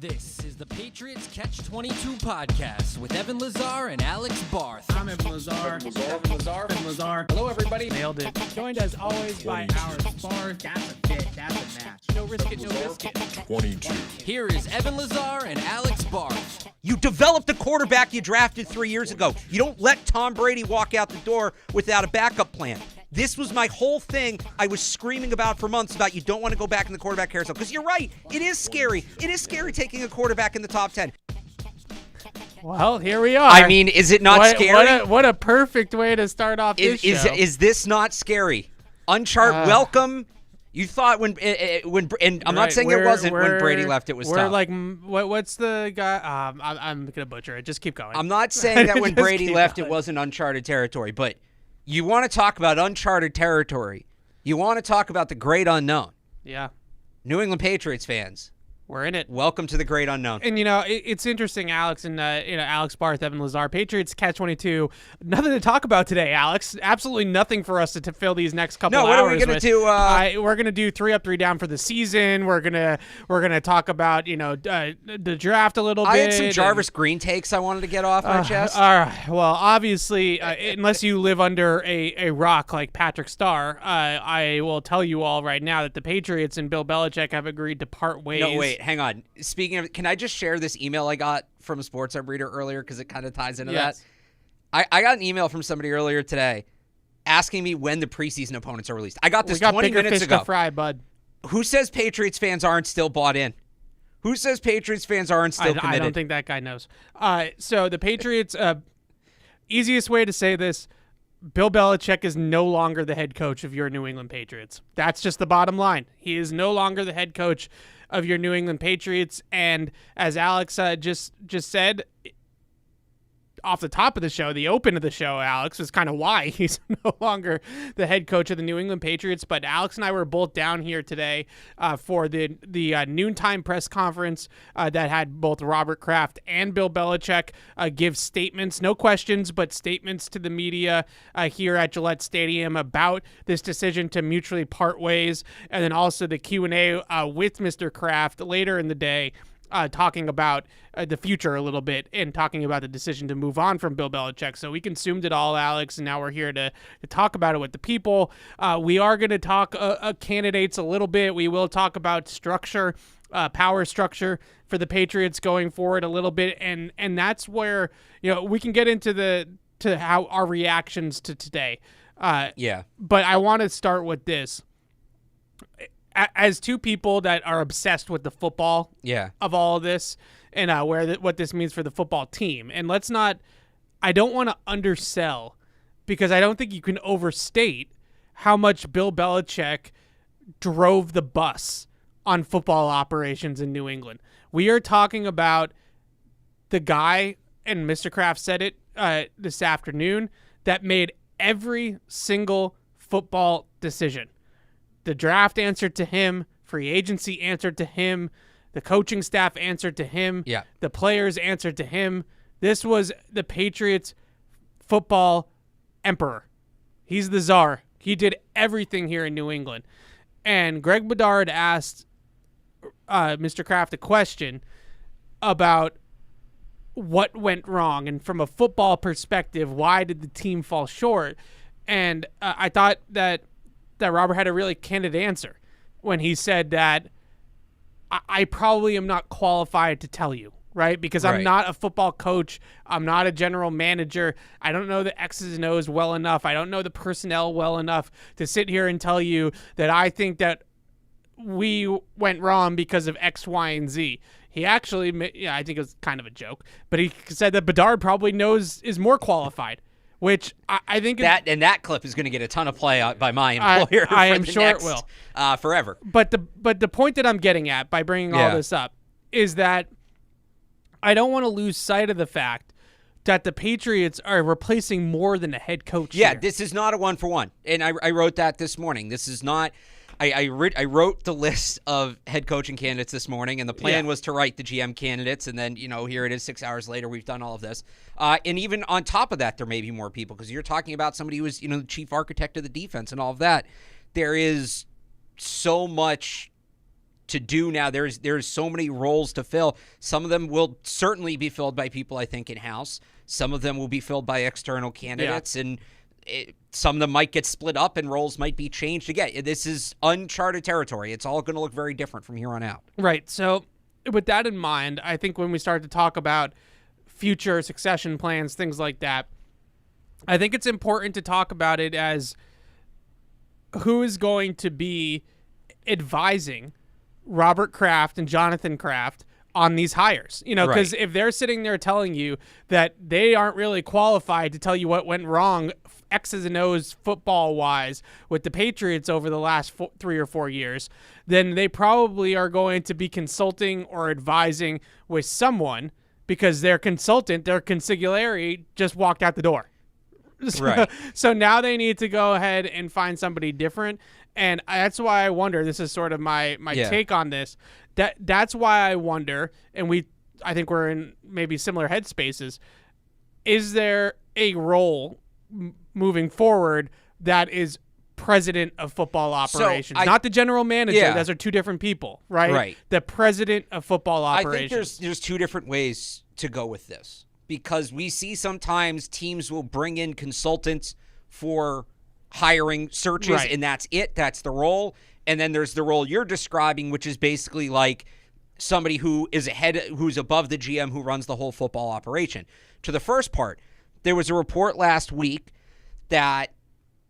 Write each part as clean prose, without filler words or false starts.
This is the Patriots Catch-22 podcast with Evan Lazar and Alex Barth. I'm Evan Lazar. Evan Lazar. Hello, everybody. Nailed it. Joined as always by our Barth. That's a fit. That's a match. No risk it, no biscuit. 22. Here is Evan Lazar and Alex Barth. You developed a quarterback you drafted 3 years ago. You don't let Tom Brady walk out the door without a backup plan. This was my whole thing I was screaming about for months about you don't want to go back in the quarterback carousel. Because you're right. It is scary. It is scary taking a quarterback in the top 10. Well, here we are. I mean, is it not scary? What a perfect way to start off this show. Is this not scary? Welcome. You thought when and I'm not saying it wasn't when Brady left. It was we're tough. Like, what's the guy? I'm gonna butcher it. Just keep going. I'm not saying that when Brady left, it wasn't uncharted territory, but you want to talk about uncharted territory. You want to talk about the great unknown. Yeah. New England Patriots fans. We're in it. Welcome to the great unknown. And, it's interesting, Alex, and, Alex Barth, Evan Lazar, Patriots Catch-22. Nothing to talk about today, Alex. Absolutely nothing for us to fill these next couple hours with. No, what are we going to do? We're going to do 3 up, 3 down for the season. We're gonna talk about, the draft a little bit. I had some Jarvis Green takes I wanted to get off my chest. All right. Well, obviously, unless you live under a rock like Patrick Starr, I will tell you all right now that the Patriots and Bill Belichick have agreed to part ways. No, wait. Hang on. Speaking of, can I just share this email I got from a sports reader earlier because it kind of ties into that? I got an email from somebody earlier today asking me when the preseason opponents are released. I got this 20 minutes ago. To fry, bud. Who says Patriots fans aren't still bought in? Who says Patriots fans aren't still committed? I don't think that guy knows. So the Patriots, easiest way to say this, Bill Belichick is no longer the head coach of your New England Patriots. That's just the bottom line. He is no longer the head coach of your New England Patriots. And as Alex just said, off the top of the show, the open of the show, Alex, is kind of why he's no longer the head coach of the New England Patriots. But Alex and I were both down here today for the noontime press conference that had both Robert Kraft and Bill Belichick give statements, no questions, but statements to the media here at Gillette Stadium about this decision to mutually part ways. And then also the Q&A with Mr. Kraft later in the day, talking about the future a little bit and talking about the decision to move on from Bill Belichick. So we consumed it all, Alex, and now we're here to talk about it with the people. We are going to talk candidates a little bit. We will talk about structure, power structure for the Patriots going forward a little bit, and that's where we can get into how our reactions to today. But I want to start with this. As two people that are obsessed with the football of all of this and what this means for the football team. And I don't want to undersell because I don't think you can overstate how much Bill Belichick drove the bus on football operations in New England. We are talking about the guy, and Mr. Kraft said it this afternoon, that made every single football decision. The draft answered to him. Free agency answered to him. The coaching staff answered to him. Yeah. The players answered to him. This was the Patriots football emperor. He's the czar. He did everything here in New England. And Greg Bedard asked Mr. Kraft a question about what went wrong. And from a football perspective, why did the team fall short? And I thought that Robert had a really candid answer when he said that I probably am not qualified to tell you, right? Because I'm not a football coach. I'm not a general manager. I don't know the X's and O's well enough. I don't know the personnel well enough to sit here and tell you that I think that we went wrong because of X, Y, and Z. He actually, I think it was kind of a joke, but he said that Bedard probably is more qualified. Which I think that clip is going to get a ton of play by my employer. I am sure it will, forever. But the point that I'm getting at by bringing all this up is that I don't want to lose sight of the fact that the Patriots are replacing more than a head coach. Yeah, here. This is not a 1-for-1, and I wrote that this morning. This is not. I wrote the list of head coaching candidates this morning, and the plan was to write the GM candidates, and then, here it is 6 hours later, we've done all of this. And even on top of that, there may be more people, because you're talking about somebody who was, the chief architect of the defense and all of that. There is so much to do now. There's so many roles to fill. Some of them will certainly be filled by people, I think, in-house. Some of them will be filled by external candidates, and some of them might get split up and roles might be changed again. This is uncharted territory. It's all going to look very different from here on out. Right. So with that in mind, I think when we start to talk about future succession plans, things like that, I think it's important to talk about it as who is going to be advising Robert Kraft and Jonathan Kraft on these hires. Because if they're sitting there telling you that they aren't really qualified to tell you what went wrong X's and O's football-wise with the Patriots over the last 3 or 4 years, then they probably are going to be consulting or advising with someone because their consultant, their consigliere, just walked out the door. Right. So now they need to go ahead and find somebody different. And that's why I wonder, this is sort of my take on this, that's why I wonder, and I think we're in maybe similar headspaces, is there a role moving forward that is president of football operations? Not the general manager. Yeah. Those are two different people, right? Right. The president of football operations. I think there's two different ways to go with this, because we see sometimes teams will bring in consultants for hiring searches, right, and that's it. That's the role. And then there's the role you're describing, which is basically like somebody who is who's above the GM who runs the whole football operation. To the first part, there was a report last week that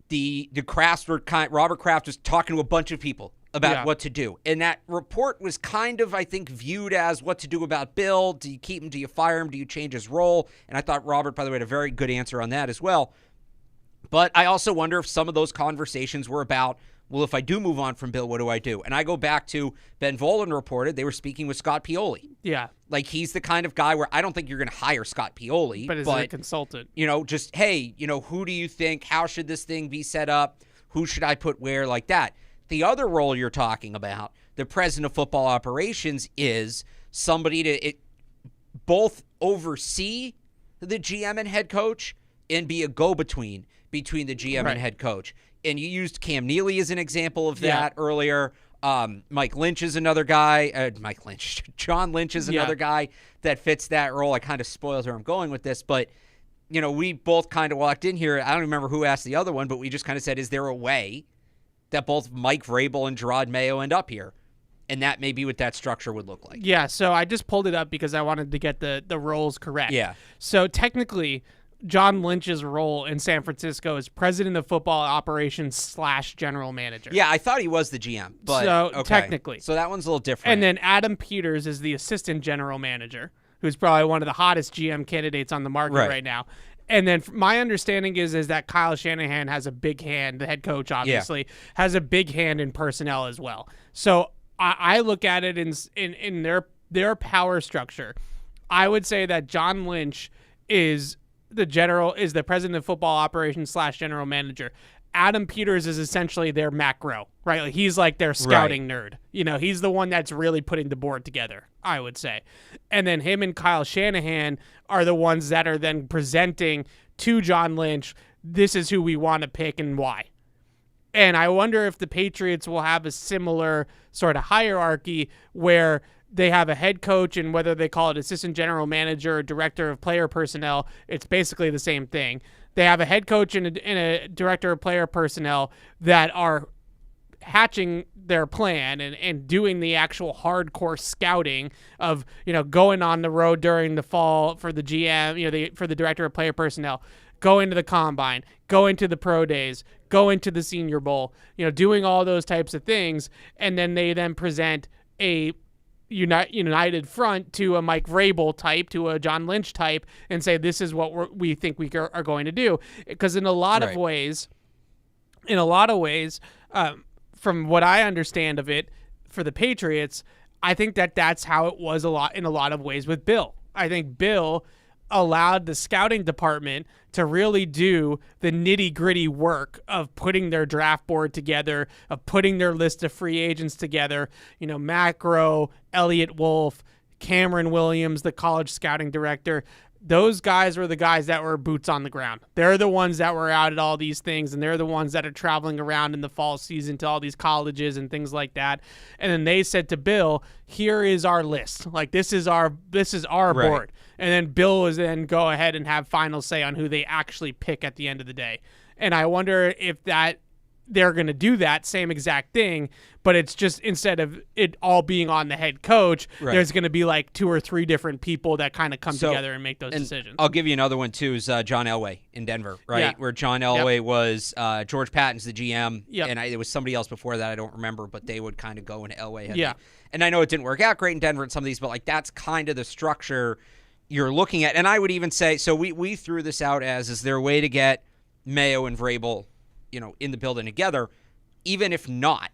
the Krafts were Robert Kraft was talking to a bunch of people about what to do. And that report was kind of, I think, viewed as what to do about Bill. Do you keep him? Do you fire him? Do you change his role? And I thought Robert, by the way, had a very good answer on that as well. But I also wonder if some of those conversations were about, well, if I do move on from Bill, what do I do? And I go back to Ben Volen reported they were speaking with Scott Pioli. Yeah. Like, he's the kind of guy where I don't think you're going to hire Scott Pioli. But as a consultant. Just, hey, who do you think? How should this thing be set up? Who should I put where, like that? The other role you're talking about, the president of football operations, is somebody to both oversee the GM and head coach and be a go-between between the GM and head coach. And you used Cam Neely as an example of that earlier. Mike Lynch is another guy. John Lynch is another guy that fits that role. I kind of spoiled where I'm going with this, but we both kind of walked in here. I don't remember who asked the other one, but we just kind of said, is there a way that both Mike Vrabel and Gerard Mayo end up here? And that may be what that structure would look like. Yeah, so I just pulled it up because I wanted to get the roles correct. Yeah. So technically, John Lynch's role in San Francisco is president of football operations / general manager. Yeah, I thought he was the GM, but technically. So that one's a little different. And then Adam Peters is the assistant general manager, who's probably one of the hottest GM candidates on the market right now. And then my understanding is that Kyle Shanahan has a big hand, the head coach obviously, has a big hand in personnel as well. So I look at it in their power structure. I would say that John Lynch is the president of football operations / general manager. Adam Peters is essentially their macro, right? Like, he's like their scouting nerd. He's the one that's really putting the board together, I would say. And then him and Kyle Shanahan are the ones that are then presenting to John Lynch, this is who we want to pick and why. And I wonder if the Patriots will have a similar sort of hierarchy where they have a head coach, and whether they call it assistant general manager or director of player personnel, it's basically the same thing. They have a head coach and a director of player personnel that are hatching their plan and doing the actual hardcore scouting of, going on the road during the fall for the GM, for the director of player personnel, going to the combine, going to the pro days, going to the Senior Bowl, doing all those types of things. And then they then present a united front to a Mike Vrabel type, to a John Lynch type, and say, this is what we think we are going to do. Because in a lot of ways, from what I understand of it, for the Patriots, I think that's how it was in a lot of ways with Bill. I think Bill allowed the scouting department to really do the nitty-gritty work of putting their draft board together, of putting their list of free agents together. Macro, Elliott Wolf, Cameron Williams, the college scouting director. those guys were the guys that were boots on the ground. They're the ones that were out at all these things, and they're the ones that are traveling around in the fall season to all these colleges and things like that. And then they said to Bill, here is our list. Like, this is our board. And then Bill was then go ahead and have final say on who they actually pick at the end of the day. And I wonder if they're going to do that same exact thing, but it's just instead of it all being on the head coach, there's going to be like 2 or 3 different people that kind of come together and make those decisions. I'll give you another one too, is John Elway in Denver, right? Yeah. Where John Elway was George Patton's the GM, Yep. and there was somebody else before that I don't remember, but they would kind of go into Elway. Yeah. And I know it didn't work out great in Denver and some of these, but like that's kind of the structure you're looking at. And I would even say, so we threw this out as, is there a way to get Mayo and Vrabel, in the building together? Even if not,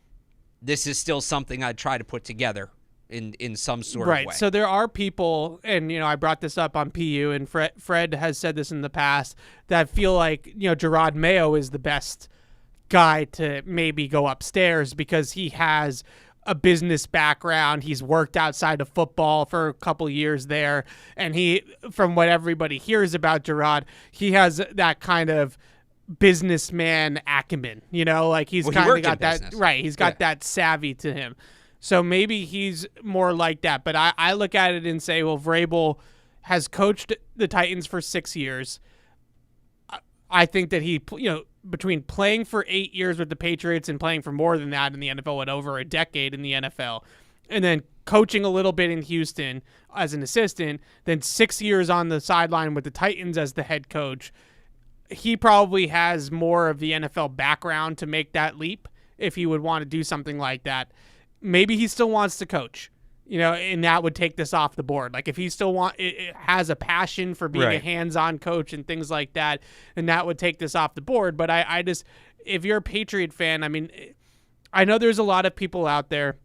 this is still something I'd try to put together in some sort of way. Right. So there are people, and I brought this up on PU, and Fred has said this in the past, that feel like Gerard Mayo is the best guy to maybe go upstairs because he has a business background. He's worked outside of football for a couple years there, and he, from what everybody hears about Gerard, he has that kind of businessman acumen, like he's kind of got that business. Right. He's got that savvy to him. So maybe he's more like that. But I look at it and say, well, Vrabel has coached the Titans for 6 years. I think that he, between playing for 8 years with the Patriots and playing for more than that in the NFL, and over a decade in the NFL, and then coaching a little bit in Houston as an assistant, then 6 years on the sideline with the Titans as the head coach, he probably has more of the NFL background to make that leap if he would want to do something like that. Maybe he still wants to coach, and that would take this off the board. Like if he still has a passion for being a hands-on coach and things like that, and that would take this off the board. But I just, if you're a Patriot fan, I mean, I know there's a lot of people out there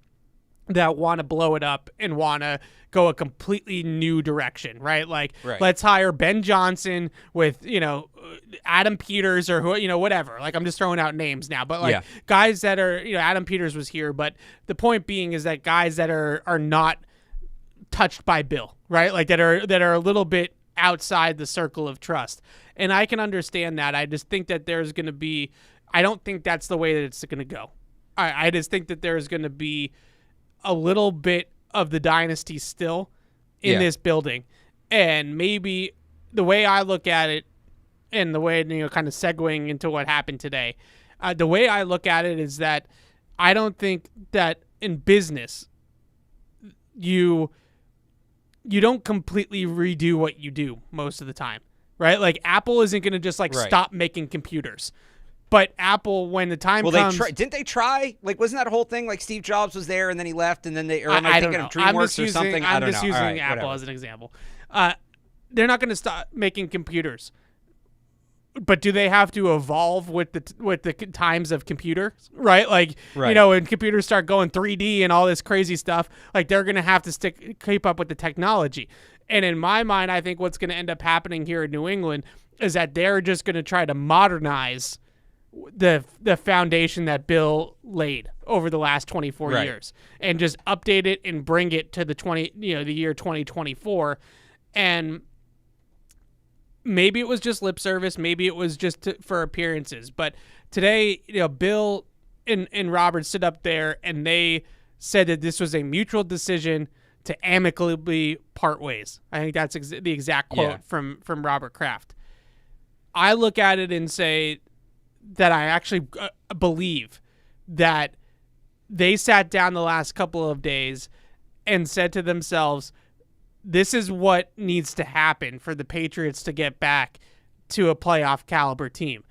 that want to blow it up and want to go a completely new direction, right? Like, let's hire Ben Johnson with, Adam Peters or who, whatever. Like, I'm just throwing out names now, but like guys that are, Adam Peters was here, but the point being is that guys that are not touched by Bill, right? Like that are a little bit outside the circle of trust. And I can understand that. I just think that there's going to be, I don't think that's the way that it's going to go. I just think that there's going to be a little bit of the dynasty still in this building. And maybe the way I look at it and the way, kind of segueing into what happened today, the way I look at it is that I don't think that in business you don't completely redo what you do most of the time, right? Like Apple isn't going to just stop making computers. But Apple, when the time comes... didn't they try? Like, wasn't that a whole thing? Like, Steve Jobs was there, and then he left, and then they... Or am I thinking of DreamWorks or something? I'm just using Apple as an example. They're not going to stop making computers. But do they have to evolve with the times of computers, right? Like, when computers start going 3D and all this crazy stuff, like, they're going to have to keep up with the technology. And in my mind, I think what's going to end up happening here in New England is that they're just going to try to modernize the foundation that Bill laid over the last 24 years and just update it and bring it to the year 2024. And maybe it was just lip service, maybe it was just for appearances, but today, Bill and Robert stood up there and they said that this was a mutual decision to amicably part ways. I think that's the exact quote from Robert Kraft. I look at it and say that I actually believe that they sat down the last couple of days and said to themselves, this is what needs to happen for the Patriots to get back to a playoff caliber team.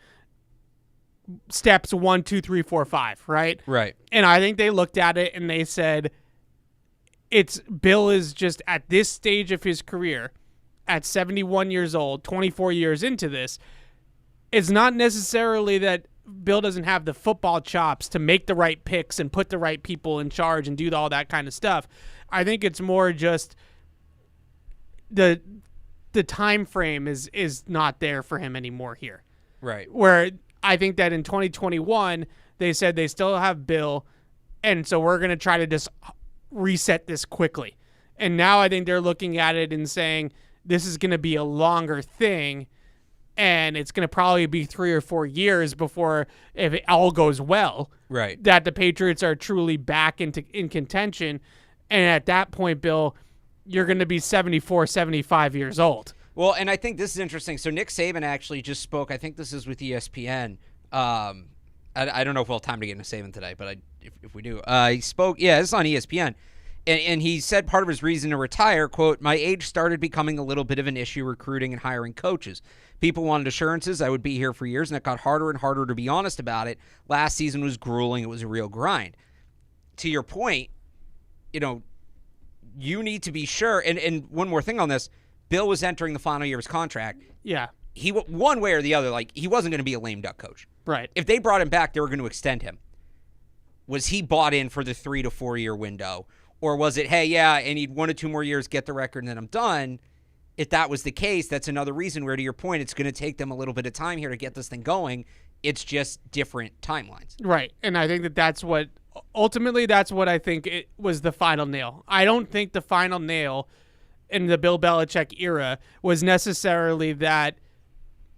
Steps 1, 2, 3, 4, 5, right? Right. And I think they looked at it and they said, Bill is just at this stage of his career, at 71 years old, 24 years into this, it's not necessarily that Bill doesn't have the football chops to make the right picks and put the right people in charge and do all that kind of stuff. I think it's more just the time frame is not there for him anymore here. Right. Where I think that in 2021, they said they still have Bill, and so we're going to try to just reset this quickly. And now I think they're looking at it and saying, this is going to be a longer thing, and it's going to probably be 3 or 4 years before, if it all goes well, right, that the Patriots are truly back in contention. And at that point, Bill, you're going to be 74, 75 years old. Well, and I think this is interesting. So Nick Saban actually just spoke. I think this is with ESPN. I don't know if we'll have time to get into Saban today, but if we do. He spoke. Yeah, it's on ESPN. And he said part of his reason to retire, quote, "My age started becoming a little bit of an issue recruiting and hiring coaches. People wanted assurances I would be here for years, and it got harder and harder to be honest about it. Last season was grueling. It was a real grind." To your point, you need to be sure. And one more thing on this. Bill was entering the final year of his contract. Yeah. He one way or the other, he wasn't going to be a lame duck coach. Right. If they brought him back, they were going to extend him. Was he bought in for the 3 to 4 year window? Or was it, hey, yeah, I need 1 to 2 more years, get the record, and then I'm done? If that was the case, that's another reason where, to your point, it's going to take them a little bit of time here to get this thing going. It's just different timelines. Right. And I think that's what I think it was the final nail. I don't think the final nail in the Bill Belichick era was necessarily that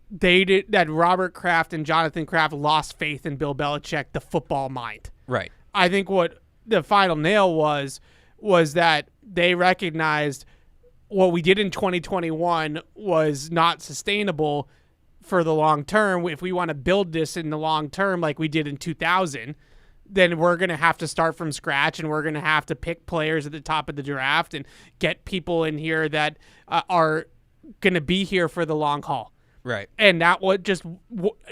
that Robert Kraft and Jonathan Kraft lost faith in Bill Belichick, the football mind. Right. I think what the final nail was that they recognized what we did in 2021 was not sustainable for the long term. If we want to build this in the long term like we did in 2000, then we're going to have to start from scratch, and we're going to have to pick players at the top of the draft and get people in here that are going to be here for the long haul. Right. And that would just,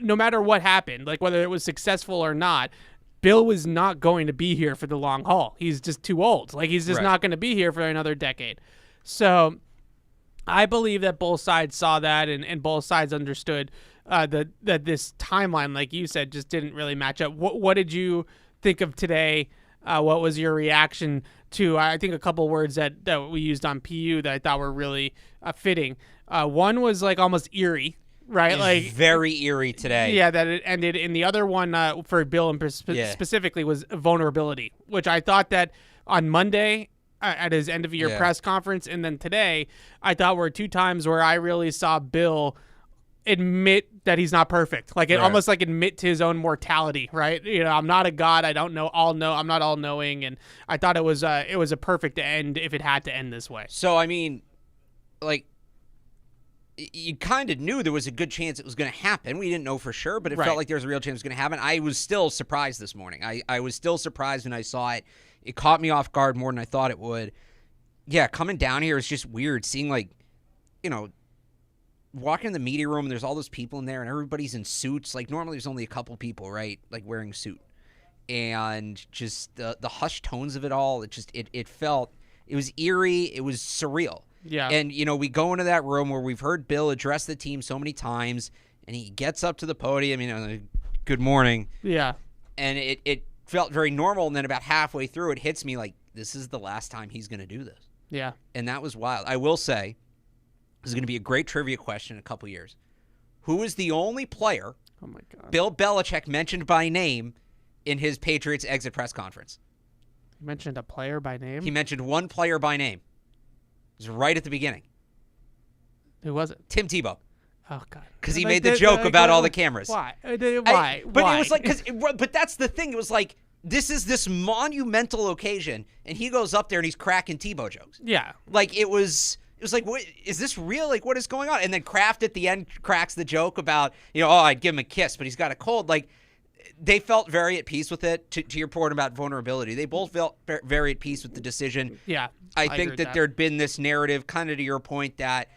no matter what happened, like whether it was successful or not, Bill was not going to be here for the long haul. He's just too old. He's just not going to be here for another decade. So I believe that both sides saw that, and both sides understood that this timeline, like you said, just didn't really match up. What did you think of today? What was your reaction to, I think, a couple words that we used on PU that I thought were really fitting? One was almost eerie, right? Very eerie today. Yeah, that it ended. And the other one for Bill and specifically was vulnerability, which I thought that on Monday at his end of year press conference, and then today, I thought were 2 times where I really saw Bill admit that he's not perfect. Almost admit to his own mortality, right? I'm not a god. I don't know all know. I'm not all knowing. And I thought it was a perfect end if it had to end this way. So, I mean, you kind of knew there was a good chance it was going to happen. We didn't know for sure, but it felt like there was a real chance it was going to happen. I was still surprised this morning. I was still surprised when I saw it. It caught me off guard more than I thought it would. Yeah, coming down here is just weird. Seeing, walking in the media room, and there's all those people in there, and everybody's in suits. Normally there's only a couple people, right, wearing a suit. And just the hushed tones of it all, it felt, it was eerie, it was surreal. Yeah. And, we go into that room where we've heard Bill address the team so many times, and he gets up to the podium, good morning. Yeah. And it felt very normal, and then about halfway through, it hits me this is the last time he's going to do this. Yeah. And that was wild. I will say, this is going to be a great trivia question in a couple years. Who is the only player Bill Belichick mentioned by name in his Patriots exit press conference? He mentioned a player by name? He mentioned one player by name. It was right at the beginning. Who was it? Tim Tebow. Oh, God. Because he made the joke about all the cameras. Why? Why? But it was but that's the thing. It was this is this monumental occasion, and he goes up there and he's cracking Tebow jokes. Yeah. It was what, is this real? What is going on? And then Kraft at the end cracks the joke about, I'd give him a kiss, but he's got a cold. They felt very at peace with it. To your point about vulnerability, they both felt very at peace with the decision. Yeah. I think that there'd been this narrative, kind of to your point, that,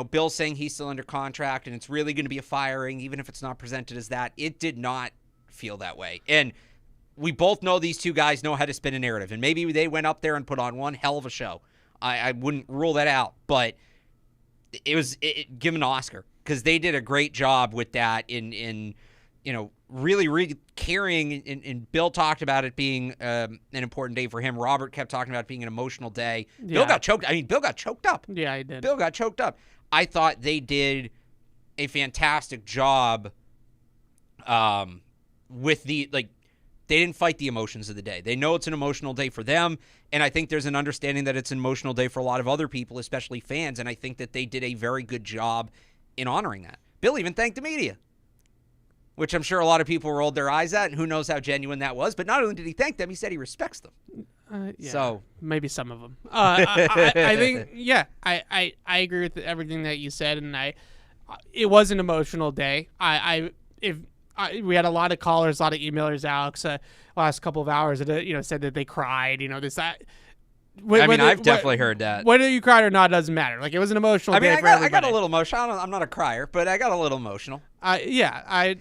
Bill saying he's still under contract and it's really going to be a firing, even if it's not presented as that. It did not feel that way. And we both know these two guys know how to spin a narrative, and maybe they went up there and put on one hell of a show. I wouldn't rule that out, but give them an Oscar, because they did a great job with that in really carrying. And Bill talked about it being an important day for him. Robert kept talking about it being an emotional day. Yeah. Bill got choked. Bill got choked up. Yeah, he did. Bill got choked up. I thought they did a fantastic job with the They didn't fight the emotions of the day. They know it's an emotional day for them, and I think there's an understanding that it's an emotional day for a lot of other people, especially fans, and I think that they did a very good job in honoring that. Bill even thanked the media, which I'm sure a lot of people rolled their eyes at, and who knows how genuine that was. But not only did he thank them, he said he respects them. Yeah, so maybe some of them. I think, yeah, I agree with everything that you said, and it was an emotional day. We had a lot of callers, a lot of emailers, Alex, last couple of hours that said that they cried. I've definitely heard that. Whether you cried or not doesn't matter. Like, it was an emotional day for everybody. I got a little emotional. I'm not a crier, but I got a little emotional. Here's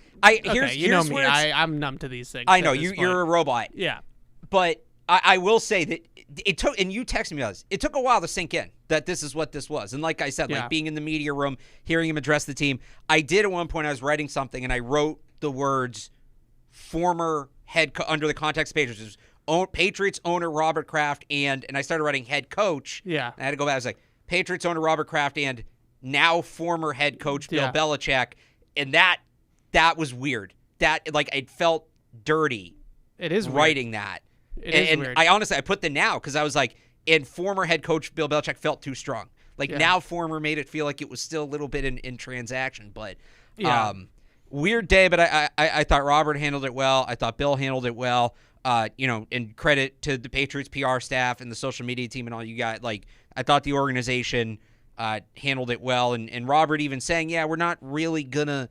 me. I'm numb to these things. I know you're a robot. Yeah, but I will say that it took, and you texted me this, it took a while to sink in that this is what this was. And like I said, like being in the media room, hearing him address the team, I did at one point, I was writing something and I wrote the words former head under the context page, which is Patriots owner Robert Kraft and I started writing head coach. Yeah. And I had to go back. I was like, Patriots owner Robert Kraft and now former head coach Bill Belichick. And that was weird. That, like, it felt dirty. It is writing weird. That. It is and weird. I honestly, I put the now because I was like, and former head coach Bill Belichick felt too strong. Like, now former made it feel like it was still a little bit in transaction. But weird day, but I thought Robert handled it well. I thought Bill handled it well. And credit to the Patriots PR staff and the social media team and all you got. Like, I thought the organization handled it well. And Robert even saying, we're not really going to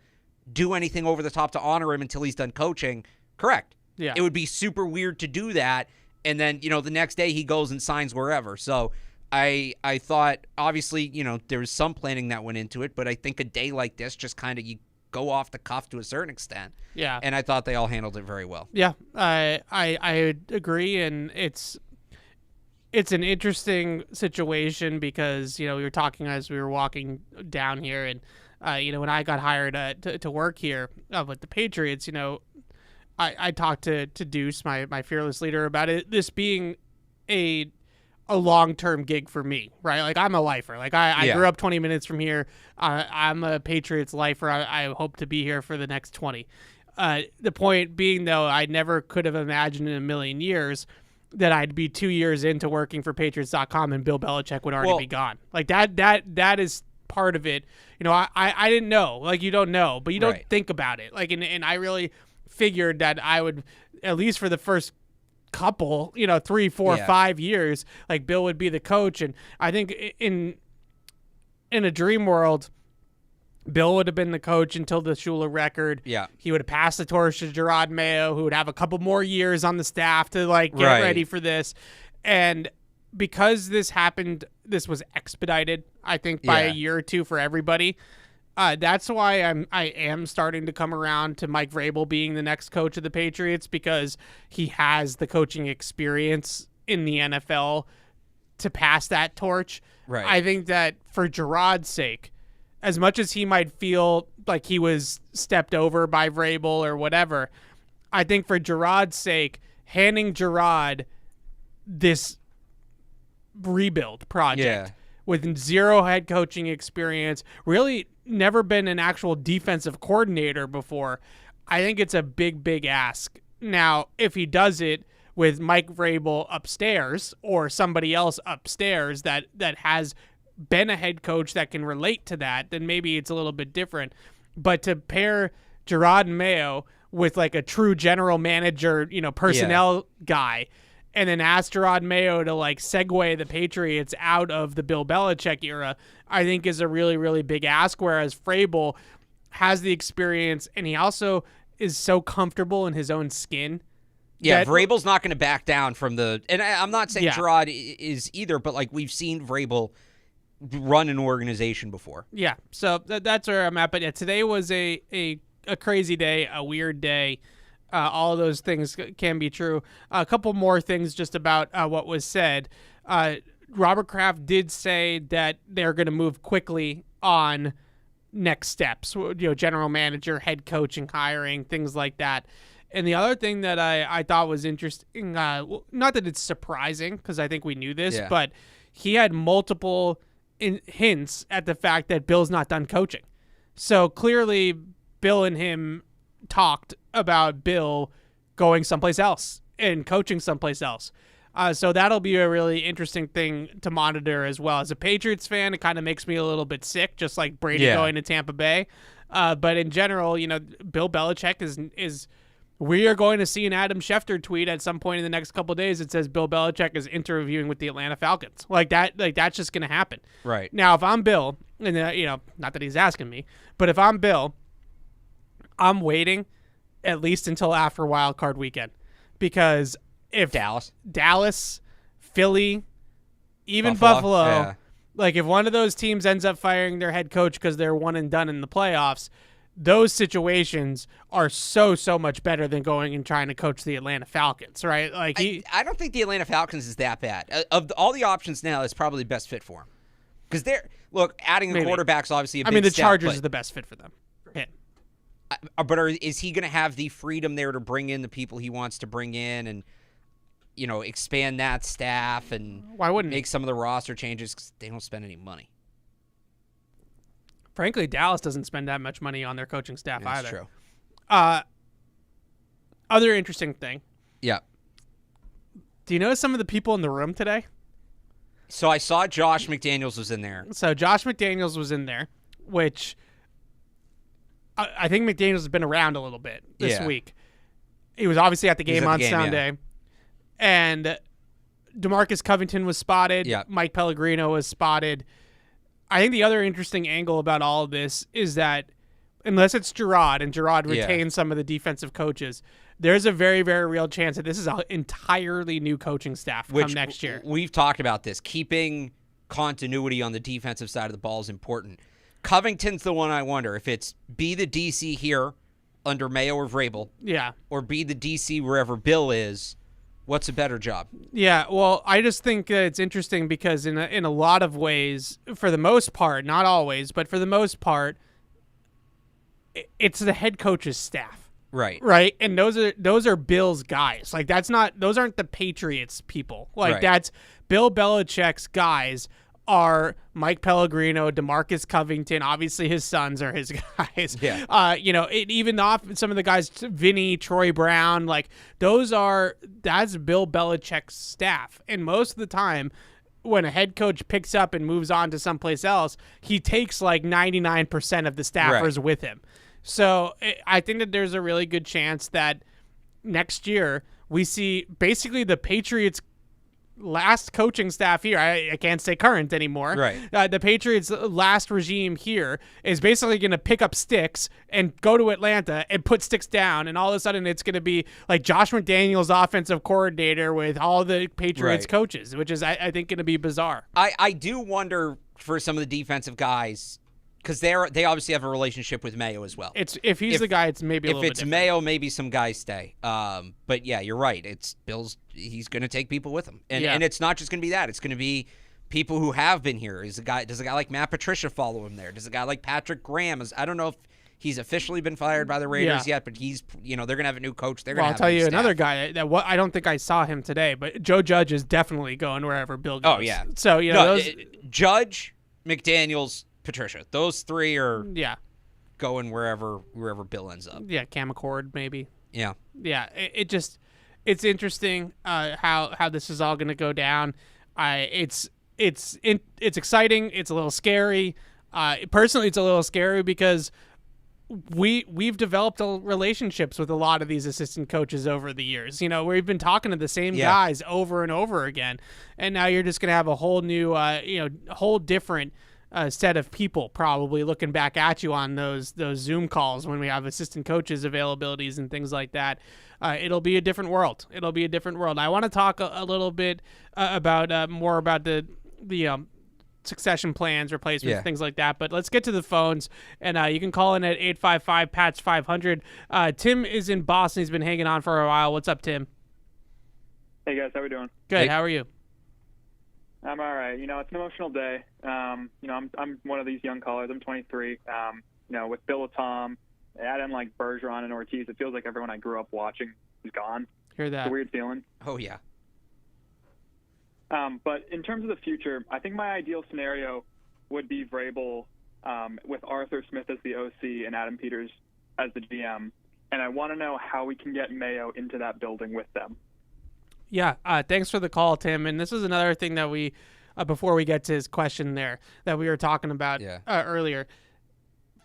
do anything over the top to honor him until he's done coaching. Correct. Yeah. It would be super weird to do that. And then, the next day he goes and signs wherever. So I thought, obviously, there was some planning that went into it, but I think a day like this just kind of, you go off the cuff to a certain extent. Yeah. And I thought they all handled it very well. Yeah, I agree, and it's an interesting situation because, we were talking as we were walking down here, and, when I got hired to work here with the Patriots, I talked to Deuce, my fearless leader, about it, this being a long-term gig for me, right? Like, I'm a lifer. Like, I grew up 20 minutes from here. I'm a Patriots lifer. I hope to be here for the next 20. The point being, though, I never could have imagined in a million years that I'd be 2 years into working for Patriots.com and Bill Belichick would already be gone. Like, that is part of it. I didn't know. Like, you don't know, but you don't think about it. Like, and I really figured that I would, at least for the first couple, 3, 4, 5 years, like, Bill would be the coach. And I think in a dream world, Bill would have been the coach until the Shula record. Yeah. He would have passed the torch to Gerard Mayo, who would have a couple more years on the staff to, like, get ready for this. And because this happened, this was expedited, I think, by a year or two for everybody. That's why I am starting to come around to Mike Vrabel being the next coach of the Patriots, because he has the coaching experience in the NFL to pass that torch. Right. I think that for Gerard's sake, as much as he might feel like he was stepped over by Vrabel or whatever, I think for Gerard's sake, handing Gerard this rebuild project with zero head coaching experience, really never been an actual defensive coordinator before, I think it's a big, big ask. Now, if he does it with Mike Vrabel upstairs or somebody else upstairs that has been a head coach that can relate to that, then maybe it's a little bit different. But to pair Gerard Mayo with, like, a true general manager, personnel guy, and then ask Gerard Mayo to, like, segue the Patriots out of the Bill Belichick era, I think is a really, really big ask, whereas Vrabel has the experience, and he also is so comfortable in his own skin. Yeah, Vrabel's not going to back down from the... And I'm not saying Gerard is either, but, like, we've seen Vrabel run an organization before. Yeah, so that's where I'm at. But yeah, today was a crazy day, a weird day. All of those things can be true. A couple more things just about what was said. Robert Kraft did say that they're going to move quickly on next steps, general manager, head coaching, hiring, things like that. And the other thing that I thought was interesting, not that it's surprising because I think we knew this, but he had multiple hints at the fact that Bill's not done coaching. So clearly Bill and him talked about Bill going someplace else and coaching someplace else. So that'll be a really interesting thing to monitor as well. As a Patriots fan, it kind of makes me a little bit sick, just like Brady going to Tampa Bay. But in general, Bill Belichick is we are going to see an Adam Schefter tweet at some point in the next couple of days that says Bill Belichick is interviewing with the Atlanta Falcons. That's just going to happen. Right. Now, if I'm Bill, and not that he's asking me, but if I'm Bill, I'm waiting at least until after Wild Card Weekend, because if Dallas, Philly, even Buffalo, if one of those teams ends up firing their head coach because they're one and done in the playoffs, those situations are so much better than going and trying to coach the Atlanta Falcons, right? I don't think the Atlanta Falcons is that bad. Of all the options now, it's probably the best fit for him. Because adding the quarterback's obviously a big the step, Chargers is the best fit for them. Is he going to have the freedom there to bring in the people he wants to bring in and, expand that staff and why wouldn't make some of the roster changes because they don't spend any money? Frankly, Dallas doesn't spend that much money on their coaching staff either. That's true. Other interesting thing. Yeah. Do you notice some of the people in the room today? So I saw Josh McDaniels was in there. So Josh McDaniels was in there, which I think McDaniels has been around a little bit this week. He was obviously at the game on Sunday. And DeMarcus Covington was spotted. Yeah. Mike Pellegrino was spotted. I think the other interesting angle about all of this is that unless it's Gerard and Gerard retains some of the defensive coaches, there's a very, very real chance that this is an entirely new coaching staff come next year. We've talked about this. Keeping continuity on the defensive side of the ball is important. Covington's the one I wonder if it's be the DC here under Mayo or Vrabel, or be the DC wherever Bill is. What's a better job? Yeah, well, I just think it's interesting because in a lot of ways, for the most part, not always, but for the most part, it's the head coach's staff. Right. And those are Bill's guys. Those aren't the Patriots people. That's Bill Belichick's guys are Mike Pellegrino, DeMarcus Covington. Obviously, his sons are his guys. Yeah. Even off some of the guys, Vinny, Troy Brown, that's Bill Belichick's staff. And most of the time, when a head coach picks up and moves on to someplace else, he takes 99% of the staffers with him. So I think that there's a really good chance that next year we see basically the Patriots' last coaching staff here. I can't say current anymore. Right. The Patriots' last regime here is basically going to pick up sticks and go to Atlanta and put sticks down, and all of a sudden it's going to be like Josh McDaniels, offensive coordinator, with all the Patriots coaches, which is I think going to be bizarre. I do wonder for some of the defensive guys, because they obviously have a relationship with Mayo as well. If he's the guy, it's maybe a little bit different. Mayo, maybe some guys stay. But yeah, you're right. It's Bill's. He's going to take people with him, and it's not just going to be that. It's going to be people who have been here. Does a guy like Matt Patricia follow him there? Does a guy like Patrick Graham? I don't know if he's officially been fired by the Raiders yet, but he's they're going to have a new coach. I'll tell you another guy that I don't think I saw him today, but Joe Judge is definitely going wherever Bill goes. Oh yeah. So Judge, McDaniels, Patricia. Those three are going wherever Bill ends up. Yeah, Cam Accord maybe. Yeah. Yeah, it's interesting how this is all going to go down. It's exciting. It's a little scary. Personally, it's a little scary because we've developed relationships with a lot of these assistant coaches over the years. We've been talking to the same guys over and over again, and now you're just going to have a whole new, whole different set of people probably looking back at you on those Zoom calls when we have assistant coaches availabilities and things like that. It'll be a different world. I want to talk a little bit about more about the succession plans, replacements, things like that. But let's get to the phones, and you can call in at 855-PATS-500. Tim is in Boston. He's been hanging on for a while. What's up, Tim? Hey, guys. How we doing? Good. Hey. How are you? I'm all right. It's an emotional day. I'm one of these young callers. I'm 23. With Bill and Tom, add in Bergeron and Ortiz, it feels like everyone I grew up watching is gone. Hear that? It's a weird feeling. Oh, yeah. But in terms of the future, I think my ideal scenario would be Vrabel with Arthur Smith as the OC and Adam Peters as the GM. and I want to know how we can get Mayo into that building with them. Yeah, thanks for the call, Tim. And this is another thing that we, before we get to his question there, that we were talking about earlier.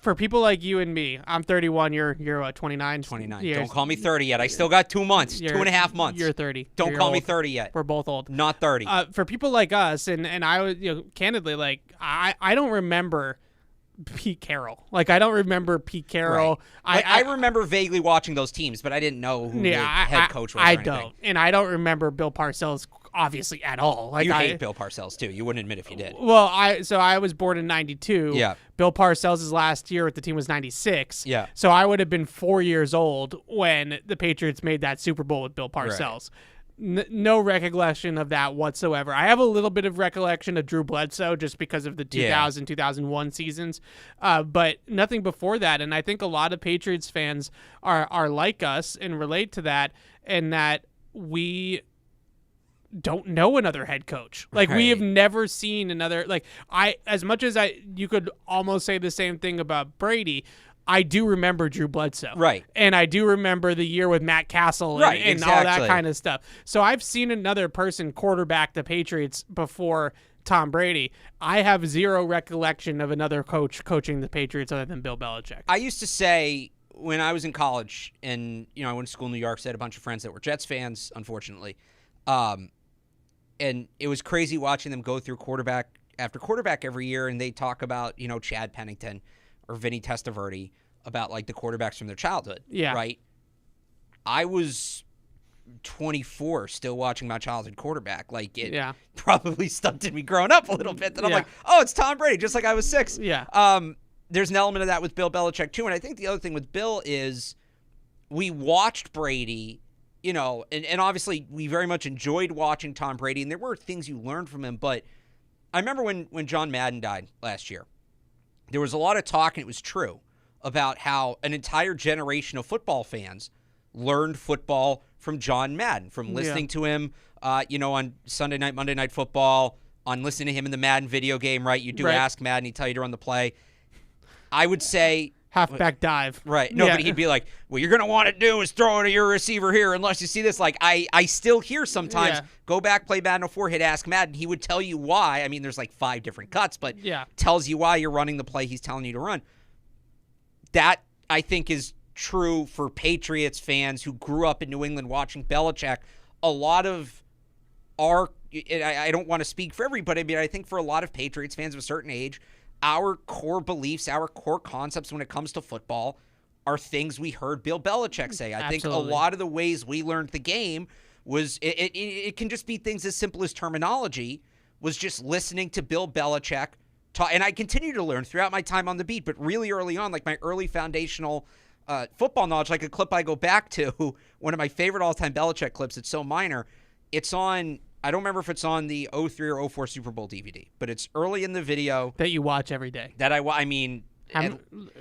For people like you and me, I'm 31. You're what, 29? 29. Don't call me 30 yet. I still got 2 months, 2.5 months. You're 30. Don't call me 30 yet. We're both old. Not 30. For people like us, and I was, candidly, like I don't remember Pete Carroll. Like, I don't remember Pete Carroll. Right. I remember vaguely watching those teams, but I didn't know who the head coach was. I don't. And I don't remember Bill Parcells, obviously, at all. Like, you hate Bill Parcells, too. You wouldn't admit if you did. Well, I was born in 92. Yeah. Bill Parcells' last year with the team was 96. Yeah. So I would have been 4 years old when the Patriots made that Super Bowl with Bill Parcells. Right. No recollection of that whatsoever. I have a little bit of recollection of Drew Bledsoe just because of the 2000, 2001 seasons, but nothing before that. And I think a lot of Patriots fans are like us and relate to that, and that we don't know another head coach. Like, we have never seen another, like, as much as you could almost say the same thing about Brady, I do remember Drew Bledsoe. Right. And I do remember the year with Matt Castle and all that kind of stuff. So I've seen another person quarterback the Patriots before Tom Brady. I have zero recollection of another coach coaching the Patriots other than Bill Belichick. I used to say when I was in college and, I went to school in New York, so I had a bunch of friends that were Jets fans, unfortunately. And it was crazy watching them go through quarterback after quarterback every year, and they talk about, Chad Pennington or Vinny Testaverde about, like, the quarterbacks from their childhood. Yeah. Right? I was 24 still watching my childhood quarterback. Like, it probably stunted me growing up a little bit. Then I'm like, oh, it's Tom Brady, just like I was 6. Yeah. There's an element of that with Bill Belichick, too. And I think the other thing with Bill is we watched Brady, and obviously we very much enjoyed watching Tom Brady, and there were things you learned from him. But I remember when John Madden died last year, there was a lot of talk, and it was true, about how an entire generation of football fans learned football from John Madden, from listening to him, on Sunday night, Monday Night Football, on listening to him in the Madden video game, right? You do Ask Madden, he'd tell you to run the play. I would say... halfback dive. Right. No, but he'd be like, what you're going to want to do is throw it to your receiver here unless you see this. Like, I still hear sometimes, go back, play Madden 04, hit Ask Madden. He would tell you why. I mean, there's like 5 different cuts, but tells you why you're running the play he's telling you to run. That, I think, is true for Patriots fans who grew up in New England watching Belichick. A lot of I don't want to speak for everybody, but I think for a lot of Patriots fans of a certain age, our core beliefs, our core concepts when it comes to football are things we heard Bill Belichick say. I think a lot of the ways we learned the game was, it can just be things as simple as terminology, was just listening to Bill Belichick talk. And I continue to learn throughout my time on the beat, but really early on, like my early foundational football knowledge, like a clip I go back to, one of my favorite all-time Belichick clips, it's so minor. It's on... I don't remember if it's on the 03 or 04 Super Bowl DVD, but it's early in the video. That you watch every day. That I mean...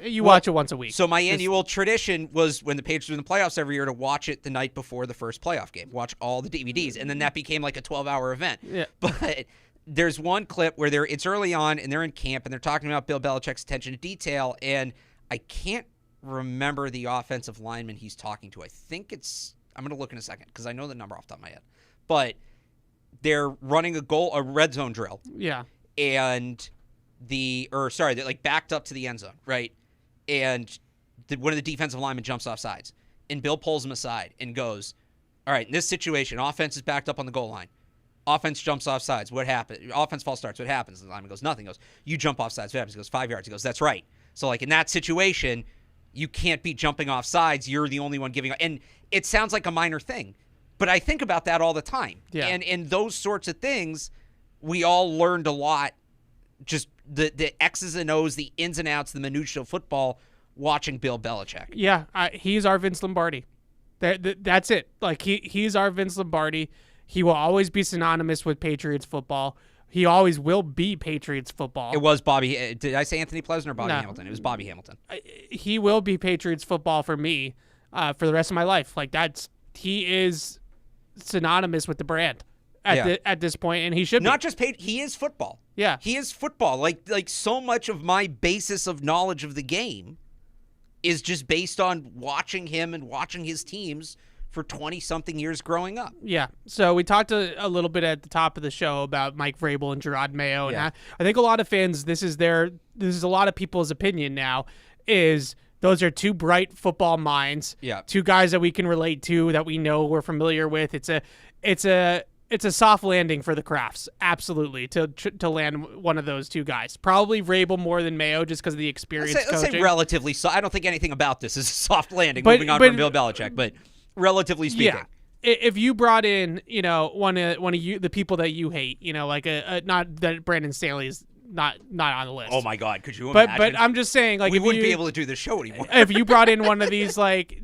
you watch it once a week. So my annual tradition was when the Patriots were in the playoffs every year to watch it the night before the first playoff game. Watch all the DVDs, and then that became like a 12-hour event. Yeah. But there's one clip where it's early on, and they're in camp, and they're talking about Bill Belichick's attention to detail, and I can't remember the offensive lineman he's talking to. I think it's... I'm going to look in a second, because I know the number off the top of my head. But... they're running a red zone drill. Yeah. And they're like backed up to the end zone, right? And one of the defensive linemen jumps off sides. And Bill pulls him aside and goes, all right, in this situation, offense is backed up on the goal line. Offense jumps off sides. What happens? Offense false starts. What happens? And the lineman goes, nothing. He goes, you jump off sides. What happens? He goes, 5 yards. He goes, that's right. So, like, in that situation, you can't be jumping off sides. You're the only one giving up. And it sounds like a minor thing. But I think about that all the time. Yeah. And those sorts of things, we all learned a lot, just the X's and O's, the ins and outs, the minutiae of football, watching Bill Belichick. Yeah, he's our Vince Lombardi. That's it. Like, he's our Vince Lombardi. He will always be synonymous with Patriots football. He always will be Patriots football. It was Bobby. Did I say Anthony Pleasant or Bobby Hamilton? It was Bobby Hamilton. He will be Patriots football for me for the rest of my life. Like, he is synonymous with the brand at this point, and he should not just he is football. Yeah, he is football. Like so much of my basis of knowledge of the game is just based on watching him and watching his teams for 20-something years growing up. Yeah. So we talked a little bit at the top of the show about Mike Vrabel and Gerard Mayo. And Yeah. I think a lot of fans, this is a lot of people's opinion now, is those are two bright football minds. Yeah. Two guys that we can relate to, that we know, we're familiar with. It's a soft landing for the Crafts, absolutely, to land one of those two guys. Probably Vrabel more than Mayo, just because of the experience. Let's say coaching. relatively. So I don't think anything about this is a soft landing. Moving on from Bill Belichick, but relatively speaking, yeah. If you brought in, one of you, the people that you hate, like not that Brandon Staley is not on the list. oh my God, could you imagine? But I'm just saying, like, we if wouldn't you, be able to do this show anymore. if you brought in one of these like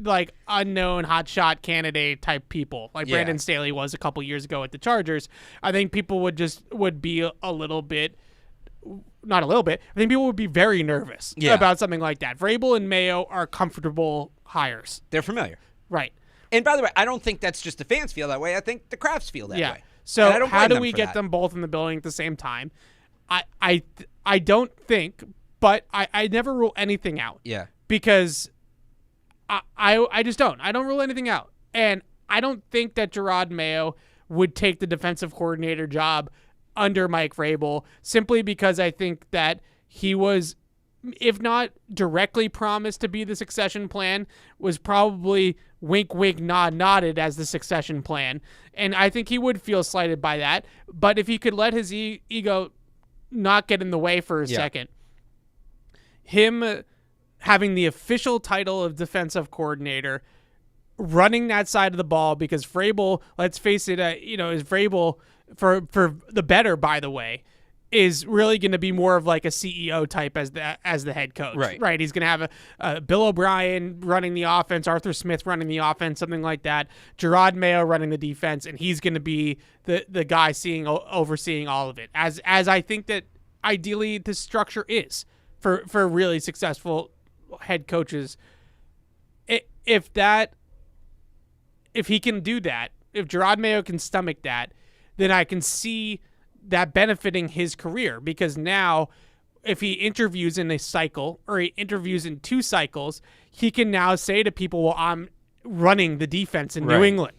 unknown hotshot candidate type people, like Yeah. Brandon Staley was a couple years ago at the Chargers, I think people would be a little bit, not a little bit. I think people would be very nervous about something like that. Vrabel and Mayo are comfortable hires, They're familiar. right? And by the way, I don't think that's just the fans feel that way. I think the Crafts feel that Yeah. way. So And I don't how blame do them we for get that. them both in the building at the same time? I don't think, but I never rule anything out. Yeah. Because I just don't. I don't rule anything out. And I don't think that Gerard Mayo would take the defensive coordinator job under Mike Vrabel, simply because I think that he was, if not directly promised to be the succession plan, was probably wink, wink, nod, nodded as the succession plan. And I think he would feel slighted by that. But if he could let his ego not get in the way for a second, him having the official title of defensive coordinator, running that side of the ball, because Vrabel, let's face it, is Vrabel for the better, by the way, is really going to be more of like a CEO type as the head coach. Right. He's going to have a Bill O'Brien running the offense, Arthur Smith running the offense, something like that, Gerard Mayo running the defense, and he's going to be the guy overseeing all of it. As I think that ideally the structure is for really successful head coaches. If he can do that, if Gerard Mayo can stomach that, then I can see that benefiting his career, because now if he interviews in a cycle or he interviews in 2 cycles, he can now say to people, well, I'm running the defense in New England.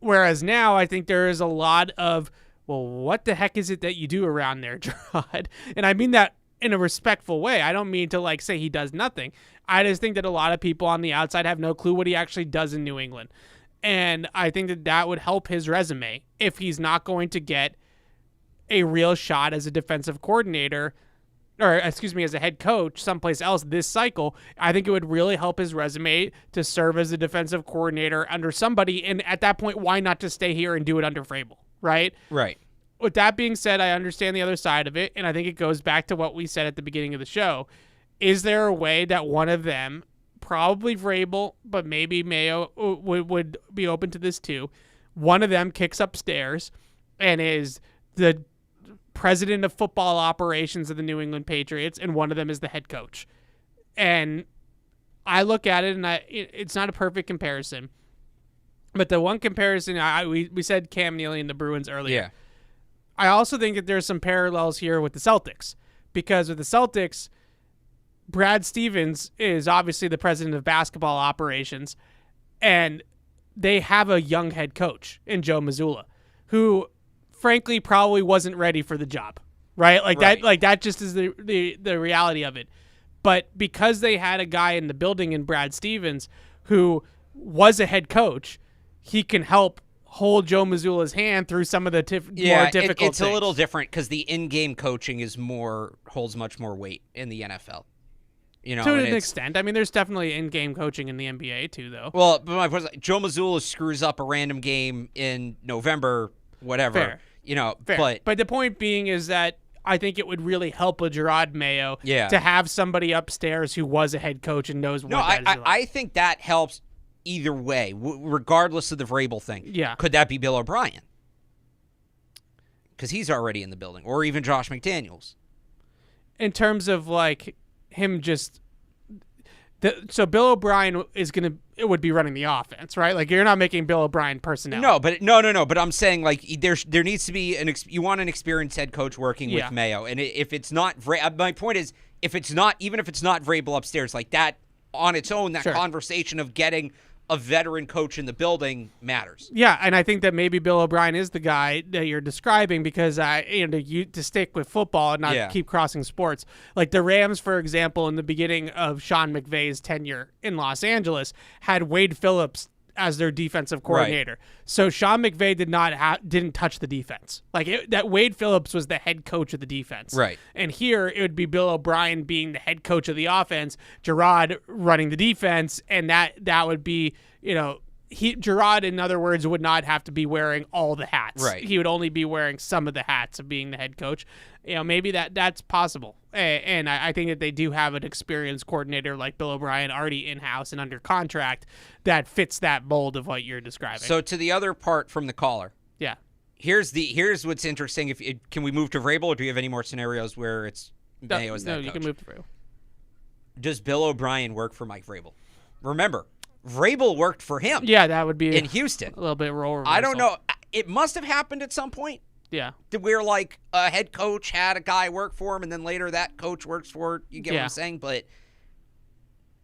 Whereas now I think there is a lot of, well, what the heck is it that you do around there, Gerard? And I mean that in a respectful way. I don't mean to say he does nothing. I just think that a lot of people on the outside have no clue what he actually does in New England. And I think that would help his resume if he's not going to get a real shot as a defensive coordinator, or as a head coach someplace else this cycle. I think it would really help his resume to serve as a defensive coordinator under somebody. And at that point, why not just stay here and do it under Vrabel, right? Right. With that being said, I understand the other side of it, and I think it goes back to what we said at the beginning of the show. Is there a way that one of them, probably Vrabel, but maybe Mayo would be open to this too, one of them kicks upstairs and is the president of football operations of the New England Patriots, and one of them is the head coach? And I look at it, and it's not a perfect comparison, but the one comparison, we said Cam Neely and the Bruins earlier. Yeah. I also think that there's some parallels here with the Celtics, because with the Celtics, Brad Stevens is obviously the president of basketball operations, and they have a young head coach in Joe Mazzulla, who frankly probably wasn't ready for the job, right? That just is the reality of it. But because they had a guy in the building in Brad Stevens who was a head coach, he can help hold Joe Mazzulla's hand through some of the more difficult it's things. a little different because the in-game coaching holds much more weight in the NFL. To an extent. I mean, there's definitely in-game coaching in the NBA too, though. Well, but my point is, Joe Mazzulla screws up a random game in November, whatever. Fair. But the point being is that I think it would really help a Gerard Mayo to have somebody upstairs who was a head coach and knows what that is like. I think that helps either way, regardless of the Vrabel thing. Yeah. Could that be Bill O'Brien? Because he's already in the building. Or even Josh McDaniels. In terms of him so Bill O'Brien it would be running the offense, right? Like, you're not making Bill O'Brien personnel. No. But I'm saying there needs to be you want an experienced head coach working with Mayo, and if it's not my point is, even if it's not Vrabel upstairs, like that, on its own, that Sure. conversation of getting a veteran coach in the building matters. Yeah, and I think that maybe Bill O'Brien is the guy that you're describing because to stick with football and not keep crossing sports. Like the Rams, for example, in the beginning of Sean McVay's tenure in Los Angeles, had Wade Phillips as their defensive coordinator. Right. So Sean McVay didn't touch the defense. That Wade Phillips was the head coach of the defense. Right. And here it would be Bill O'Brien being the head coach of the offense, Gerard running the defense, and that would be, Gerard, in other words, would not have to be wearing all the hats. Right. He would only be wearing some of the hats of being the head coach. Maybe that's possible. And I think that they do have an experienced coordinator like Bill O'Brien already in-house and under contract that fits that mold of what you're describing. So to the other part from the caller. Yeah. Here's what's interesting. Can we move to Vrabel, or do you have any more scenarios where it's Mayo as that coach? No, you can move to Vrabel. Does Bill O'Brien work for Mike Vrabel? Remember, Vrabel worked for him. Yeah, that would be in Houston. A little bit role reversal. I don't know. It must have happened at some point. Yeah. Where a head coach had a guy work for him, and then later that coach works for, you get what I'm saying? But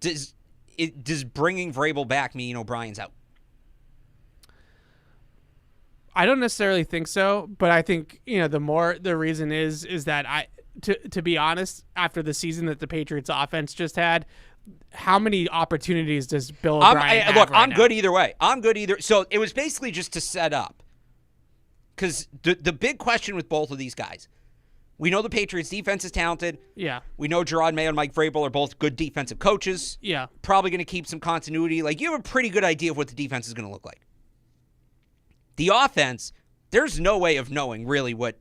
does bringing Vrabel back mean O'Brien's out? I don't necessarily think so, but I think the reason is that to be honest, after the season that the Patriots offense just had, how many opportunities does Bill O'Brien have? Look, right I'm now? good either way. I'm good either. So it was basically just to set up, because the big question with both of these guys, we know the Patriots defense is talented. Yeah. We know Gerard Mayo and Mike Vrabel are both good defensive coaches. Yeah. Probably going to keep some continuity. You have a pretty good idea of what the defense is going to look like. The offense, there's no way of knowing really what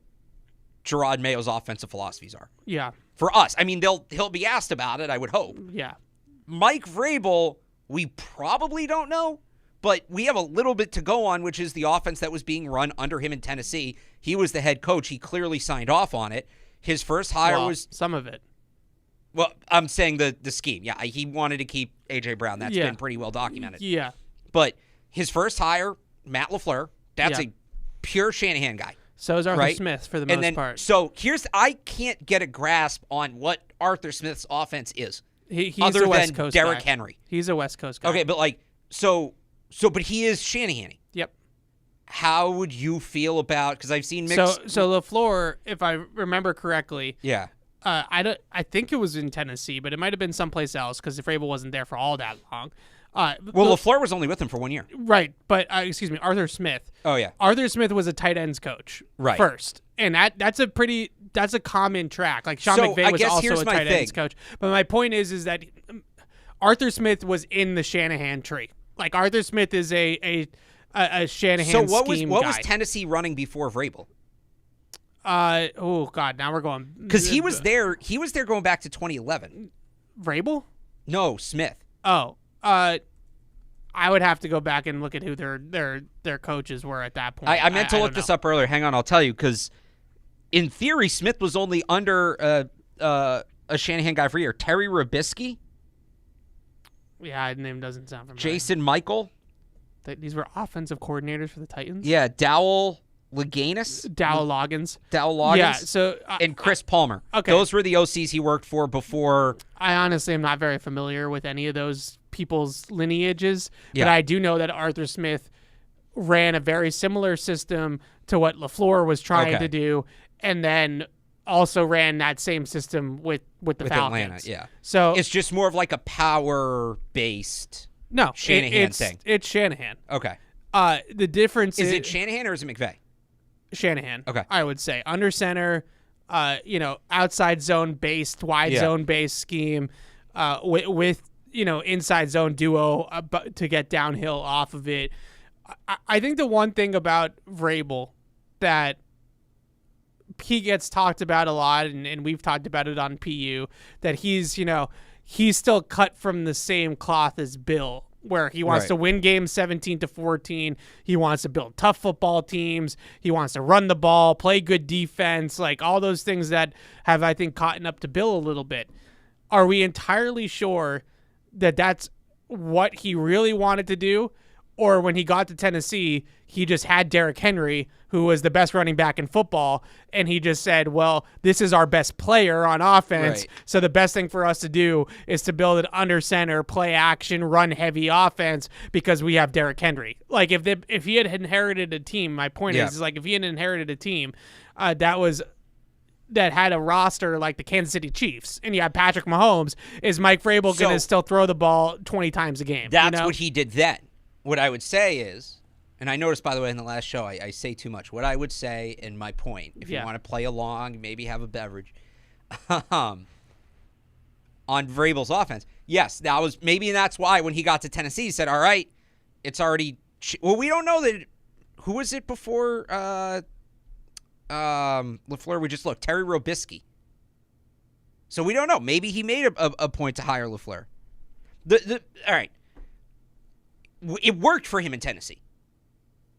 Gerard Mayo's offensive philosophies are. Yeah. For us. I mean, he'll be asked about it, I would hope. Yeah. Mike Vrabel, we probably don't know, but we have a little bit to go on, which is the offense that was being run under him in Tennessee. He was the head coach. He clearly signed off on it. His first hire was... some of it. Well, I'm saying the scheme. Yeah, he wanted to keep A.J. Brown. That's been pretty well documented. Yeah. But his first hire, Matt LaFleur, that's a pure Shanahan guy. So is Arthur Smith for the most part. So I can't get a grasp on what Arthur Smith's offense is. He's other a West than Coast Derrick guy. Henry. He's a West Coast guy. Okay, but but he is Shanahan. Yep. How would you feel about, because I've seen mixed... So LaFleur, if I remember correctly, yeah, I think it was in Tennessee, but it might have been someplace else because Vrabel wasn't there for all that long. LaFleur was only with him for 1 year. Right, but excuse me, Arthur Smith. Oh yeah, Arthur Smith was a tight ends coach first, and that's a common track. Sean McVay was also a tight ends coach. But my point is that Arthur Smith was in the Shanahan tree. Arthur Smith is a Shanahan. So what was Tennessee running before Vrabel? Oh God, now we're going because he was there. He was there going back to 2011. Vrabel? No, Smith. Oh, I would have to go back and look at who their coaches were at that point. I meant to look this up earlier. Hang on, I'll tell you, because in theory, Smith was only under a Shanahan guy for a year. Terry Robisky. Yeah, the name doesn't sound familiar. Jason Michael. These were offensive coordinators for the Titans? Yeah, Dowell Loggins. Yeah, so... and Chris Palmer. Okay. Those were the OCs he worked for before... I honestly am not very familiar with any of those people's lineages, yeah. But I do know that Arthur Smith ran a very similar system to what LaFleur was trying to do, and then also ran that same system with Falcons. Atlanta, yeah. So it's just more of a power-based Shanahan thing. It's Shanahan. Okay. The difference is it Shanahan or is it McVay? Shanahan. Okay. I would say under center, outside zone based, wide zone based scheme, with inside zone duo to get downhill off of it. I think the one thing about Vrabel that he gets talked about a lot, and we've talked about it on PU, that he's still cut from the same cloth as Bill, where he wants to win games 17-14. He wants to build tough football teams. He wants to run the ball, play good defense, all those things that have, I think, caught up to Bill a little bit. Are we entirely sure that that's what he really wanted to do? or when he got to Tennessee, he just had Derrick Henry, who was the best running back in football, and he just said, well, this is our best player on offense, Right. so the best thing for us to do is to build an under center, play action, run heavy offense because we have Derrick Henry. Like, if he had inherited a team, my point is like, if he had inherited a team that had a roster like the Kansas City Chiefs, and you had Patrick Mahomes, is Mike Vrabel going to still throw the ball 20 times a game? That's what he did then. What I would say is, and I noticed, by the way, in the last show, I say too much. What I would say, and my point, if you want to play along, maybe have a beverage, on Vrabel's offense, yes, maybe that's why when he got to Tennessee, he said, all right, it's already well, we don't know that. Who was it before LaFleur? We just looked. Terry Robisky. So we don't know. Maybe he made a point to hire LaFleur. All right. It worked for him in Tennessee.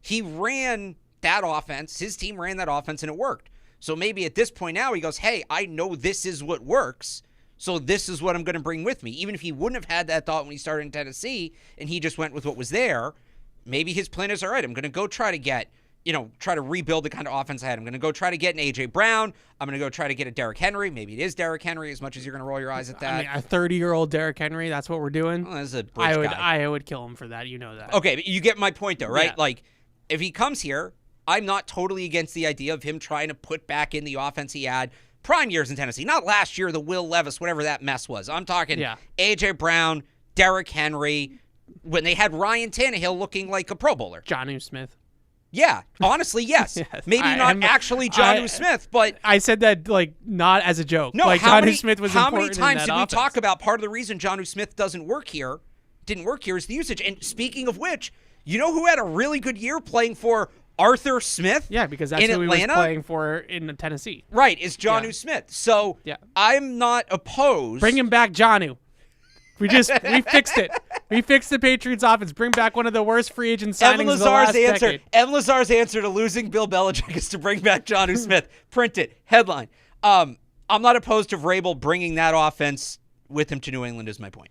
He ran that offense. His team ran that offense, and it worked. So maybe at this point now he goes, hey, I know this is what works, so this is what I'm going to bring with me. Even if he wouldn't have had that thought when he started in Tennessee and he just went with what was there, maybe his plan is, all right, I'm going to go try to rebuild the kind of offense I had. I'm going to go try to get an A.J. Brown. I'm going to go try to get a Derrick Henry. Maybe it is Derrick Henry, as much as you're going to roll your eyes at that. I mean, a 30-year-old Derrick Henry, that's what we're doing? Well, that's a bridge guy. I would kill him for that. You know that. Okay, but you get my point, though, right? Yeah. Like, if he comes here, I'm not totally against the idea of him trying to put back in the offense he had prime years in Tennessee. Not last year, the Will Levis, whatever that mess was. I'm talking A.J. Brown, Derrick Henry, when they had Ryan Tannehill looking like a Pro Bowler. Jonnu Smith. Yeah, honestly, yes. Maybe not actually Jonnu Smith, but I said that like not as a joke. No, like Jonnu Smith was how important many times in did that we offense. talk about part of the reason Jonnu Smith didn't work here is the usage. And speaking of which, you know who had a really good year playing for Arthur Smith? Yeah, because that's in who Atlanta? he was playing for in Tennessee. Right, is Jonnu Smith. So I'm not opposed. Bring him back, Jonnu. We fixed it. We fixed the Patriots offense. Bring back one of the worst free agent signings of the last decade. Evan Lazar's answer to losing Bill Belichick is to bring back Jonnu Smith. Print it. Headline. I'm not opposed to Vrabel bringing that offense with him to New England is my point.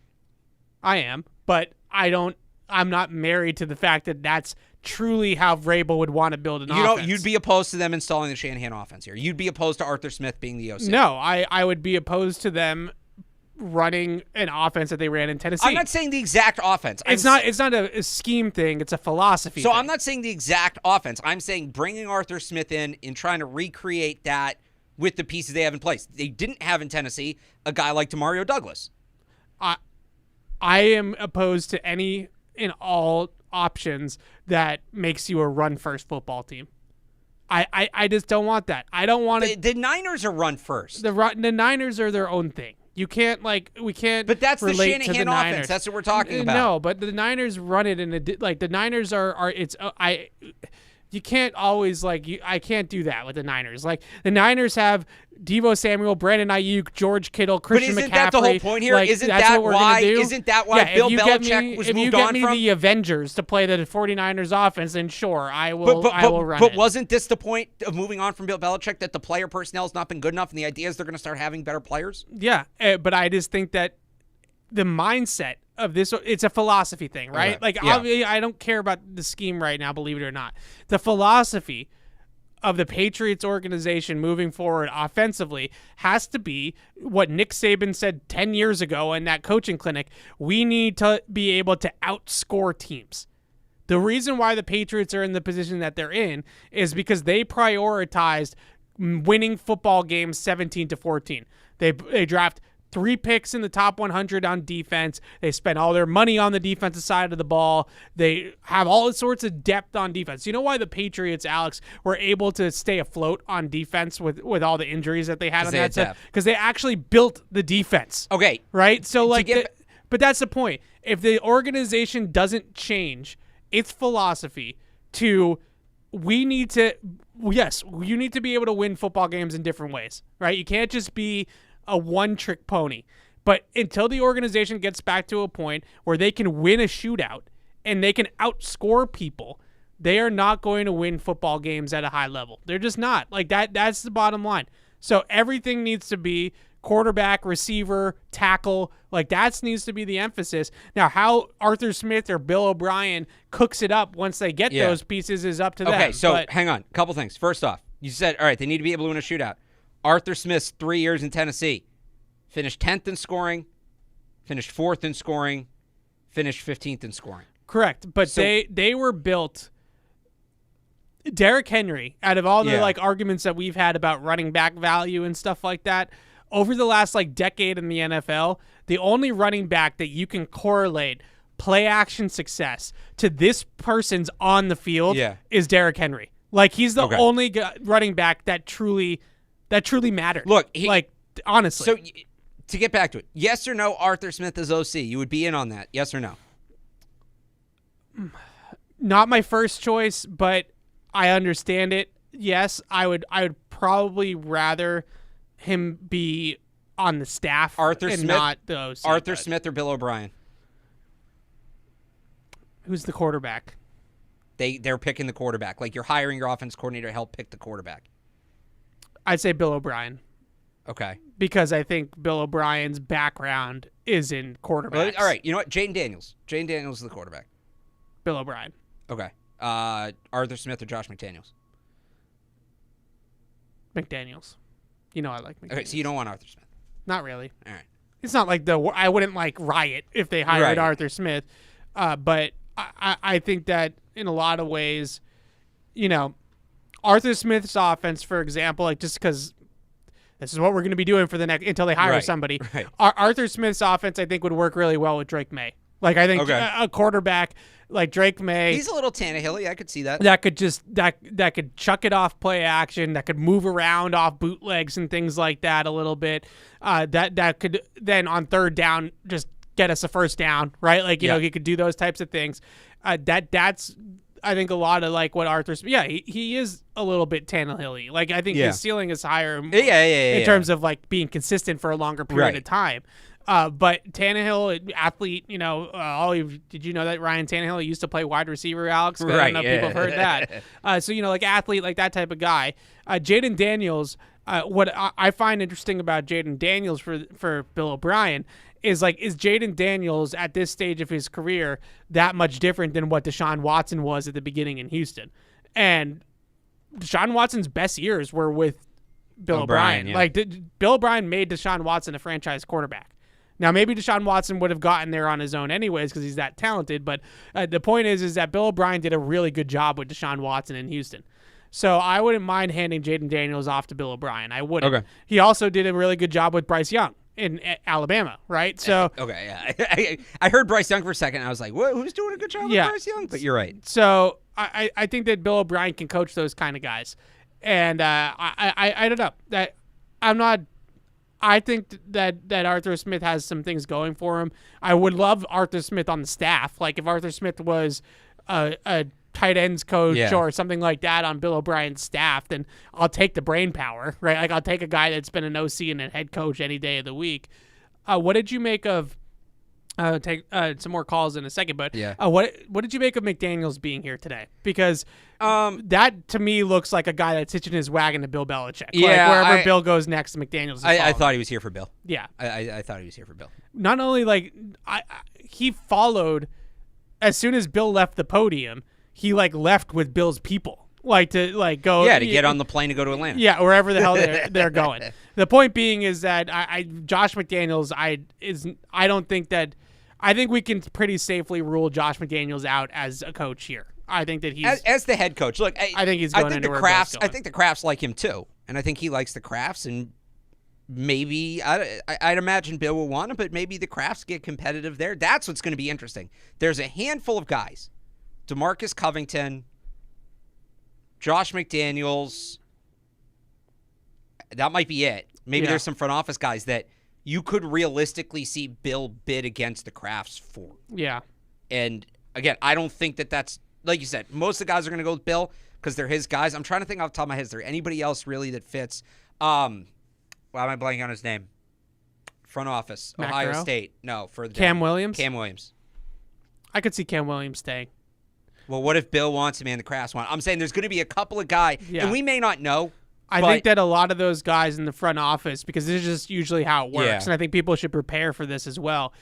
I am, but I'm not married to the fact that that's truly how Vrabel would want to build an offense. You'd be opposed to them installing the Shanahan offense here. You'd be opposed to Arthur Smith being the OC. No, I would be opposed to them running an offense that they ran in Tennessee. I'm not saying the exact offense. It's not a scheme thing. It's a philosophy thing. I'm not saying the exact offense. I'm saying bringing Arthur Smith in and trying to recreate that with the pieces they have in place. They didn't have in Tennessee a guy like Demario Douglas. I am opposed to any and all options that makes you a run-first football team. I just don't want that. I don't want it. The Niners are run first. The Niners are their own thing. You can't we can't. But that's the Shanahan offense. Niners. That's what we're talking about. No, but the Niners run it in the Niners are it's you can't always I can't do that with the Niners. Like the Niners have Deebo Samuel, Brandon Ayuk, George Kittle, Christian McCaffrey. But isn't that the whole point here? Isn't that why Bill Belichick was moved on from? If you get me the Avengers to play the 49ers offense, then sure, I will run it. But wasn't this the point of moving on from Bill Belichick, that the player personnel has not been good enough and the idea is they're going to start having better players? Yeah, but I just think that the mindset of this, it's a philosophy thing, right? Okay. I don't care about the scheme right now, believe it or not. The philosophy of the Patriots organization moving forward offensively has to be what Nick Saban said 10 years ago in that coaching clinic. We need to be able to outscore teams. The reason why the Patriots are in the position that they're in is because they prioritized winning football games 17-14. They draft 3 picks in the top 100 on defense. They spend all their money on the defensive side of the ball. They have all sorts of depth on defense. You know why the Patriots, Alex, were able to stay afloat on defense with all the injuries that they had on that side? Because they actually built the defense. Okay. Right? So, but that's the point. If the organization doesn't change its philosophy to you need to be able to win football games in different ways, right? You can't just be a one-trick pony. But until the organization gets back to a point where they can win a shootout and they can outscore people, they are not going to win football games at a high level. They're just not. That's the bottom line. So everything needs to be quarterback, receiver, tackle. Like, that needs to be the emphasis. Now, how Arthur Smith or Bill O'Brien cooks it up once they get those pieces is up to them. Okay, so hang on. Couple things. First off, you said, all right, they need to be able to win a shootout. Arthur Smith's 3 years in Tennessee. Finished 10th in scoring, finished 4th in scoring, finished 15th in scoring. Correct, but they were built. Derrick Henry, out of all the arguments that we've had about running back value and stuff like that, over the last decade in the NFL, the only running back that you can correlate play action success to this person's on the field is Derrick Henry. Like, he's the only running back that truly mattered. Look, honestly. So to get back to it, yes or no, Arthur Smith is OC? You would be in on that, yes or no? Not my first choice, but I understand it. Yes, I would probably rather him be on the staff not the OC. Arthur Smith or Bill O'Brien? Who's the quarterback? They're picking the quarterback. Like, you're hiring your offense coordinator to help pick the quarterback. I'd say Bill O'Brien. Okay. Because I think Bill O'Brien's background is in quarterbacks. Well, all right. You know what? Jaden Daniels. Jaden Daniels is the quarterback. Bill O'Brien. Okay. Arthur Smith or Josh McDaniels? McDaniels. You know I like McDaniels. Okay, so you don't want Arthur Smith? Not really. All right. It's not like I wouldn't riot if they hired Arthur Smith. But I think that in a lot of ways, Arthur Smith's offense, for example, just because this is what we're going to be doing for the next until they hire somebody. Right. Arthur Smith's offense, I think, would work really well with Drake May. Like, I think a quarterback like Drake May, he's a little Tannehill-y. I could see that. That could just that could chuck it off play action. That could move around off bootlegs and things like that a little bit. That could then on third down just get us a first down, right? Like, you know, he could do those types of things. That's I think a lot of what Arthur. Yeah, he is a little bit Tannehill-y. Like, I think his ceiling is higher. In terms of being consistent for a longer period of time. But Tannehill, athlete, did you know that Ryan Tannehill used to play wide receiver, Alex? I don't know if people have heard that. So, athlete, like that type of guy. Jaden Daniels, what I find interesting about Jaden Daniels for Bill O'Brien is Jaden Daniels at this stage of his career that much different than what Deshaun Watson was at the beginning in Houston? And Deshaun Watson's best years were with Bill O'Brien. Bill O'Brien made Deshaun Watson a franchise quarterback. Now, maybe Deshaun Watson would have gotten there on his own anyways because he's that talented, but the point is that Bill O'Brien did a really good job with Deshaun Watson in Houston. So I wouldn't mind handing Jaden Daniels off to Bill O'Brien. I wouldn't. Okay. He also did a really good job with Bryce Young in Alabama, right? So I heard Bryce Young for a second, and I was like, what? Who's doing a good job with Bryce Young? But you're right. So I think that Bill O'Brien can coach those kind of guys. And I don't know. That I'm not... I think that Arthur Smith has some things going for him. I would love Arthur Smith on the staff. Like, if Arthur Smith was a tight ends coach or something like that on Bill O'Brien's staff, then I'll take the brain power, right? Like, I'll take a guy that's been an OC and a head coach any day of the week. What did you make of take some more calls in a second, but what did you make of McDaniels being here today? Because that to me looks like a guy that's hitching his wagon to Bill Belichick. Wherever Bill goes next, McDaniels is I thought he was here for Bill. Yeah. I thought he was here for Bill. Not only he followed as soon as Bill left the podium, he left with Bill's people. Go to get on the plane to go to Atlanta. Yeah, wherever the hell they're going. The point being is that Josh McDaniels, I think we can pretty safely rule Josh McDaniels out as a coach here. I think that he's as the head coach. Look, I think he's going into Crafts. I think the Crafts like him too, and I think he likes the Crafts. And maybe I'd imagine Bill will want him, but maybe the Crafts get competitive there. That's what's going to be interesting. There's a handful of guys: DeMarcus Covington, Josh McDaniels. That might be it. Maybe there's some front office guys that you could realistically see Bill bid against the Crafts for. Yeah. And again, I don't think that's, like you said, most of the guys are going to go with Bill because they're his guys. I'm trying to think off the top of my head, is there anybody else really that fits? Why am I blanking on his name? Front office, Matt Ohio Corral? State. No, further Cam down. Williams? Cam Williams. I could see Cam Williams staying. Well, what if Bill wants him and the Crafts want? I'm saying there's going to be a couple of guys, and we may not know I think that a lot of those guys in the front office, because this is just usually how it works, Yeah. and I think people should prepare for this as well.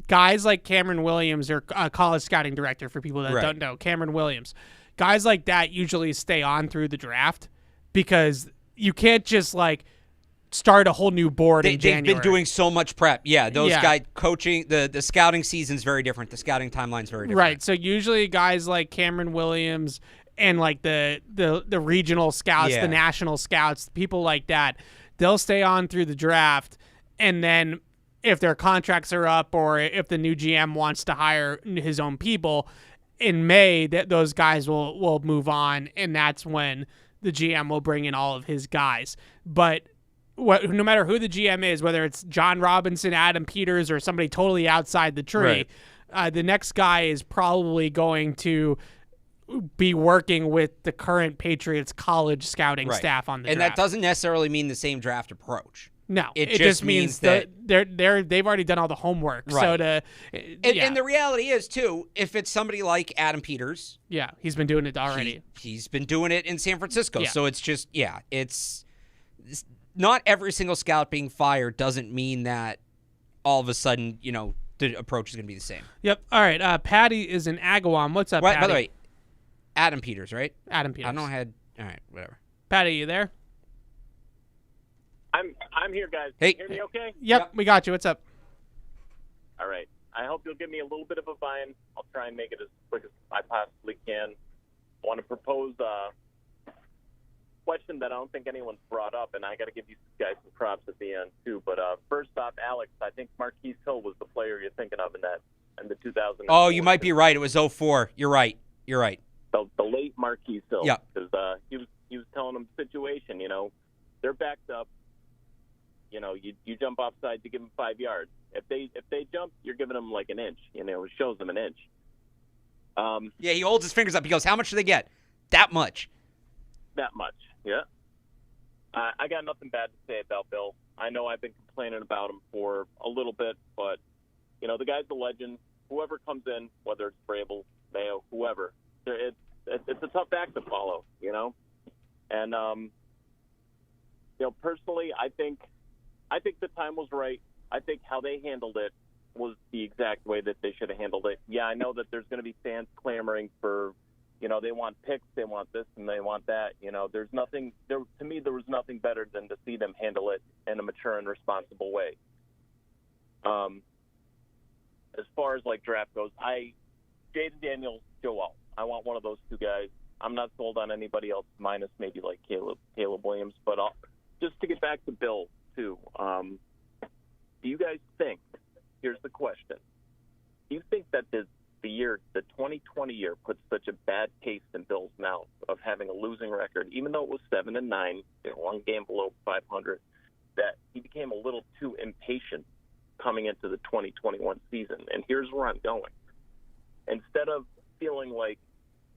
Guys like Cameron Williams, or college scouting director for people that don't know, Cameron Williams. Guys like that usually stay on through the draft because you can't just like start a whole new board in January. They've been doing so much prep. Yeah, those guys coaching, the scouting season's very different. The scouting timeline's very different. Right. So usually guys like Cameron Williams and like the regional scouts, the national scouts, people like that, they'll stay on through the draft, and then if their contracts are up or if the new GM wants to hire his own people in May, those guys will move on, and that's when the GM will bring in all of his guys. But no matter who the GM is, whether it's John Robinson, Adam Peters, or somebody totally outside the tree, the next guy is probably going to be working with the current Patriots college scouting staff on the draft. And that doesn't necessarily mean the same draft approach. No, it just means that they've already done all the homework. Right. So and the reality is too, if it's somebody like Adam Peters, he's been doing it already. He's been doing it in San Francisco. Yeah. So it's just it's not every single scout being fired doesn't mean that all of a sudden the approach is going to be the same. Yep. All right. Patty is in Agawam. What's up, Patty? By the way, Adam Peters, right? Adam Peters. I don't know. All right, whatever. Patty, you there? I'm here, guys. Hey. Can you hear me okay? Yep, we got you. What's up? All right. I hope you'll give me a little bit of a buy-in. I'll try and make it as quick as I possibly can. I want to propose a question that I don't think anyone's brought up, and I got to give you guys some props at the end, too. But first off, Alex, I think Marquise Hill was the player you're thinking of in the 2000. Oh, you might be right. It was 2004. You're right. The late Marquise Hill. Yeah. Because he was telling them the situation, they're backed up. You jump offside to give them 5 yards. If they jump, you're giving them like an inch. It shows them an inch. Yeah, he holds his fingers up. He goes, "How much do they get?" That much. That much. Yeah. I got nothing bad to say about Bill. I know I've been complaining about him for a little bit, but the guy's a legend. Whoever comes in, whether it's Vrabel, Mayo, whoever, it's a tough act to follow. And personally, I think the time was right. I think how they handled it was the exact way that they should have handled it. Yeah, I know that there's going to be fans clamoring for, they want picks, they want this, and they want that. There's nothing there. To me, there was nothing better than to see them handle it in a mature and responsible way. As far as like draft goes, Jaden Daniels, Joe Alt. I want one of those two guys. I'm not sold on anybody else minus maybe like Caleb Williams. But just to get back to Bill too, do you guys think? Here's the question: do you think that the 2020 year, puts such a bad taste in Bill's mouth of having a losing record, even though it was 7-9, one game below 500, that he became a little too impatient coming into the 2021 season? And here's where I'm going. Instead of feeling like,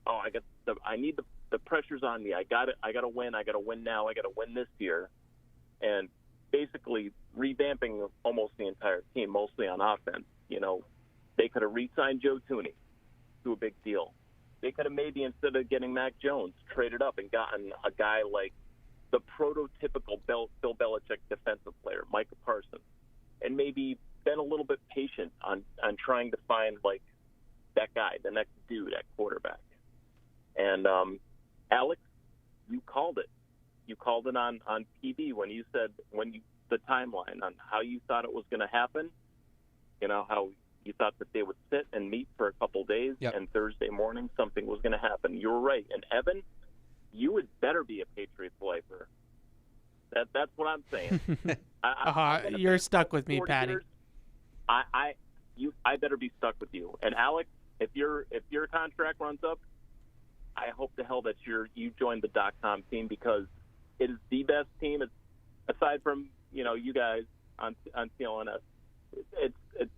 oh, I need the pressure's on me. I got to win. I got to win now. I got to win this year, and basically revamping almost the entire team, mostly on offense. They could have re-signed Joe Thuney to a big deal. They could have maybe, instead of getting Mac Jones, traded up and gotten a guy like the prototypical Bill Belichick defensive player, Micah Parsons, and maybe been a little bit patient on trying to find like that guy, the next dude at quarterback. And Alex, you called it. You called it on TV when you said the timeline on how you thought it was going to happen. How you thought that they would sit and meet for a couple days, and Thursday morning something was going to happen. You were right. And Evan, you would better be a Patriots lifer. That's what I'm saying. You're stuck with me, Patty. Years, I better be stuck with you. And Alex, if your contract runs up, I hope to hell that you joined the .com team, because it is the best team. It's, aside from you guys on CLNS. It's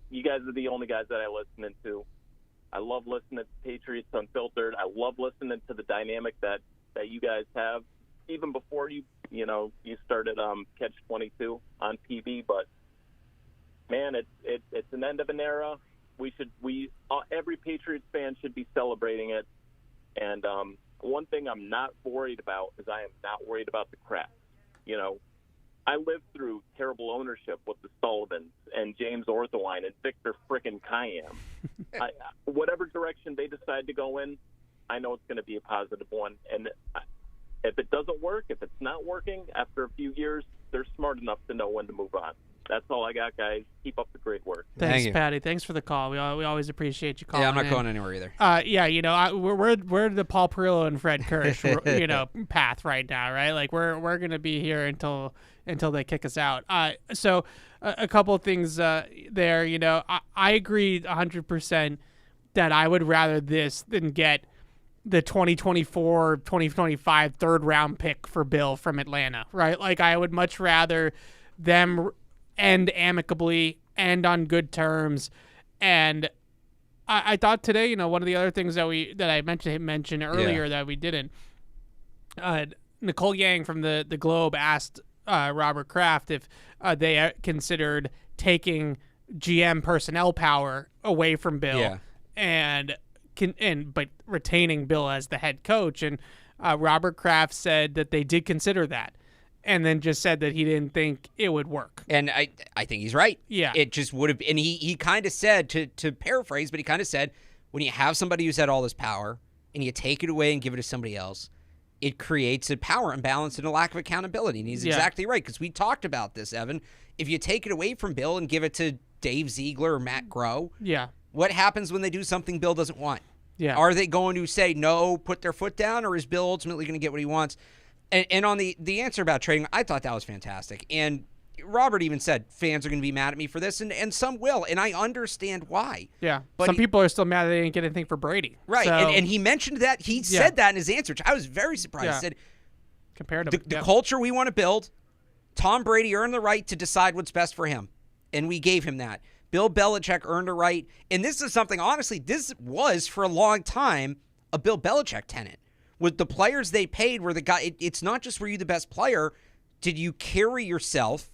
you guys are the only guys that I listen to. I love listening to Patriots Unfiltered. I love listening to the dynamic that you guys have, even before you started Catch-22 on TV. But man, it's an end of an era. Every Patriots fan should be celebrating it. And one thing I'm not worried about is I am not worried about the crap. You know, I lived through terrible ownership with the Sullivans and James Ortholine and Victor frickin' Kayam. Whatever direction they decide to go in, I know it's going to be a positive one. And if it doesn't work, if it's not working after a few years, they're smart enough to know when to move on. That's all I got, guys. Keep up the great work. Thanks, Patty. Thanks for the call. We always appreciate you calling. Yeah, I'm not in. going anywhere either. Yeah, you know, we're the Paul Perillo and Fred Kirsch, you know, path right now, right? Like we're gonna be here until they kick us out. So a couple of things there. You know, I agree 100% that I would rather this than get the 2024, 2025 third round pick for Bill from Atlanta, right? Like I would much rather them end amicably, end on good terms. And I thought today, you know, one of the other things that I mentioned earlier that we didn't, Nicole Yang from the Globe asked Robert Kraft if they considered taking GM personnel power away from Bill but retaining Bill as the head coach. And Robert Kraft said that they did consider that, and then just said that he didn't think it would work. And I think he's right. Yeah. It just would have, and he kind of said, to paraphrase, but he kind of said, when you have somebody who's had all this power and you take it away and give it to somebody else, it creates a power imbalance and a lack of accountability. And he's exactly right, because we talked about this, Evan. If you take it away from Bill and give it to Dave Ziegler or Matt Groh, what happens when they do something Bill doesn't want? Yeah. Are they going to say no, put their foot down, or is Bill ultimately going to get what he wants? And on the answer about trading, I thought that was fantastic. And Robert even said fans are going to be mad at me for this, and some will, and I understand why. Yeah, but some people are still mad that they didn't get anything for Brady. Right, so, and he mentioned that. He said that in his answer, which I was very surprised. Yeah. He said, compared to the culture we want to build, Tom Brady earned the right to decide what's best for him, and we gave him that. Bill Belichick earned a right, and this is something, honestly, this was for a long time a Bill Belichick tenet. With the players they paid were the guy, it's not just were you the best player, did you carry yourself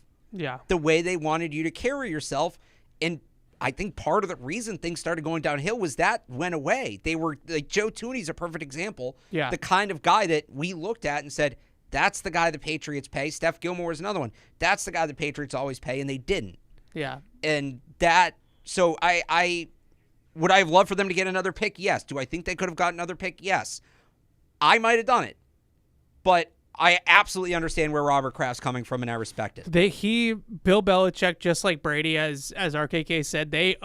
the way they wanted you to carry yourself? And I think part of the reason things started going downhill was that went away. They were, like, Joe Tooney's a perfect example. Yeah. The kind of guy that we looked at and said, that's the guy the Patriots pay. Steph Gilmore is another one. That's the guy the Patriots always pay, and they didn't. Yeah. And that, so I would I have loved for them to get another pick? Yes. Do I think they could have gotten another pick? Yes. I might have done it, but I absolutely understand where Robert Kraft's coming from, and I respect it. Bill Belichick, just like Brady, as RKK said, they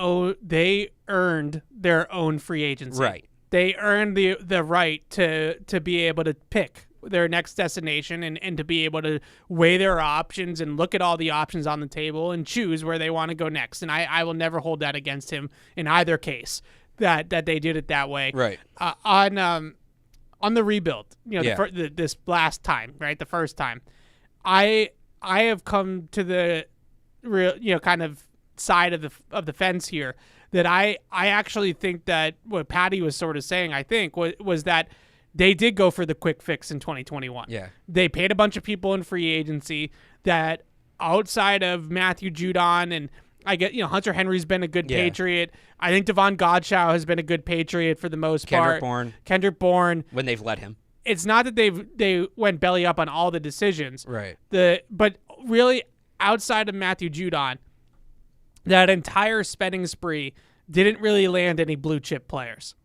earned their own free agency. Right. They earned the right to be able to pick their next destination and to be able to weigh their options and look at all the options on the table and choose where they want to go next. And I will never hold that against him in either case that they did it that way. Right. On the rebuild, you know, this last time, right, the first time, I have come to the real, you know, kind of side of the fence here that I actually think that what Patty was sort of saying, I think, was that they did go for the quick fix in 2021. Yeah. They paid a bunch of people in free agency that outside of Matthew Judon and I get, you know, Hunter Henry's been a good Patriot. I think Devon Godchaux has been a good Patriot for the most part. Kendrick Bourne. When they've let him. It's not that they went belly up on all the decisions. Right. But really, outside of Matthew Judon, that entire spending spree didn't really land any blue chip players.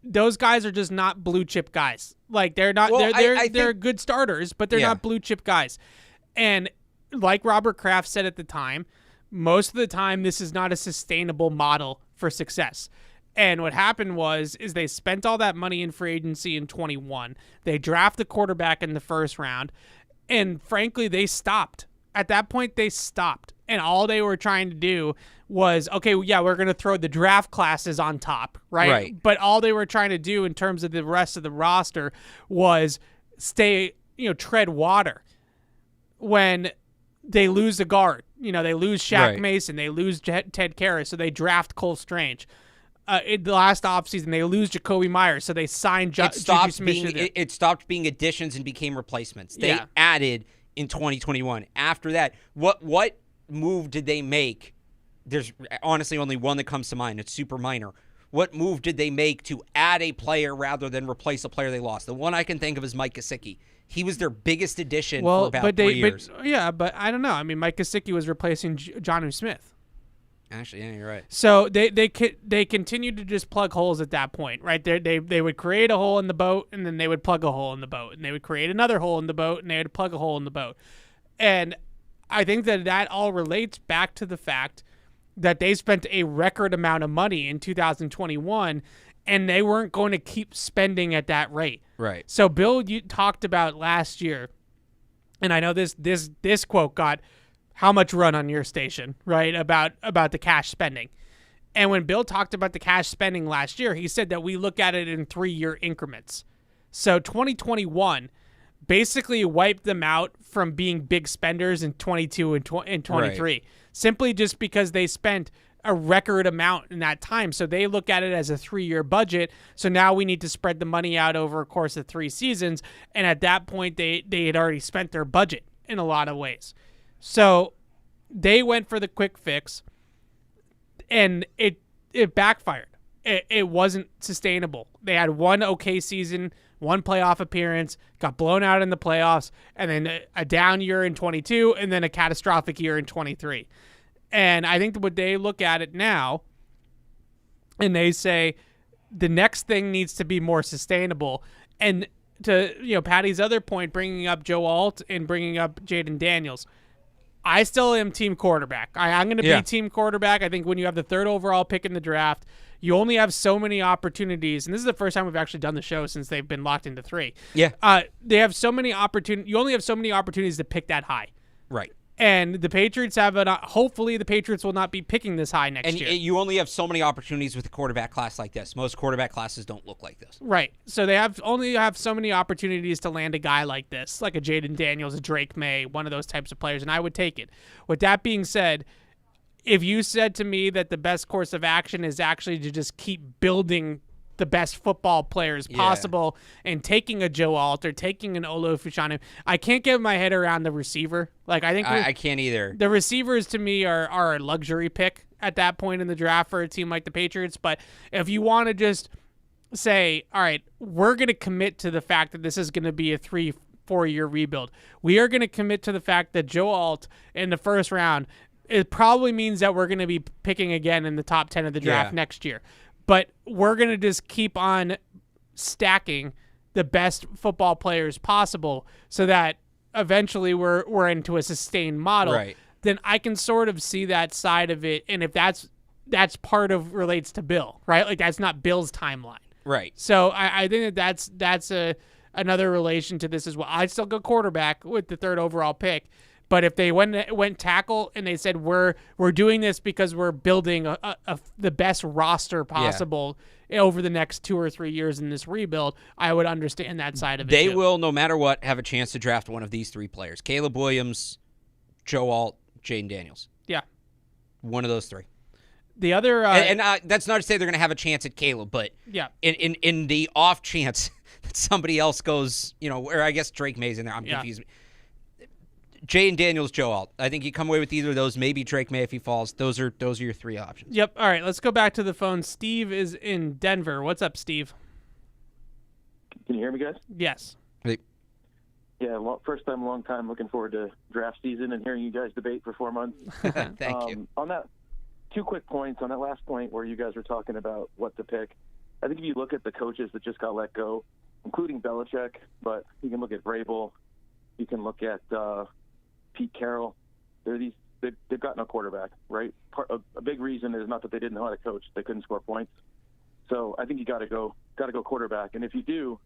Those guys are just not blue chip guys. Like they're not. Well, they're good starters, but they're not blue chip guys. And like Robert Kraft said at the time, most of the time, this is not a sustainable model for success. And what happened is they spent all that money in free agency in 21. They draft the quarterback in the first round. And frankly, they stopped. At that point, they stopped. And all they were trying to do was, okay, yeah, we're going to throw the draft classes on top, right? But all they were trying to do in terms of the rest of the roster was tread water. When they lose a guard, you know, they lose Shaq Mason, they lose Ted Karras, so they draft Cole Strange. In the last offseason, they lose Jacoby Myers, so they signed Juju Smith. It stopped being additions and became replacements. They added in 2021. After that, what move did they make? There's honestly only one that comes to mind. It's super minor. what move did they make to add a player rather than replace a player they lost? The one I can think of is Mike Gesicki. He was their biggest addition for about 3 years. But I don't know. I mean, Mike Gesicki was replacing Jonnu Smith. Actually, yeah, you're right. So they continued to just plug holes at that point, right? They would create a hole in the boat, and then they would plug a hole in the boat, and they would create another hole in the boat, and they would plug a hole in the boat. And I think that all relates back to the fact that they spent a record amount of money in 2021, and they weren't going to keep spending at that rate. Right. So, Bill, you talked about last year, and I know this quote got how much run on your station, right, about the cash spending. And when Bill talked about the cash spending last year, he said that we look at it in 3-year increments. So 2021 basically wiped them out from being big spenders in 22 and 23, right. Simply just because they spent a record amount in that time. So they look at it as a 3-year budget. So now we need to spread the money out over a course of 3 seasons. And at that point, they had already spent their budget in a lot of ways. So they went for the quick fix, and it backfired. It wasn't sustainable. They had one okay season, one playoff appearance, got blown out in the playoffs, and then a down year in 22, and then a catastrophic year in 23. And I think what they look at it now, and they say the next thing needs to be more sustainable. And to Patty's other point, bringing up Joe Alt and bringing up Jaden Daniels, I still am team quarterback. I'm going to be team quarterback. I think when you have the 3rd overall pick in the draft, you only have so many opportunities. And this is the first time we've actually done the show since they've been locked into 3. Yeah. They have so many opportunities. You only have so many opportunities to pick that high. Right. And the Patriots hopefully the Patriots will not be picking this high next year. And you only have so many opportunities with a quarterback class like this. Most quarterback classes don't look like this. Right. So they only have so many opportunities to land a guy like this, like a Jaden Daniels, a Drake May, one of those types of players, and I would take it. With that being said, if you said to me that the best course of action is actually to just keep building the best football players possible and taking a Joe Alt or taking an Olo Fushanu, I can't get my head around the receiver. Like I can't either. The receivers to me are a luxury pick at that point in the draft for a team like the Patriots. But if you want to just say, all right, we're going to commit to the fact that this is going to be a 3-4 year rebuild. We are going to commit to the fact that Joe Alt in the first round, it probably means that we're going to be picking again in the top 10 of the draft next year. But we're going to just keep on stacking the best football players possible so that eventually we're into a sustained model. Right. Then I can sort of see that side of it. And if that's part of relates to Bill, right? Like that's not Bill's timeline. Right. So I think that's another relation to this as well. I'd still go quarterback with the 3rd overall pick. But if they went tackle and they said we're doing this because we're building the best roster possible over the next 2 or 3 years in this rebuild, I would understand that side of it. They will, no matter what, have a chance to draft one of these 3 players: Caleb Williams, Joe Alt, Jaden Daniels. Yeah, one of those 3. The other, and that's not to say they're going to have a chance at Caleb, but in the off chance that somebody else goes, or I guess Drake May's in there. I'm confused. Jaden Daniels, Joe Alt. I think you come away with either of those. Maybe Drake May if he falls. Those are your 3 options. Yep. All right, let's go back to the phone. Steve is in Denver. What's up, Steve? Can you hear me, guys? Yes. Hey. Yeah, first time, long time. Looking forward to draft season and hearing you guys debate for 4 months. Thank you. On that, 2 quick points. On that last point where you guys were talking about what to pick, I think if you look at the coaches that just got let go, including Belichick, but you can look at Vrabel, you can look at Pete Carroll. They've got no quarterback, right? A big reason is not that they didn't know how to coach; they couldn't score points. So I think you got to go quarterback. And if you do,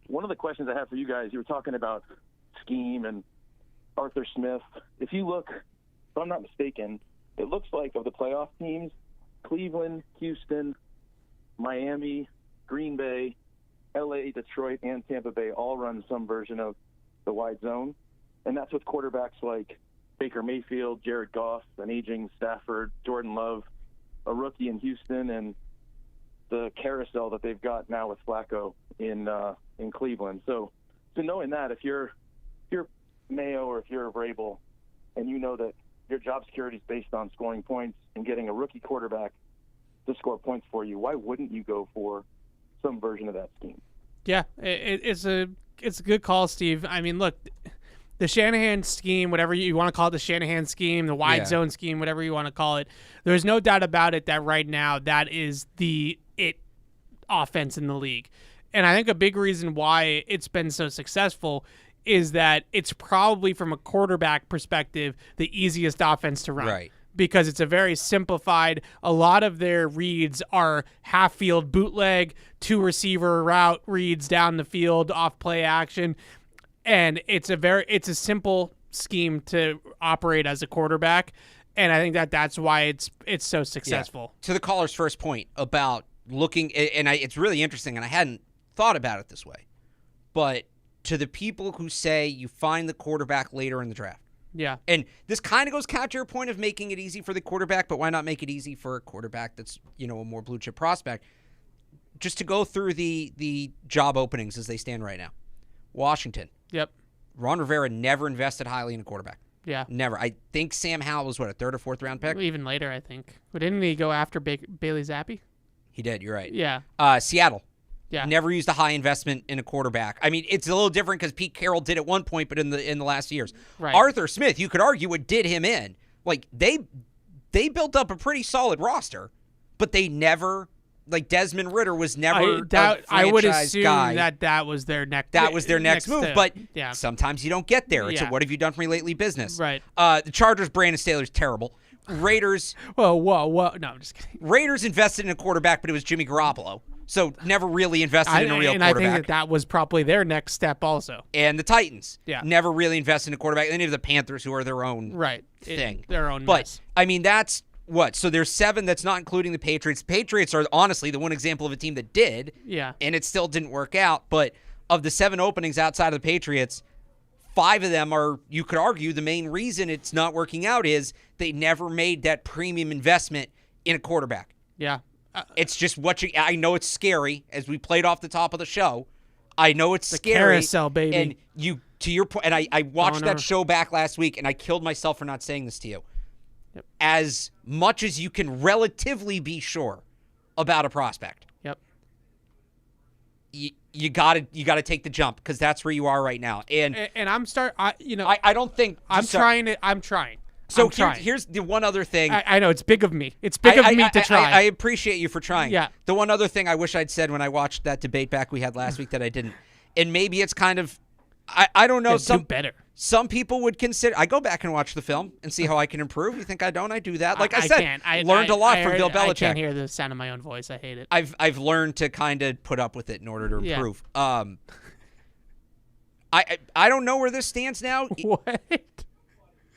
one of the questions I have for you guys, you were talking about scheme and Arthur Smith. If you look, if I'm not mistaken, it looks like of the playoff teams, Cleveland, Houston, Miami, Green Bay, LA, Detroit, and Tampa Bay all run some version of the wide zone. And that's with quarterbacks like Baker Mayfield, Jared Goff, an aging Stafford, Jordan Love, a rookie in Houston, and the carousel that they've got now with Flacco in Cleveland. So knowing that, if you're Mayo or if you're Vrabel, and you know that your job security is based on scoring points and getting a rookie quarterback to score points for you, why wouldn't you go for some version of that scheme? Yeah, it's a good call, Steve. I mean, look, the Shanahan scheme, whatever you want to call it, the Shanahan scheme, the wide zone scheme, whatever you want to call it, there's no doubt about it that right now that is the offense in the league. And I think a big reason why it's been so successful is that it's probably, from a quarterback perspective, the easiest offense to run. Right. Because it's a very simplified, a lot of their reads are half-field bootleg, 2-receiver route reads down the field, off play action. And it's a simple scheme to operate as a quarterback. And I think that's why it's so successful. Yeah. To the caller's first point about looking, and it's really interesting, and I hadn't thought about it this way, but to the people who say you find the quarterback later in the draft. Yeah. And this kind of goes counter your point of making it easy for the quarterback, but why not make it easy for a quarterback that's, a more blue chip prospect? Just to go through the job openings as they stand right now. Washington. Yep. Ron Rivera never invested highly in a quarterback. Yeah. Never. I think Sam Howell was, a third or fourth round pick? Even later, I think. But didn't he go after Bailey Zappi? He did, you're right. Yeah. Seattle. Yeah. Never used a high investment in a quarterback. I mean, it's a little different because Pete Carroll did at one point, but in the last years. Right. Arthur Smith, you could argue, what did him in. Like, they built up a pretty solid roster, but they never, like, Desmond Ritter was never a franchise I would assume guy. that was their next move, step. but yeah. sometimes you don't get there. It's a what have you done for me lately business. Right. The Chargers, Brandon Staley's terrible. Raiders. Whoa. No, I'm just kidding. Raiders invested in a quarterback, but it was Jimmy Garoppolo. So never really invested in a real quarterback. And I think that was probably their next step also. And the Titans. Yeah. Never really invested in a quarterback. Any of the Panthers, who are their own thing. Their own But, mess. I mean, that's what? So there's 7 that's not including the Patriots. The Patriots are honestly the one example of a team that did. Yeah. And it still didn't work out. But of the 7 openings outside of the Patriots, 5 of them are, you could argue, the main reason it's not working out is they never made that premium investment in a quarterback. Yeah. It's just I know it's scary, as we played off the top of the show. I know it's the scary. Carousel, baby. And to your point, and I watched that show back last week, and I killed myself for not saying this to you. Yep. As much as you can relatively be sure about a prospect. Yep. You gotta take the jump, because that's where you are right now. And I'm I don't think I'm trying. So here's the one other thing. I know it's big of me. It's big of me to try. I appreciate you for trying. Yeah. The one other thing I wish I'd said when I watched that debate back we had last week that I didn't, and maybe it's kind of, I don't know. Do better. Some people would consider. I go back and watch the film and see how I can improve. You think I don't? I do that. Like I said, learned a lot from Bill Belichick. I can't hear the sound of my own voice. I hate it. I've learned to kind of put up with it in order to improve. Yeah. I don't know where this stands now. What?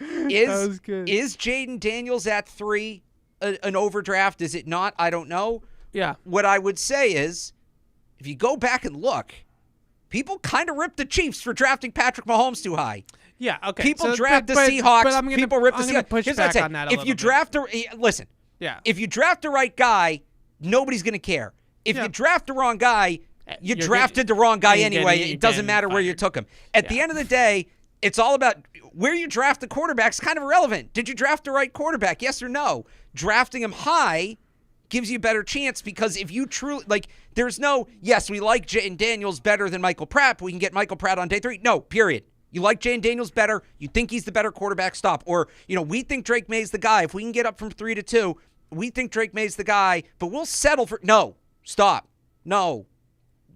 Is Jaden Daniels at 3 an overdraft? Is it not? I don't know. Yeah. What I would say is, if you go back and look, people kind of ripped the Chiefs for drafting Patrick Mahomes too high. Yeah, okay. People draft the Seahawks. But people rip the Seahawks. Push back on that a if you draft listen. Yeah. If you draft the right guy, nobody's going to care. If you draft the wrong guy, you drafted the wrong guy anyway. It doesn't matter where you took him. At the end of the day, it's all about where you draft the quarterback's kind of irrelevant. Did you draft the right quarterback? Yes or no? Drafting him high gives you a better chance, because if you truly, there's no, yes, we like Jaden Daniels better than Michael Pratt, but we can get Michael Pratt on day 3. No, period. You like Jaden Daniels better. You think he's the better quarterback, stop. Or, we think Drake May's the guy. If we can get up from 3 to 2, we think Drake May's the guy, but we'll settle for, no, stop. No.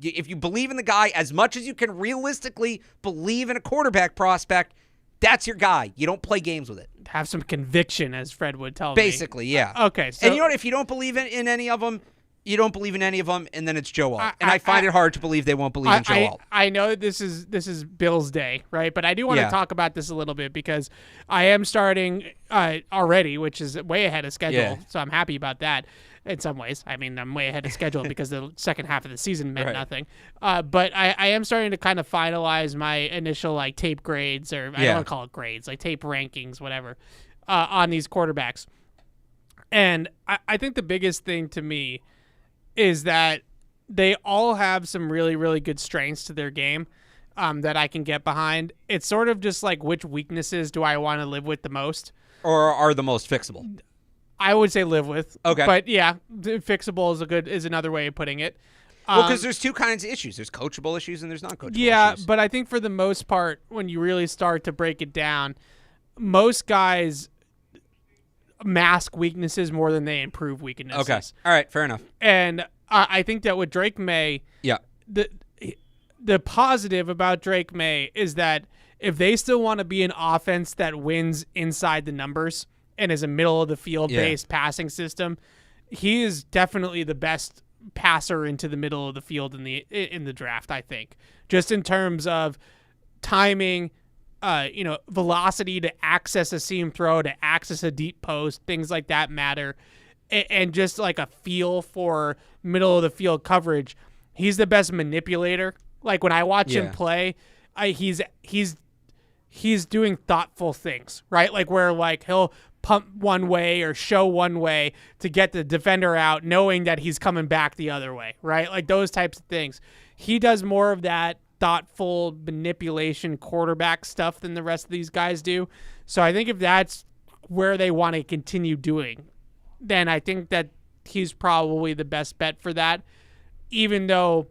If you believe in the guy as much as you can realistically believe in a quarterback prospect, that's your guy. You don't play games with it. Have some conviction, as Fred would tell me. Basically, yeah. Okay. So, and you know what? If you don't believe in any of them, you don't believe in any of them, and then it's Joe Alt. And I find it hard to believe they won't believe in Joe Alt. I know this is Bill's day, right? But I do want to talk about this a little bit, because I am starting already, which is way ahead of schedule. Yeah. So I'm happy about that in some ways. I mean, I'm way ahead of schedule because the second half of the season meant nothing. But I am starting to kind of finalize my initial tape grades, or I don't want to call it grades, tape rankings, whatever, on these quarterbacks. And I think the biggest thing to me is that they all have some really, really good strengths to their game that I can get behind. It's sort of just which weaknesses do I want to live with the most? Or are the most fixable? I would say live with. Okay. But yeah, fixable is another way of putting it. Well, because there's two kinds of issues. There's coachable issues and there's non-coachable issues. But I think for the most part, when you really start to break it down, most guys mask weaknesses more than they improve weaknesses. Okay. All right. Fair enough. And I think that with Drake May, Yeah. the positive about Drake May is that if they still want to be an offense that wins inside the numbers and is a middle of the field based passing system, he is definitely the best passer into the middle of the field in the draft, I think. Just in terms of timing, velocity to access a seam throw, to access a deep post, things like that matter. And just like a feel for middle of the field coverage. He's the best manipulator. Like when I watch him play, he's doing thoughtful things, right? Like where like he'll pump one way or show one way to get the defender out, knowing that he's coming back the other way, right? Like those types of things. He does more of that thoughtful manipulation quarterback stuff than the rest of these guys do. So I think if that's where they want to continue doing, then I think that he's probably the best bet for that, even though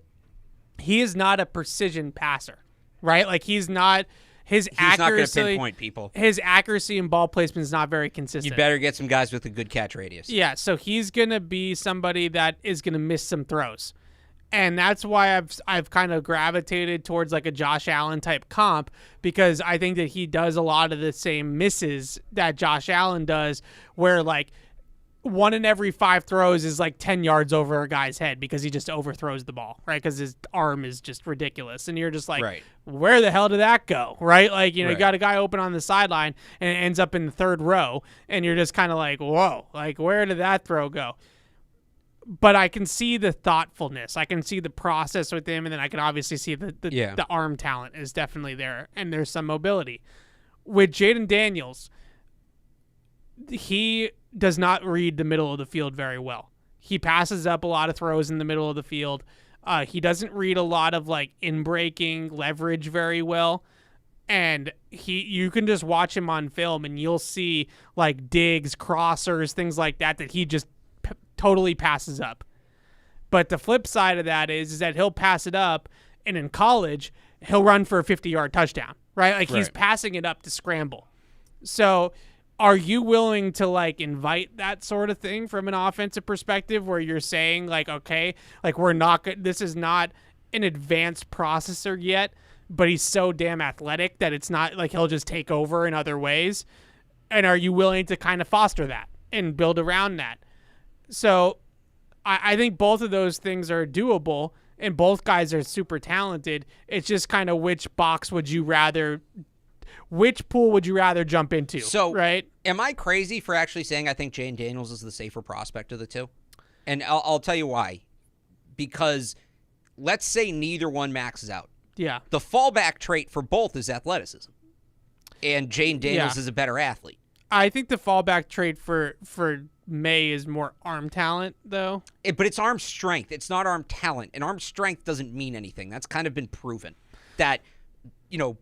he is not a precision passer, right? Like he's not not going to pinpoint people. His accuracy and ball placement is not very consistent. You better get some guys with a good catch radius. Yeah, so he's going to be somebody that is going to miss some throws. And that's why I've kind of gravitated towards like a Josh Allen type comp, because I think that he does a lot of the same misses that Josh Allen does, where like 1 in every 5 throws is like 10 yards over a guy's head because he just overthrows the ball, right? Because his arm is just ridiculous. And you're just like, where the hell did that go, right? Like, you got a guy open on the sideline and it ends up in the 3rd row, and you're just kind of like, whoa, like where did that throw go? But I can see the thoughtfulness. I can see the process with him, and then I can obviously see the arm talent is definitely there, and there's some mobility. With Jaden Daniels, he does not read the middle of the field very well. He passes up a lot of throws in the middle of the field. He doesn't read a lot of like in-breaking leverage very well. And you can just watch him on film and you'll see like digs, crossers, things like that he just totally passes up. But the flip side of that is that he'll pass it up, and in college, he'll run for a 50-yard touchdown, right? Like he's passing it up to scramble. So are you willing to like invite that sort of thing from an offensive perspective, where you're saying like, okay, like this is not an advanced processor yet, but he's so damn athletic that it's not like he'll just take over in other ways? And are you willing to kind of foster that and build around that? So I think both of those things are doable, and both guys are super talented. It's just kind of which pool would you rather jump into? So, right? Am I crazy for actually saying I think Jane Daniels is the safer prospect of the two? And I'll tell you why. Because let's say neither one maxes out. Yeah. The fallback trait for both is athleticism. And Jane Daniels is a better athlete. I think the fallback trait for May is more arm talent, though. But it's arm strength. It's not arm talent. And arm strength doesn't mean anything. That's kind of been proven. That,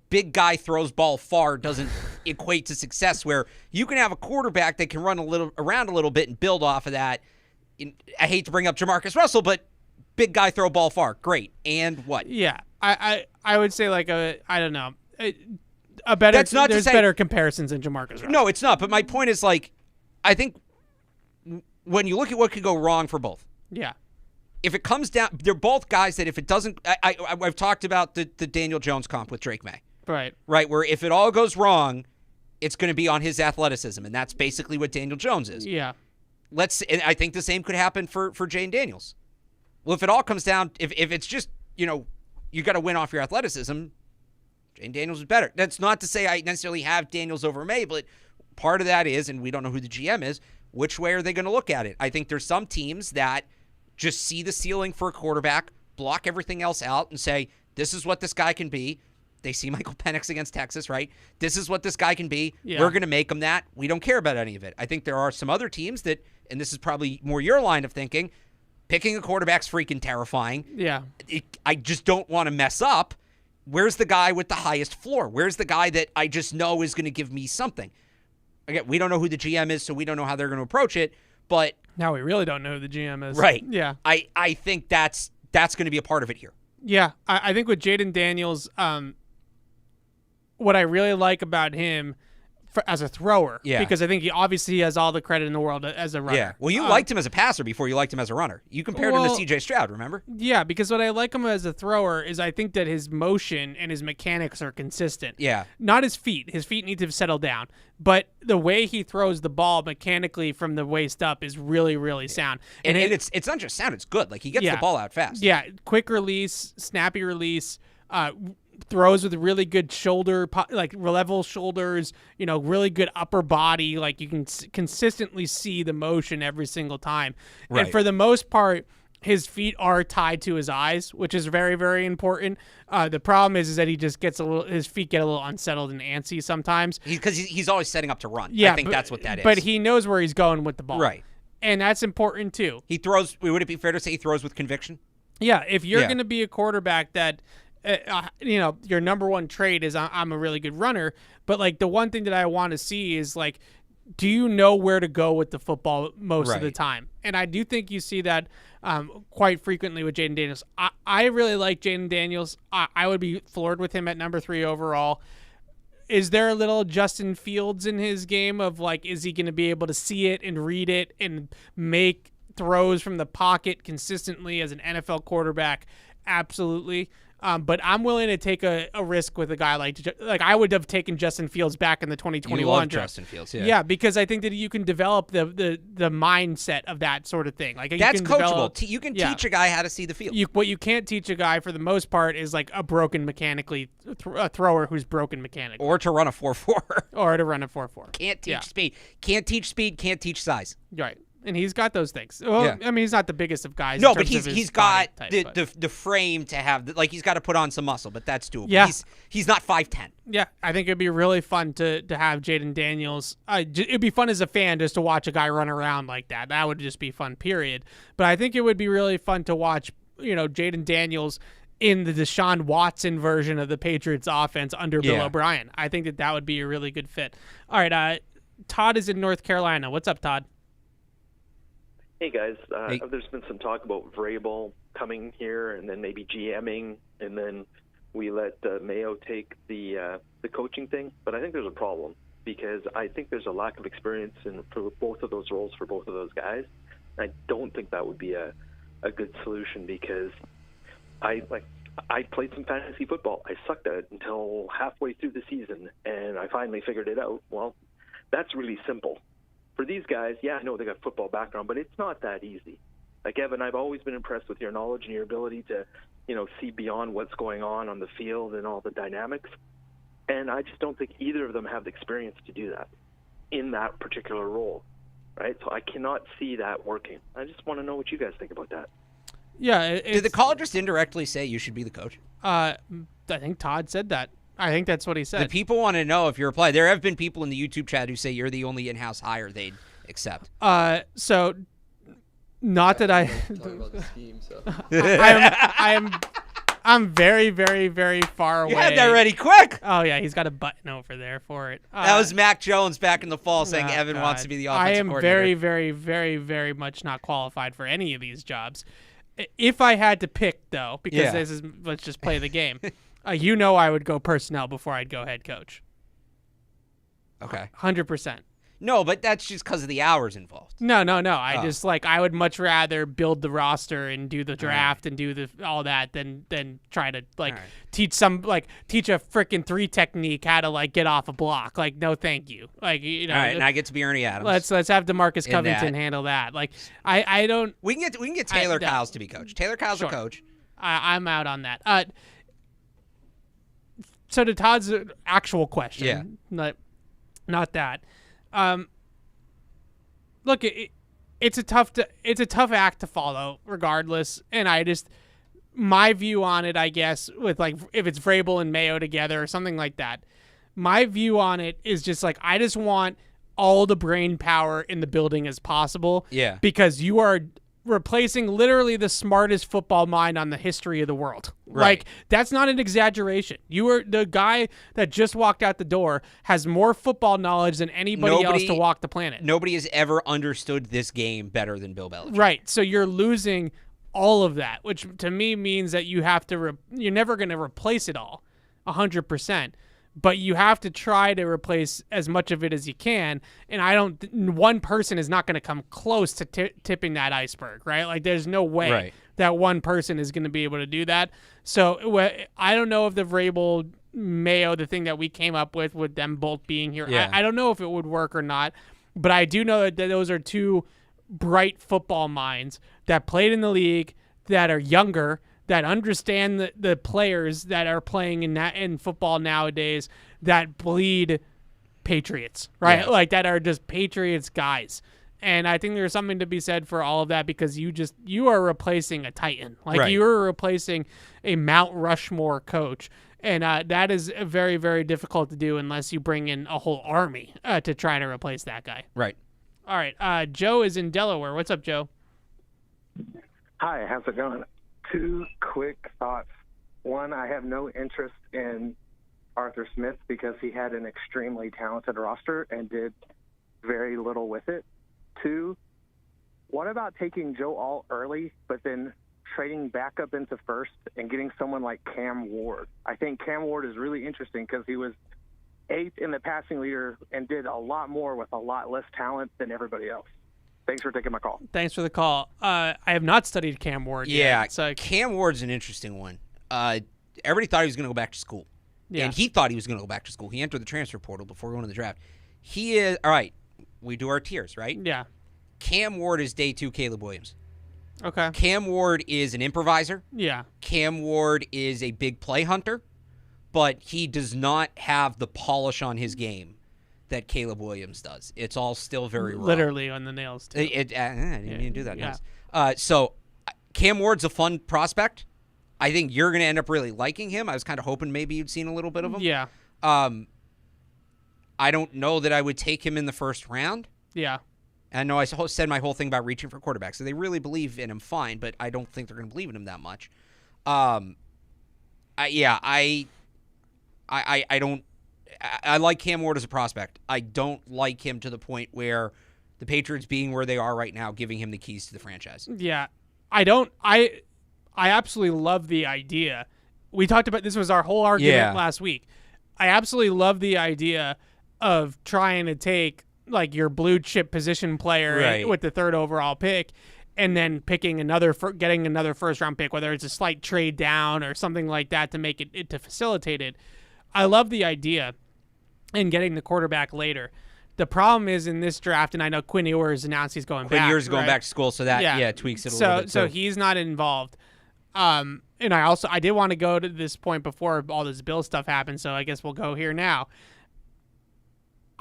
big guy throws ball far doesn't equate to success, where you can have a quarterback that can run around a little bit and build off of that. I hate to bring up Jamarcus Russell, but big guy throw ball far. Great. And what? Yeah. I would say like I don't know. There's better comparisons than Jamarcus Russell. No, it's not. But my point is, like, I think when you look at what could go wrong for both. Yeah. If it comes down, they're both guys that if it doesn't, I've talked about the Daniel Jones comp with Drake May. Right. Right, where if it all goes wrong, it's going to be on his athleticism, and that's basically what Daniel Jones is. Yeah. And I think the same could happen for Jane Daniels. Well, if it all comes down, if it's just, you got to win off your athleticism, Jane Daniels is better. That's not to say I necessarily have Daniels over May, but part of that is, and we don't know who the GM is, which way are they going to look at it? I think there's some teams that just see the ceiling for a quarterback, block everything else out, and say, this is what this guy can be. They see Michael Penix against Texas, right? This is what this guy can be. Yeah. We're going to make him that. We don't care about any of it. I think there are some other teams that, and this is probably more your line of thinking, picking a quarterback's freaking terrifying. Yeah. I just don't want to mess up. Where's the guy with the highest floor? Where's the guy that I just know is going to give me something? Again, we don't know who the GM is, so we don't know how they're going to approach it. But now we really don't know who the GM is. right, Yeah. I think that's going to be a part of it here. Yeah, I think with Jaden Daniels, what I really like about him as a thrower, because I think he obviously has all the credit in the world as a runner. Yeah, well, you liked him as a passer before you liked him as a runner. You compared him to C.J. Stroud, remember? Yeah, because what I like him as a thrower is I think that his motion and his mechanics are consistent. Yeah. Not his feet. His feet need to settle down. But the way he throws the ball mechanically from the waist up is really, really sound. And it's not just sound, it's good. Like, he gets the ball out fast. Yeah, quick release, snappy release, throws with really good level shoulders, really good upper body. Like, you can consistently see the motion every single time. Right. And for the most part, his feet are tied to his eyes, which is very, very important. The problem is that he just gets his feet get a little unsettled and antsy sometimes. Because he's always setting up to run. Yeah, I think that's what that is. But he knows where he's going with the ball. Right. And that's important too. He throws, would it be fair to say he throws with conviction? Yeah, if you're going to be a quarterback that, your number one trait is I'm a really good runner, but like the one thing that I want to see is like, do you know where to go with the football most of the time? And I do think you see that quite frequently with Jaden Daniels. I really like Jaden Daniels. I would be floored with him at number 3 overall. Is there a little Justin Fields in his game of like, is he going to be able to see it and read it and make throws from the pocket consistently as an NFL quarterback? Absolutely. But I'm willing to take a risk with a guy like I would have taken Justin Fields back in the 2021 you love draft. Justin Fields, yeah, because I think that you can develop the mindset of that sort of thing. Like that's you can coachable. You can teach a guy how to see the field. What you can't teach a guy for the most part is like a broken mechanically a thrower who's broken mechanically, or to run a 4.4, or to run a 4.4. Can't teach speed. Can't teach speed. Can't teach size. Right. And he's got those things. Well, I mean, he's not the biggest of guys. No, but he's got the frame to have. He's got to put on some muscle, but that's doable. Yeah. He's not 5'10". Yeah, I think it'd be really fun to have Jaden Daniels. It'd be fun as a fan just to watch a guy run around like that. That would just be fun, period. But I think it would be really fun to watch, Jaden Daniels in the Deshaun Watson version of the Patriots offense under Bill O'Brien. I think that would be a really good fit. All right, Todd is in North Carolina. What's up, Todd? Hey, guys. There's been some talk about Vrabel coming here and then maybe GMing, and then we let Mayo take the coaching thing. But I think there's a problem because I think there's a lack of experience for both of those roles for both of those guys. I don't think that would be a good solution because I played some fantasy football. I sucked at it until halfway through the season, and I finally figured it out. Well, that's really simple. For these guys, I know they got football background, but it's not that easy. Like, Evan, I've always been impressed with your knowledge and your ability to, see beyond what's going on the field and all the dynamics. And I just don't think either of them have the experience to do that in that particular role, right? So I cannot see that working. I just want to know what you guys think about that. Yeah. Did the caller just indirectly say you should be the coach? I think Todd said that. I think that's what he said. The people want to know if you're a player. There have been people in the YouTube chat who say you're the only in-house hire they'd accept. So not that I about the scheme, so. I'm very, very, very far away. You had that ready quick. Oh yeah, he's got a button over there for it. That was Mac Jones back in the fall saying Evan wants to be the offensive coordinator. I am very, very, very, very much not qualified for any of these jobs. If I had to pick, though, because let's just play the game. I would go personnel before I'd go head coach. Okay. 100%. No, but that's just because of the hours involved. No. I would much rather build the roster and do the draft and do all that than try to teach a freaking 3 technique how to get off a block. Like, no, thank you. All right, and I get to be Ernie Adams. Let's have DeMarcus Covington handle that. Like, I don't. We can get Taylor Kyles to be coach. Taylor Kyles a coach. I'm out on that. So to Todd's actual question, not that. Look, it's a tough act to follow, regardless. And my view on it, I guess, with if it's Vrabel and Mayo together or something like that, my view on it is just I just want all the brain power in the building as possible. Yeah. Because you are replacing literally the smartest football mind on the history of the world. Right. Like, that's not an exaggeration. You were the guy that just walked out the door has more football knowledge than anybody else to walk the planet. Nobody has ever understood this game better than Bill Belichick. Right. So you're losing all of that, which to me means that you have to you're never going to replace it all 100%, but you have to try to replace as much of it as you can. And one person is not going to come close to tipping that iceberg, right? Like, there's no way that one person is going to be able to do that. So I don't know if the Vrabel Mayo, the thing that we came up with them both being here, I don't know if it would work or not, but I do know that those are two bright football minds that played in the league, that are younger, that understand the players that are playing in football nowadays, that bleed Patriots, right? Yeah. Like, that are just Patriots guys. And I think there's something to be said for all of that, because you are replacing a Titan. Like, you are replacing a Mount Rushmore coach. And that is very, very difficult to do unless you bring in a whole army to try to replace that guy. Right. All right. Joe is in Delaware. What's up, Joe? Hi, how's it going? 2 quick thoughts. One, I have no interest in Arthur Smith because he had an extremely talented roster and did very little with it. 2, what about taking Joe Alt early, but then trading back up into first and getting someone like Cam Ward? I think Cam Ward is really interesting because he was 8th in the passing leader and did a lot more with a lot less talent than everybody else. Thanks for taking my call. Thanks for the call. I have not studied Cam Ward yet. Yeah, Cam Ward's an interesting one. Everybody thought he was going to go back to school. Yeah. And he thought he was going to go back to school. He entered the transfer portal before going to the draft. He is, all right, we do our tiers, right? Yeah. Cam Ward is day 2 Caleb Williams. Okay. Cam Ward is an improviser. Yeah. Cam Ward is a big play hunter, but he does not have the polish on his game that Caleb Williams does. It's all still very raw. Literally on the nails, too. I didn't even do that. Yeah. Nice. So Cam Ward's a fun prospect. I think you're going to end up really liking him. I was kind of hoping maybe you'd seen a little bit of him. Yeah. I don't know that I would take him in the first round. Yeah. And I know I said my whole thing about reaching for quarterbacks. So they really believe in him, fine, but I don't think they're going to believe in him that much. I like Cam Ward as a prospect. I don't like him to the point where the Patriots, being where they are right now, giving him the keys to the franchise. Yeah. I absolutely love the idea. We talked about this, was our whole argument last week. I absolutely love the idea of trying to take like your blue chip position player with the 3rd overall pick and then getting another first round pick, whether it's a slight trade down or something like that to make it to facilitate it. I love the idea in getting the quarterback later. The problem is in this draft, and I know Quinn Ewers announced he's going back. Quinn Ewers is going back to school, so that tweaks it a little bit. So he's not involved. And I did want to go to this point before all this Bill stuff happened, so I guess we'll go here now.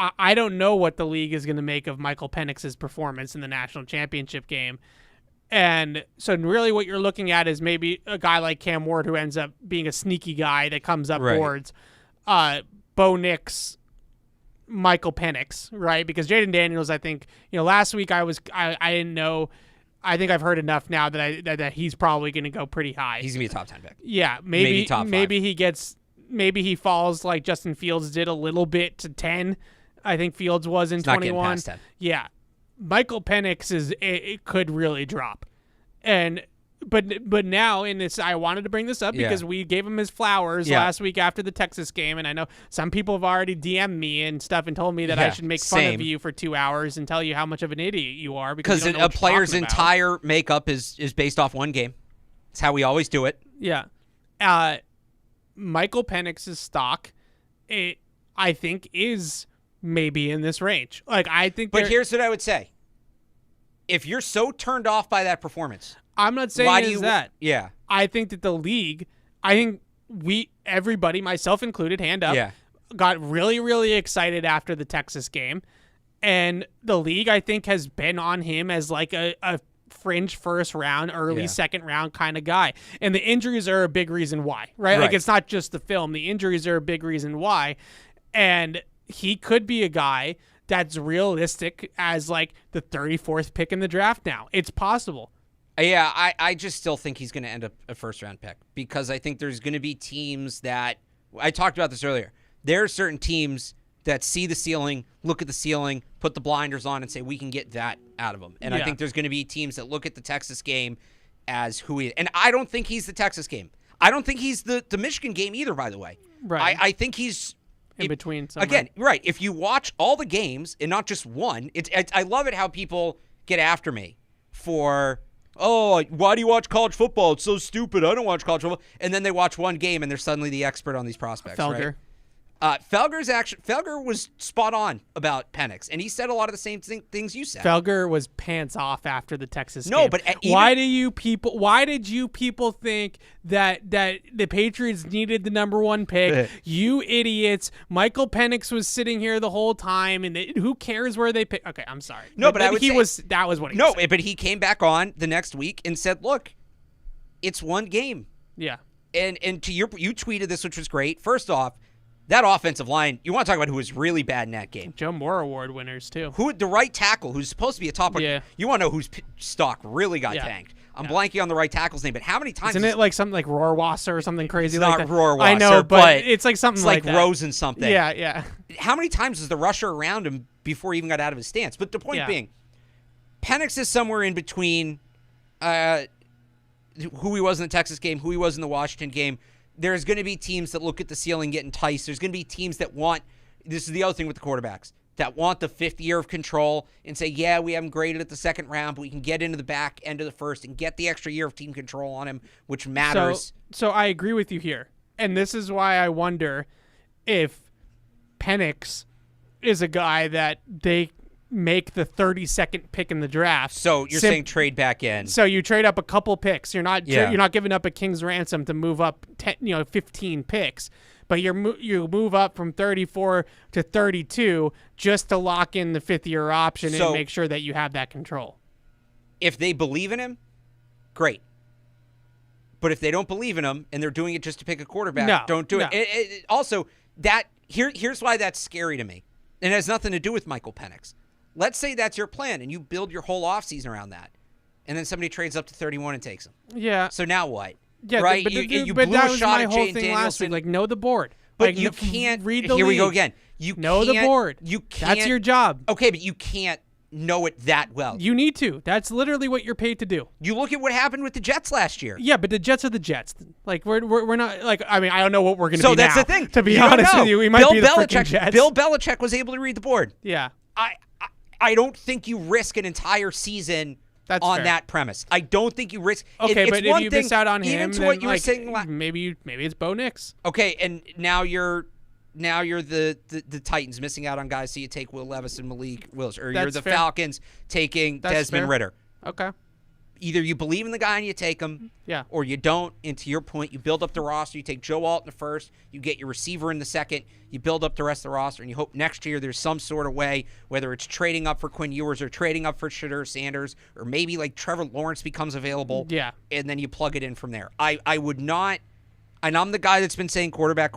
I don't know what the league is going to make of Michael Penix's performance in the national championship game. And so really what you're looking at is maybe a guy like Cam Ward who ends up being a sneaky guy that comes up boards. Bo Nix, Michael Penix, right? Because Jaden Daniels, I think, last week I didn't know. I think I've heard enough now that he's probably going to go pretty high. He's going to be a top 10 pick. Yeah, maybe top 5. Maybe he falls like Justin Fields did a little bit to 10. I think Fields was in 21. Not getting past 10. Yeah. Michael Penix it could really drop. But now in this, I wanted to bring this up because we gave him his flowers last week after the Texas game, and I know some people have already DM'd me and stuff and told me that I should make fun of you for 2 hours and tell you how much of an idiot you are because a player's entire makeup is based off one game. It's how we always do it. Yeah. Michael Penix's stock, I think, is maybe in this range. But here's what I would say: if you're so turned off by that performance, I'm not saying that. Yeah, I think that the league, everybody, myself included, hand up, got really, really excited after the Texas game, and the league, I think, has been on him as like a fringe first round, early second round kind of guy. And the injuries are a big reason why, right? Like, it's not just the film. The injuries are a big reason why. And he could be a guy that's realistic as like the 34th pick in the draft now. It's possible. Yeah, I just still think he's going to end up a first-round pick because I think there's going to be teams that – I talked about this earlier. There are certain teams that see the ceiling, look at the ceiling, put the blinders on, and say, we can get that out of him. And I think there's going to be teams that look at the Texas game as who he is. And I don't think he's the Texas game. I don't think he's the Michigan game either, by the way. Right. I think he's – in between somewhere. Again, right. If you watch all the games and not just one, I love it how people get after me for – oh, why do you watch college football? It's so stupid. I don't watch college football. And then they watch one game and they're suddenly the expert on these prospects. Felger. Right? Felger was spot on about Penix, and he said a lot of the same things you said. Felger was pants off after the Texas game. No, but why did you people think that the Patriots needed the number 1 pick? You idiots! Michael Penix was sitting here the whole time, and who cares where they pick? Okay, I'm sorry. No, but I would say, that was what he was saying. But he came back on the next week and said, "Look, it's one game." Yeah. And you tweeted this, which was great. First off, that offensive line, you want to talk about who was really bad in that game. Joe Moore Award winners, too. The right tackle, who's supposed to be a top yeah. You want to know whose stock really got tanked. I'm blanking on the right tackle's name, but how many times... Isn't it like something like Rohrwasser or something crazy it's like not that? Rohrwasser, I know, but it's like something like that. It's like Rosen something. Yeah, yeah. How many times was the rusher around him before he even got out of his stance? But the point being, Penix is somewhere in between who he was in the Texas game, who he was in the Washington game. There's going to be teams that look at the ceiling, get enticed. There's going to be teams that want, this is the other thing with the quarterbacks, that want the 5th year of control and say, yeah, we haven't graded at the second round, but we can get into the back end of the first and get the extra year of team control on him, which matters. So I agree with you here. And this is why I wonder if Penix is a guy that they make the 32nd pick in the draft. So you're saying trade back in. So you trade up a couple picks. You're not giving up a king's ransom to move up 15 picks, but you move up from 34 to 32 just to lock in the 5th year option and make sure that you have that control. If they believe in him, great. But if they don't believe in him and they're doing it just to pick a quarterback, don't do it. Also, here's why that's scary to me. And it has nothing to do with Michael Penix. Let's say that's your plan, and you build your whole offseason around that. And then somebody trades up to 31 and takes him. Yeah. So now what? Yeah, right? But you but blew that a was shot my at whole Jane thing Danielson. last week. Like, know the board. But like, you can't. Read the Here league. we go again. You know can't, the board. You can't. That's your job. Okay, but you can't know it that well. You need to. That's literally what you're paid to do. You look at what happened with the Jets last year. Yeah, but the Jets are the Jets. Like we're not like I mean I don't know what we're going to be So that's now, the thing. To be honest with you, we might be the freaking Jets. Bill Belichick was able to read the board. Yeah. I don't think you risk an entire season on that premise. I don't think you risk. Okay, but if you thing, miss out on him, even to then what you were saying, maybe it's Bo Nix. Okay, and now you're the Titans missing out on guys, so you take Will Levis and Malik Willis, or you're the Falcons taking Desmond Ridder. Okay. Either you believe in the guy and you take him, or you don't. And to your point, you build up the roster. You take Joe Alt in the first, you get your receiver in the second, you build up the rest of the roster, and you hope next year there's some sort of way, whether it's trading up for Quinn Ewers or trading up for Shadur Sanders, or maybe like Trevor Lawrence becomes available, and then you plug it in from there. I would not, and I'm the guy that's been saying quarterback.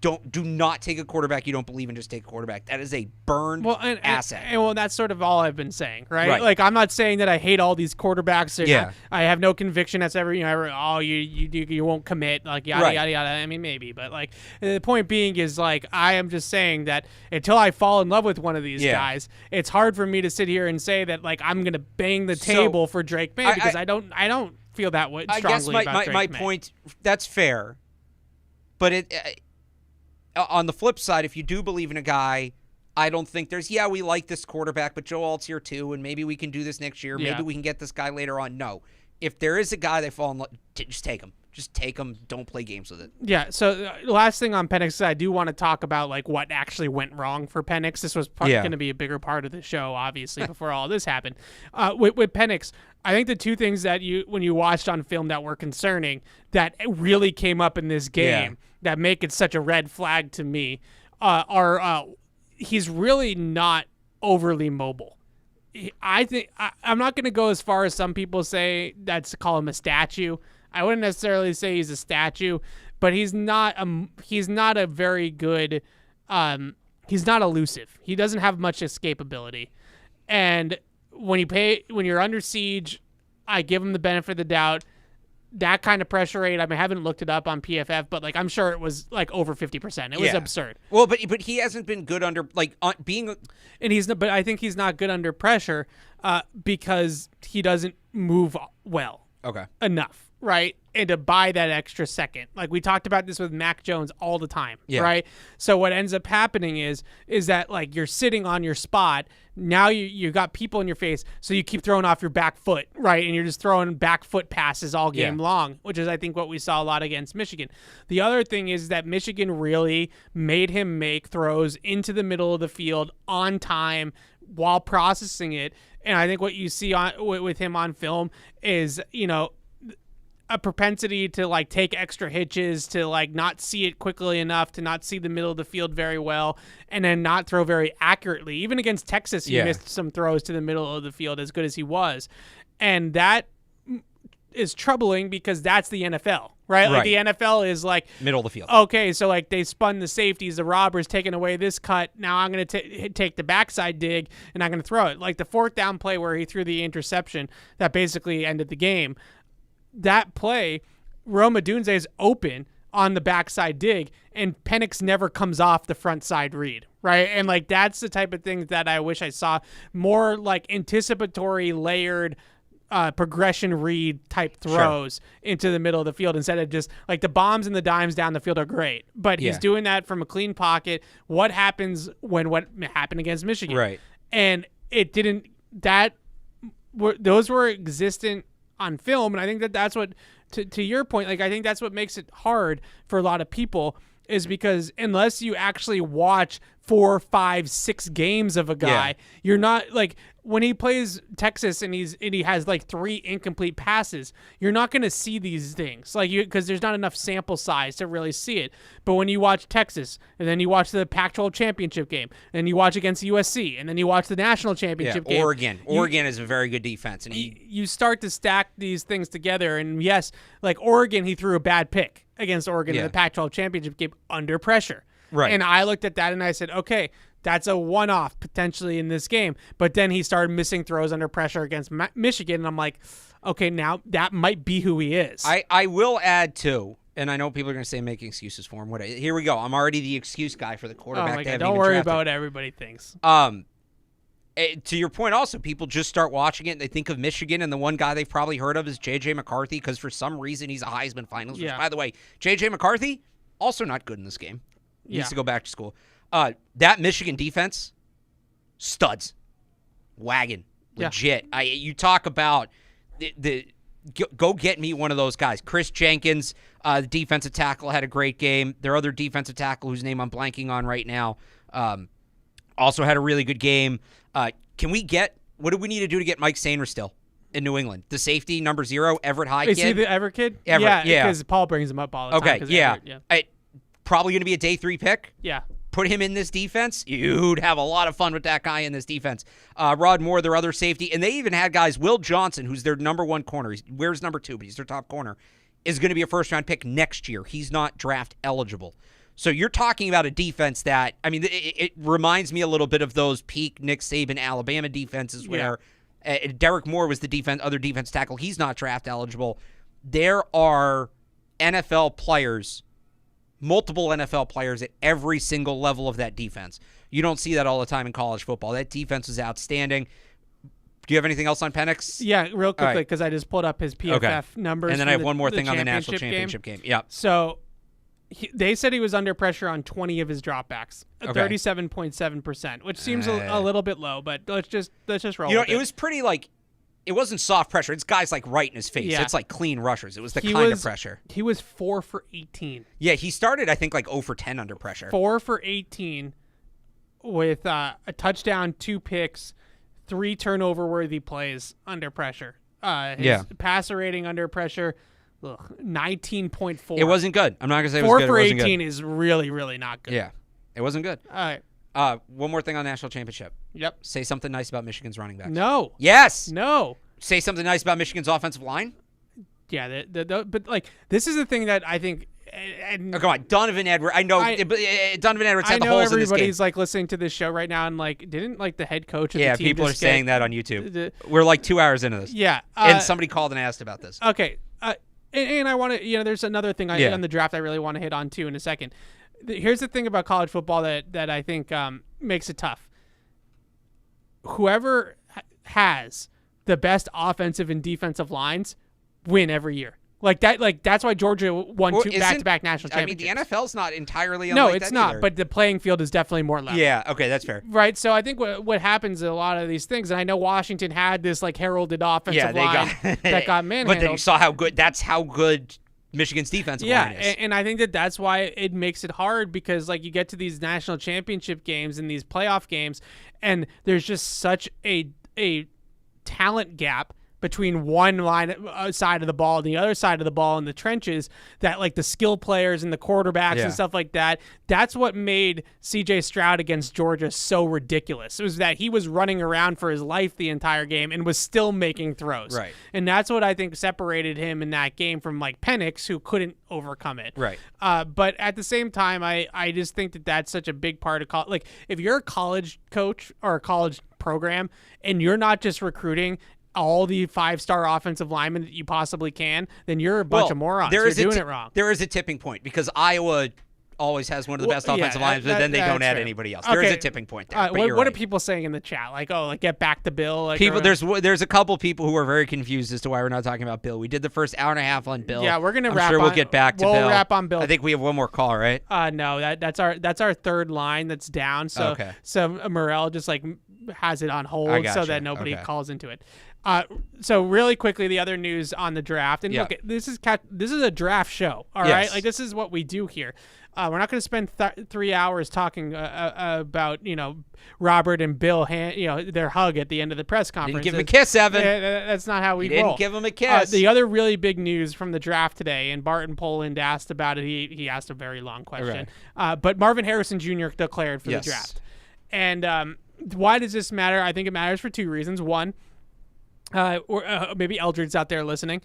Do not take a quarterback you don't believe in. Just take a quarterback. That is a burned asset. And that's sort of all I've been saying, right? Like I'm not saying that I hate all these quarterbacks. I have no conviction that's you won't commit, like yada yada yada. I mean maybe, but like the point being is like I am just saying that until I fall in love with one of these guys, it's hard for me to sit here and say that like I'm gonna bang the table for Drake May because I don't feel that way strongly about Drake May. My point, that's fair, but on the flip side, if you do believe in a guy, I don't think there's, we like this quarterback, but Joe Alt's here too, and maybe we can do this next year. Maybe we can get this guy later on. No. If there is a guy they fall in love, just take him. Just take him. Don't play games with it. Yeah, so last thing on Penix, I do want to talk about like what actually went wrong for Penix. This was going to be a bigger part of the show, obviously, before all this happened. With Penix, I think the two things that when you watched on film that were concerning that really came up in this game that make it such a red flag to me are he's really not overly mobile. I think I'm not going to go as far as some people say that's to call him a statue. I wouldn't necessarily say he's a statue, but he's not a very good. He's not elusive. He doesn't have much escapability, and when you're under siege, I give him the benefit of the doubt. That kind of pressure rate, I haven't looked it up on PFF, but I'm sure it was over 50%. It was absurd. Well, but he hasn't been good under being, and but I think he's not good under pressure because he doesn't move well. Okay. Enough, right? And to buy that extra second. We talked about this with Mac Jones all the time, right? So what ends up happening is that you're sitting on your spot. Now you got people in your face, so you keep throwing off your back foot, right? And you're just throwing back foot passes all game long, which is I think what we saw a lot against Michigan. The other thing is that Michigan really made him make throws into the middle of the field on time while processing it. And I think what you see with him on film is, a propensity to take extra hitches, to not see it quickly enough, to not see the middle of the field very well, and then not throw very accurately. Even against Texas, he missed some throws to the middle of the field as good as he was. And that is troubling because that's the NFL, right? The NFL is middle of the field. Okay, so they spun the safeties, the robbers taking away this cut. Now I'm going to take the backside dig and I'm going to throw it. The fourth down play where he threw the interception that basically ended the game. That play, Rome Odunze is open on the backside dig, and Penix never comes off the front side read, right? And that's the type of thing that I wish I saw more anticipatory, layered progression read type throws into the middle of the field instead of just the bombs and the dimes down the field are great, but he's doing that from a clean pocket. What happens when what happened against Michigan? Right. And it didn't. Those were existent on film, and I think that's what, to your point, I think that's what makes it hard for a lot of people, is because unless you actually watch 4, 5, 6 games of a guy, you're not when he plays Texas and he has 3 incomplete passes, you're not going to see these things because there's not enough sample size to really see it. But when you watch Texas, and then you watch the Pac-12 championship game, and you watch against USC, and then you watch the national championship game, Oregon is a very good defense, and you start to stack these things together. And yes, Oregon, he threw a bad pick against Oregon in the Pac-12 championship game under pressure. Right. And I looked at that and I said, okay, that's a one-off potentially in this game. But then he started missing throws under pressure against Michigan, and I'm like, okay, now that might be who he is. I will add, too, and I know people are going to say making excuses for him. Here we go. I'm already the excuse guy for the quarterback. Oh, my God. Don't worry about what everybody thinks. To your point also, people just start watching it, and they think of Michigan, and the one guy they've probably heard of is J.J. McCarthy because for some reason he's a Heisman finalist. Which, by the way, J.J. McCarthy, also not good in this game. He needs to go back to school. That Michigan defense, studs, wagon, legit. You talk about go get me one of those guys. Chris Jenkins, the defensive tackle, had a great game. Their other defensive tackle, whose name I'm blanking on right now, also had a really good game. What do we need to do to get Mike Sainer still in New England? The safety, number 0, Everett High Is kid. he the Everett kid? Everett, yeah. Because Paul brings him up all the time. Okay, probably going to be a day 3 pick. Yeah. Put him in this defense, you'd have a lot of fun with that guy in this defense. Rod Moore, their other safety, and they even had guys, Will Johnson, who's their number 1 corner. He wears number 2, but he's their top corner, is going to be a first-round pick next year. He's not draft eligible. So you're talking about a defense that, it reminds me a little bit of those peak Nick Saban Alabama defenses where Derek Moore was the other defense tackle. He's not draft eligible. There are NFL players, multiple NFL players at every single level of that defense. You don't see that all the time in college football. That defense is outstanding. Do you have anything else on Penix? Yeah, real quickly, because I just pulled up his PFF numbers. And then I have one more thing on the national championship game. Yep. So they said he was under pressure on 20 of his dropbacks, 37.7%, which seems a little bit low, but let's just roll with it. It was pretty it wasn't soft pressure. It's guys right in his face. Yeah. It's clean rushers. It was kind of pressure. He was 4 for 18. Yeah, he started, I think, 0 for 10 under pressure. 4 for 18 with a touchdown, 2 picks, 3 turnover-worthy plays under pressure. His passer rating under pressure, 19.4. It wasn't good. I'm not going to say it was 4 good. for It wasn't 18 good. is really, really not good. Yeah, it wasn't good. All right. One more thing on national championship. Yep. Say something nice about Michigan's running backs. No. Yes. No. Say something nice about Michigan's offensive line. Yeah, but this is the thing that I think, And oh, come on, Donovan Edwards. I know Donovan Edwards had the holes in this game. Everybody's like listening to this show right now and like, didn't like the head coach of the team people are just saying that on YouTube. We're like 2 hours into this. Yeah. And somebody called and asked about this. Okay. And I want to, there's another thing on the draft I really want to hit on too in a second. Here's the thing about college football that I think makes it tough. Whoever has the best offensive and defensive lines win every year. That's why Georgia won two back-to-back national championships. I mean, the NFL's not entirely no, unlike it's that not. either. But the playing field is definitely more level. Yeah, okay, that's fair. Right. So I think what happens in a lot of these things, and I know Washington had this like heralded offensive line that got manhandled. But then you saw how good. That's how good Michigan's defensive line is. Yeah, and I think that's why it makes it hard because like you get to these national championship games and these playoff games, and there's just such a talent gap between one side of the ball and the other side of the ball in the trenches that like the skill players and the quarterbacks and stuff like that, that's what made CJ Stroud against Georgia so ridiculous. It was that he was running around for his life the entire game and was still making throws. Right. And that's what I think separated him in that game from like Penix, who couldn't overcome it. Right. But at the same time, I just think that that's such a big part of college. Like if you're a college coach or a college program and you're not just recruiting all the 5-star offensive linemen that you possibly can, then you're a bunch of morons. You're doing it wrong. There is a tipping point because Iowa always has one of the best offensive lines, but then they don't add anybody else. There is a tipping point there. What are people saying in the chat? Like, get back to Bill. Like, people, there's a couple people who are very confused as to why we're not talking about Bill. We did the first hour and a half on Bill. Yeah, we're gonna I'm wrap. Sure, we'll get back to Bill. We'll wrap on Bill. I think we have one more call, right? No, that's our third line that's down. So Morel just like has it on hold so that nobody calls into it. So really quickly, the other news on the draft, and look, this is a draft show, all right? Like this is what we do here. We're not going to spend 3 hours talking about Robert and Bill, their hug at the end of the press conference. Didn't give him a kiss, Evan. That's not how we roll. Didn't give him a kiss. The other really big news from the draft today, and Barton Poland asked about it. He asked a very long question, but Marvin Harrison Jr. declared for the draft, and why does this matter? I think it matters for two reasons. One. Or maybe Eldred's out there listening.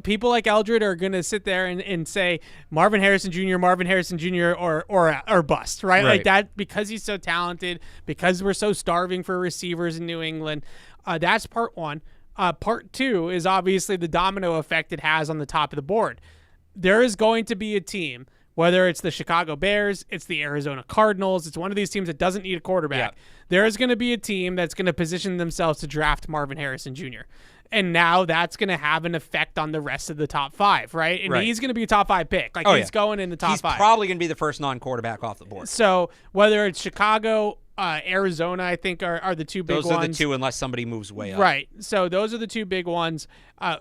People like Eldred are going to sit there and say Marvin Harrison Jr., or bust, right? Like that because he's so talented, because we're so starving for receivers in New England. That's part one. Part two is obviously the domino effect it has on the top of the board. There is going to be a team, whether it's the Chicago Bears, it's the Arizona Cardinals, it's one of these teams that doesn't need a quarterback. Yeah. There is going to be a team that's going to position themselves to draft Marvin Harrison Jr. And now that's going to have an effect on the rest of the top five, right? And he's going to be a top 5 pick. Like he's going in the top 5. He's probably going to be the first non-quarterback off the board. So whether it's Chicago, Arizona, I think are the two big ones. Those are the two unless somebody moves way up. Right. So those are the two big ones. I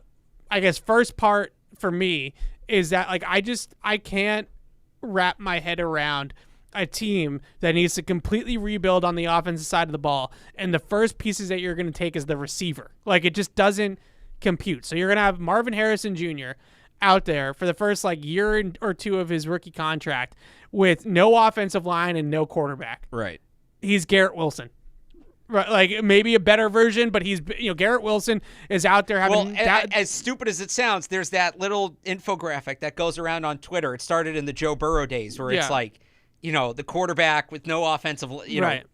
guess first part for me is that like I can't wrap my head around a team that needs to completely rebuild on the offensive side of the ball, and the first pieces that you're going to take is the receiver. Like it just doesn't compute. So you're going to have Marvin Harrison Jr. out there for the first like year or two of his rookie contract with no offensive line and no quarterback. Right. He's Garrett Wilson. Right, like maybe a better version, but he's Garrett Wilson is out there having. Well, as stupid as it sounds, there's that little infographic that goes around on Twitter. It started in the Joe Burrow days, where it's like, the quarterback with no offensive, right.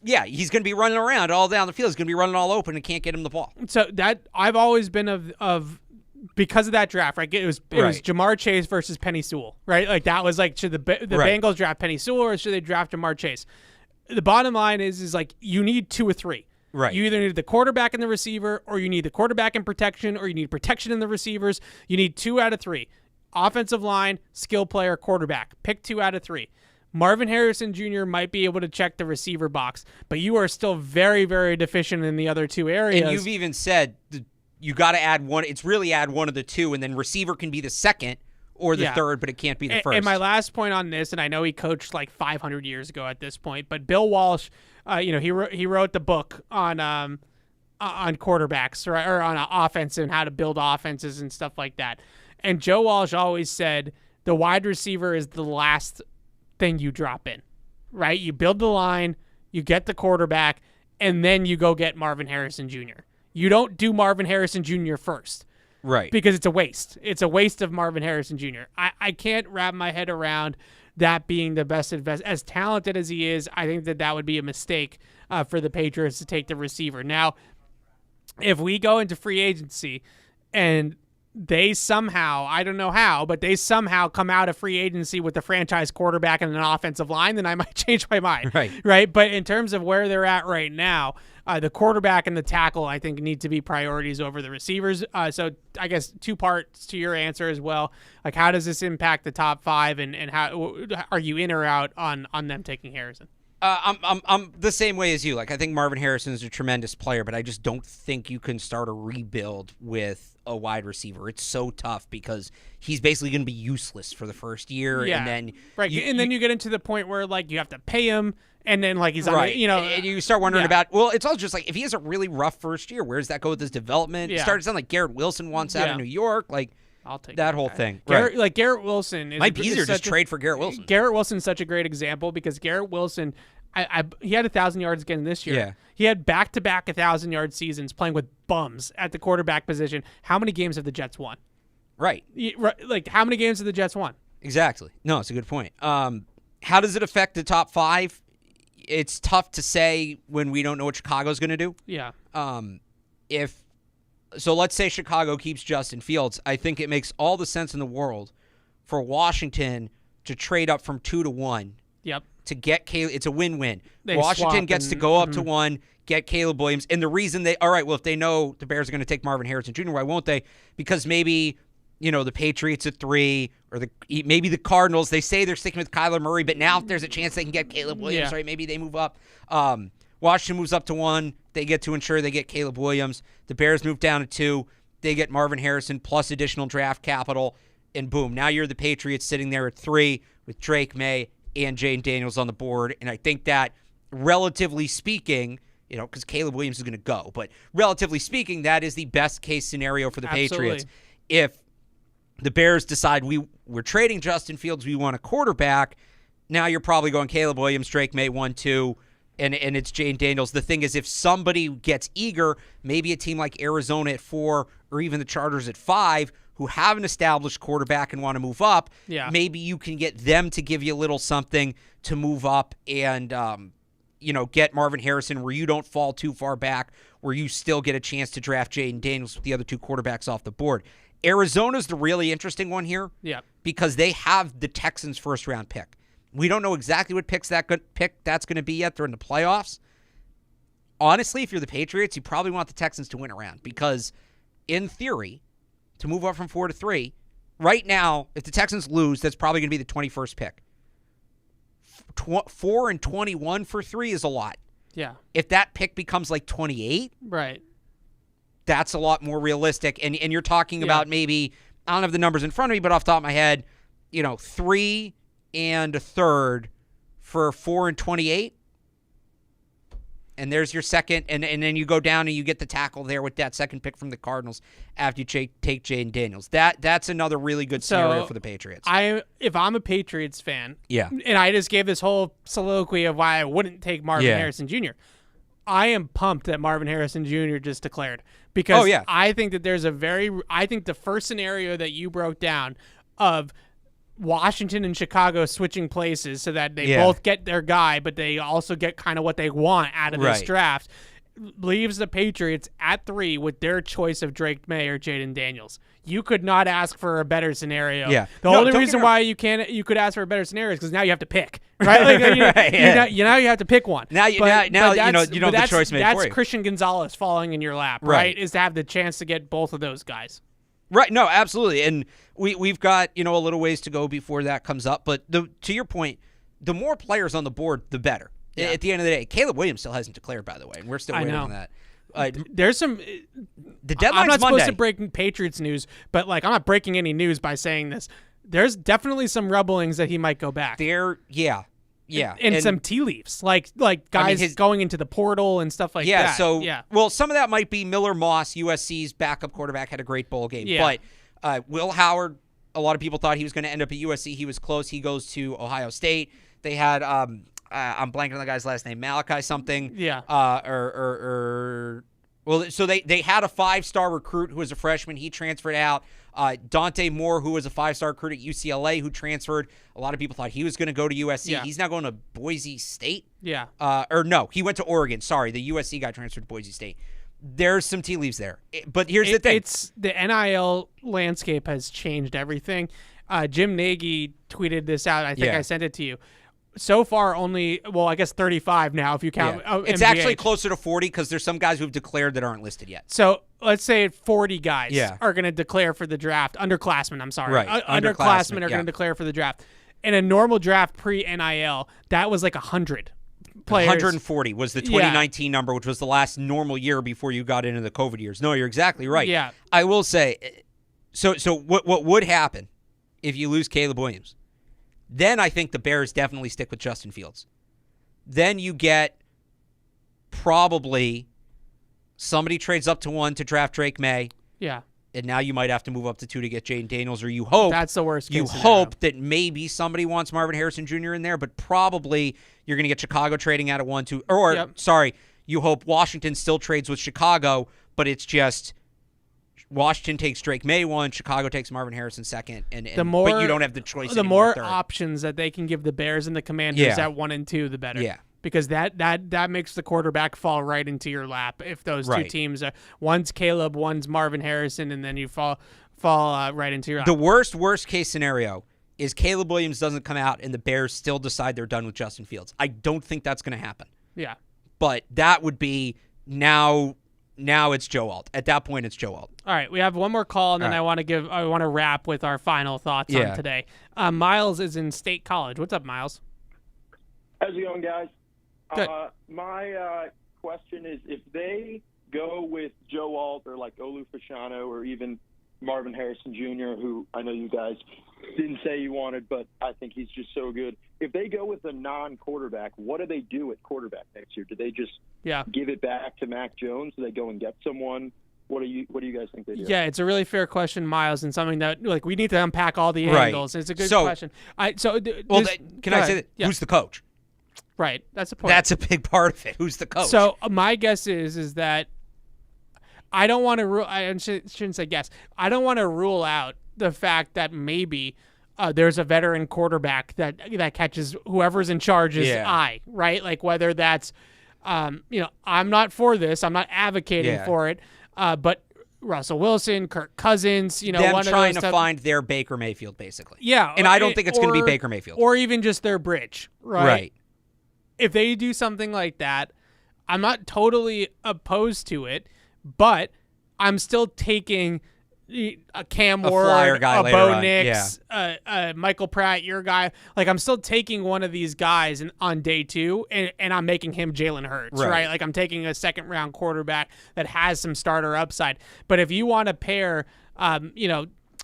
Yeah, he's going to be running around all down the field. He's going to be running all open and can't get him the ball. So that I've always been of because of that draft, right? It was Jamar Chase versus Penny Sewell, right? Like that was like should the Bengals draft Penny Sewell or should they draft Jamar Chase? The bottom line is like you need 2 or 3. Right. You either need the quarterback and the receiver, or you need the quarterback and protection, or you need protection in the receivers. You need 2 out of 3. Offensive line, skill player, quarterback. Pick 2 out of 3. Marvin Harrison Jr. might be able to check the receiver box, but you are still very, very deficient in the other 2 areas. And you've even said you got to add one. It's really add one of the 2, and then receiver can be the second or the third, but it can't be the first. And my last point on this, and I know he coached like 500 years ago at this point, but Bill Walsh, he wrote the book on quarterbacks, right, or on offense and how to build offenses and stuff like that. And Joe Walsh always said the wide receiver is the last thing you drop in, right? You build the line, you get the quarterback, and then you go get Marvin Harrison Jr. You don't do Marvin Harrison Jr. first. Right. Because it's a waste. It's a waste of Marvin Harrison Jr. I can't wrap my head around that being the best invest. As talented as he is, I think that would be a mistake for the Patriots to take the receiver. Now, if we go into free agency and they somehow, I don't know how, but they somehow come out of free agency with a franchise quarterback and an offensive line, then I might change my mind. Right. But in terms of where they're at right now, the quarterback and the tackle, I think, need to be priorities over the receivers. So I guess 2 parts to your answer as well. Like, how does this impact the top 5, and how are you in or out on them taking Harrison? I'm the same way as you. Like, I think Marvin Harrison is a tremendous player, but I just don't think you can start a rebuild with a wide receiver. It's so tough because he's basically going to be useless for the first year, and then then you get into the point where like you have to pay him. And then, like, he's right. on, and you start wondering about, well, it's all just like, if he has a really rough first year, where does that go with his development? It started to sound like Garrett Wilson wants out of New York. Like, I'll take that whole thing. Garrett Wilson is might be easier to just trade for Garrett Wilson. Garrett Wilson's such a great example because Garrett Wilson, he had 1,000 yards again this year. Yeah. He had back-to-back 1,000-yard seasons playing with bums at the quarterback position. How many games have the Jets won? Right. Like, how many games have the Jets won? Exactly. No, it's a good point. How does it affect the top 5? It's tough to say when we don't know what Chicago's going to do. Yeah. So let's say Chicago keeps Justin Fields. I think it makes all the sense in the world for Washington to trade up from 2 to 1. Yep. To get Caleb. It's a win-win. Washington gets to go up to 1, get Caleb Williams. And the reason if they know the Bears are going to take Marvin Harrison Jr., why won't they? Because maybe, the Patriots at 3 or maybe the Cardinals, they say they're sticking with Kyler Murray, but now if there's a chance they can get Caleb Williams, right? Maybe they move up. Washington moves up to 1. They get to ensure they get Caleb Williams. The Bears move down to 2. They get Marvin Harrison plus additional draft capital, and boom, now you're the Patriots sitting there at 3 with Drake May and Jane Daniels on the board. And I think that, relatively speaking, because Caleb Williams is going to go, but relatively speaking, that is the best case scenario for the Patriots. If the Bears decide we're trading Justin Fields, we want a quarterback, now you're probably going Caleb Williams, Drake May 1-2, and it's Jane Daniels. The thing is, if somebody gets eager, maybe a team like Arizona at 4 or even the Chargers at 5 who have an established quarterback and want to move up, maybe you can get them to give you a little something to move up and get Marvin Harrison where you don't fall too far back, where you still get a chance to draft Jane Daniels with the other 2 quarterbacks off the board. Arizona's the really interesting one here because they have the Texans' first-round pick. We don't know exactly what pick that's going to be yet. They're in the playoffs. Honestly, if you're the Patriots, you probably want the Texans to win a round because, in theory, to move up from 4 to 3, right now, if the Texans lose, that's probably going to be the 21st pick. 4 and 21 for 3 is a lot. Yeah. If that pick becomes like 28, right, that's a lot more realistic. And you're talking about maybe, I don't have the numbers in front of me, but off the top of my head, 3 and a third for 4 and 28. And there's your second, and then you go down and you get the tackle there with that second pick from the Cardinals after you take Jaden Daniels. That's another really good scenario for the Patriots. If I'm a Patriots fan, and I just gave this whole soliloquy of why I wouldn't take Marvin Harrison Jr., I am pumped that Marvin Harrison Jr. just declared because I think that I think the first scenario that you broke down of Washington and Chicago switching places so that they both get their guy, but they also get kind of what they want out of this draft, leaves the Patriots at 3 with their choice of Drake May or Jaden Daniels. You could not ask for a better scenario. Yeah. The only reason why you could ask for a better scenario is because now you have to pick, right? Like, you have to pick one. Now you don't have the choice made for you. That's Christian Gonzalez falling in your lap, right? Is to have the chance to get both of those guys. Right. No, absolutely. And we've got, a little ways to go before that comes up. But to your point, the more players on the board, the better. Yeah. At the end of the day, Caleb Williams still hasn't declared, by the way, and we're still waiting on that. There's some. The deadline's I'm not Monday. supposed to break Patriots news, but I'm not breaking any news by saying this. There's definitely some rumblings that he might go back. And some tea leaves, like guys going into the portal and stuff like that. Well, some of that might be Miller Moss, USC's backup quarterback, had a great bowl game. Yeah. But Will Howard, a lot of people thought he was going to end up at USC. He was close. He goes to Ohio State. They had I'm blanking on the guy's last name, Malachi something. Yeah. Well, so they had a 5-star recruit who was a freshman. He transferred out. Dante Moore, who was a 5-star recruit at UCLA, who transferred. A lot of people thought he was going to go to USC. Yeah. He's now going to Boise State. Yeah. Or no, he went to Oregon. Sorry, the USC guy transferred to Boise State. There's some tea leaves there. But here's the thing. It's the NIL landscape has changed everything. Jim Nagy tweeted this out. I think I sent it to you. So far, only, well, I guess 35 now if you count. It's MGH. actually closer to 40 because there's some guys who've declared that aren't listed yet. So let's say 40 guys are going to declare for the draft. Underclassmen, I'm sorry. Right. Underclassmen are going to declare for the draft. In a normal draft pre-NIL, that was like 100 players. 140 was the 2019 number, which was the last normal year before you got into the COVID years. No, you're exactly right. Yeah. I will say, so what would happen if you lose Caleb Williams? Then I think the Bears definitely stick with Justin Fields. Then you get probably somebody trades up to 1 to draft Drake May. Yeah. And now you might have to move up to 2 to get Jaden Daniels, or you hope. That's the worst case You scenario. hope that maybe somebody wants Marvin Harrison Jr. in there, but probably you're going to get Chicago trading out of 1, 2. Or, sorry, you hope Washington still trades with Chicago, but it's just Washington takes Drake May 1, Chicago takes Marvin Harrison 2nd, but you don't have the choice. The anymore more third. options that they can give the Bears and the Commanders at 1 and 2, the better. Yeah. Because that makes the quarterback fall right into your lap. If those two teams are, one's Caleb, one's Marvin Harrison, and then you fall right into your lap. The worst case scenario is Caleb Williams doesn't come out and the Bears still decide they're done with Justin Fields. I don't think that's going to happen. Yeah. But that would be now it's Joe Alt. At that point, it's Joe Alt. All right, we have one more call, and then I want to wrap with our final thoughts on today. Miles is in State College. What's up, Miles? How's it going, guys? Good. My question is, if they go with Joe Alt or like Olu Fashanu or even Marvin Harrison Jr., who I know you guys didn't say you wanted, but I think he's just so good. If they go with a non-quarterback, what do they do at quarterback next year? Do they just give it back to Mac Jones? Do they go and get someone? What do you guys think they do? Yeah, it's a really fair question, Miles, and something that we need to unpack all the angles. It's a good question. Can I say that? Yeah. Who's the coach? Right, that's the point. That's a big part of it. Who's the coach? So my guess is that I don't want to rule. I shouldn't say guess. I don't want to rule out the fact that maybe there's a veteran quarterback that catches whoever's in charge's eye, right? Like whether that's, I'm not for this. I'm not advocating for it. But Russell Wilson, Kirk Cousins, them trying to find their Baker Mayfield, basically. Yeah, and I don't think it's going to be Baker Mayfield, or even just their bridge, right? Right. If they do something like that, I'm not totally opposed to it, but I'm still taking a Cam Ward, a Bo Nix, Michael Pratt, your guy. Like, I'm still taking one of these guys on day 2, and I'm making him Jalen Hurts, right? Like, I'm taking a second-round quarterback that has some starter upside. But if you want to pair,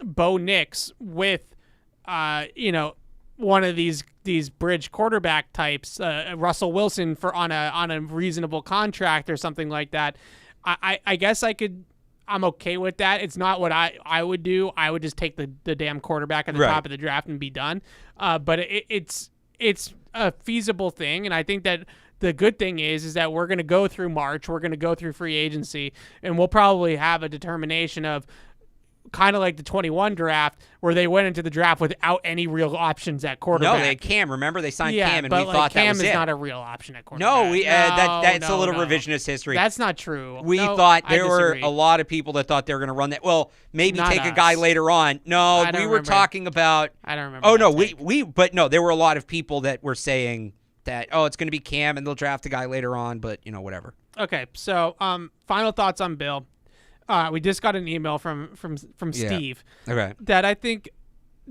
Bo Nix with, one of these bridge quarterback types, Russell Wilson on a reasonable contract or something like that, I guess I'm okay with that. It's not what I would do. I would just take the damn quarterback at the top of the draft and be done. But it's a feasible thing, and I think that the good thing is that we're going to go through March, we're going to go through free agency, and we'll probably have a determination of kind of like the 21 draft where they went into the draft without any real options at quarterback. No, they had Cam. Remember, they signed Cam, and we thought Cam that was is it. not a real option at quarterback. No, that's a little revisionist history. That's not true. We thought there were a lot of people that thought they were going to run that. Well, maybe not take a guy later on. No, we were talking about. I don't remember. Oh no, but no, there were a lot of people that were saying that it's going to be Cam, and they'll draft a guy later on. But whatever. Okay, so final thoughts on Bill. We just got an email from Steve that I think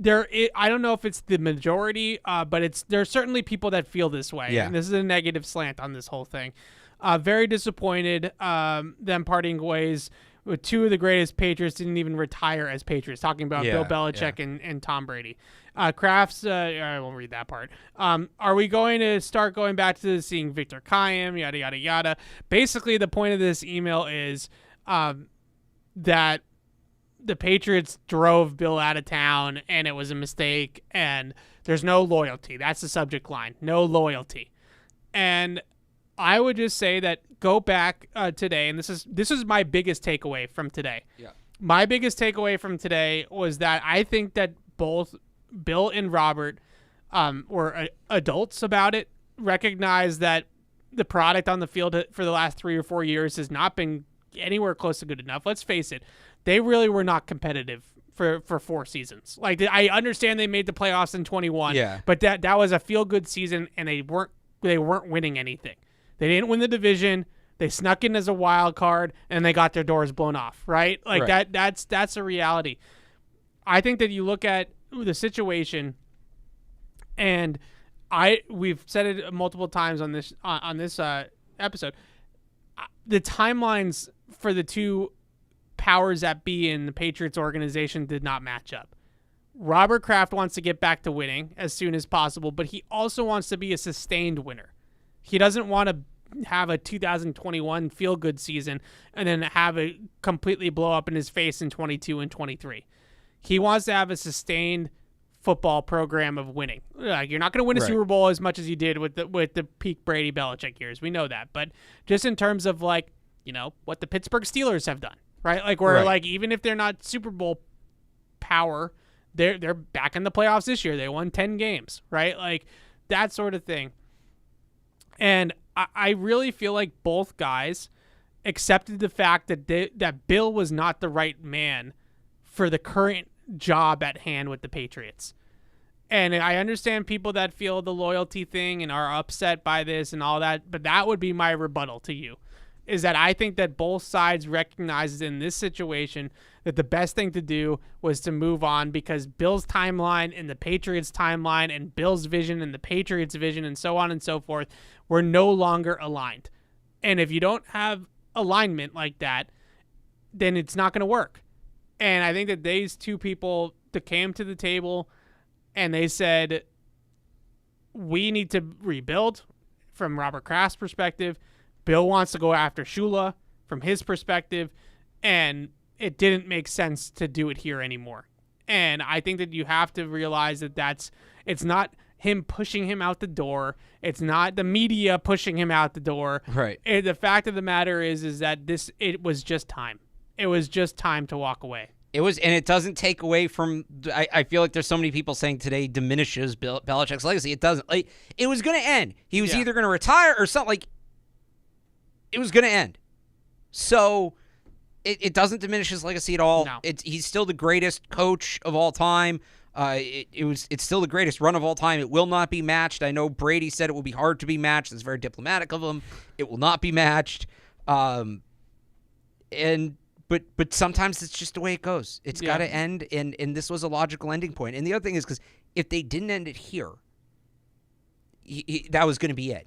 I don't know if it's the majority, but there's certainly people that feel this way. Yeah. And this is a negative slant on this whole thing. Very disappointed them parting ways with 2 of the greatest Patriots didn't even retire as Patriots, talking about Bill Belichick and Tom Brady. Crafts, I won't read that part. Are we going to start going back to seeing Victor Kayem, yada, yada, yada? Basically, the point of this email is that the Patriots drove Bill out of town and it was a mistake and there's no loyalty. That's the subject line. No loyalty. And I would just say that go back today, and this is my biggest takeaway from today. Yeah. My biggest takeaway from today was that I think that both Bill and Robert were adults about it, recognized that the product on the field for the last 3 or 4 years has not been anywhere close to good enough. Let's face it, they really were not competitive for 4 seasons. Like, I understand they made the playoffs in 21, but that was a feel-good season, and they weren't winning anything. They didn't win the division. They snuck in as a wild card, and they got their doors blown off, right? Like, that's a reality. I think that you look at the situation, and we've said it multiple times on this episode. The timelines for the two powers that be in the Patriots organization did not match up. Robert Kraft wants to get back to winning as soon as possible, but he also wants to be a sustained winner. He doesn't want to have a 2021 feel-good season and then have it completely blow up in his face in 22 and 23. He wants to have a sustained football program of winning. You're not going to win a Super Bowl as much as you did with the peak Brady Belichick years. We know that. But just in terms of, like, you know, what the Pittsburgh Steelers have done, right? Like, where like, even if they're not Super Bowl power, they're back in the playoffs this year. They won 10 games, right? Like, that sort of thing. And I really feel like both guys accepted the fact that that Bill was not the right man for the current job at hand with the Patriots. And I understand people that feel the loyalty thing and are upset by this and all that, but that would be my rebuttal to you, is that I think that both sides recognized in this situation that the best thing to do was to move on, because Bill's timeline and the Patriots' timeline and Bill's vision and the Patriots' vision and so on and so forth were no longer aligned. And if you don't have alignment like that, then it's not going to work. And I think that these two people that came to the table and they said, we need to rebuild from Robert Kraft's perspective. Bill wants to go after Shula from his perspective, and it didn't make sense to do it here anymore. And I think that you have to realize that it's not him pushing him out the door. It's not the media pushing him out the door. Right. The fact of the matter is that it was just time. It was just time to walk away. It was, and it doesn't take away from. I feel like there's so many people saying today diminishes Belichick's legacy. It doesn't. Like, it was going to end. He was either going to retire or something. Like, it was going to end. So it doesn't diminish his legacy at all. No. He's still the greatest coach of all time. It's still the greatest run of all time. It will not be matched. I know Brady said it will be hard to be matched. That's very diplomatic of him. It will not be matched. But sometimes it's just the way it goes. It's got to end, and this was a logical ending point. And the other thing is, because if they didn't end it here, that was going to be it.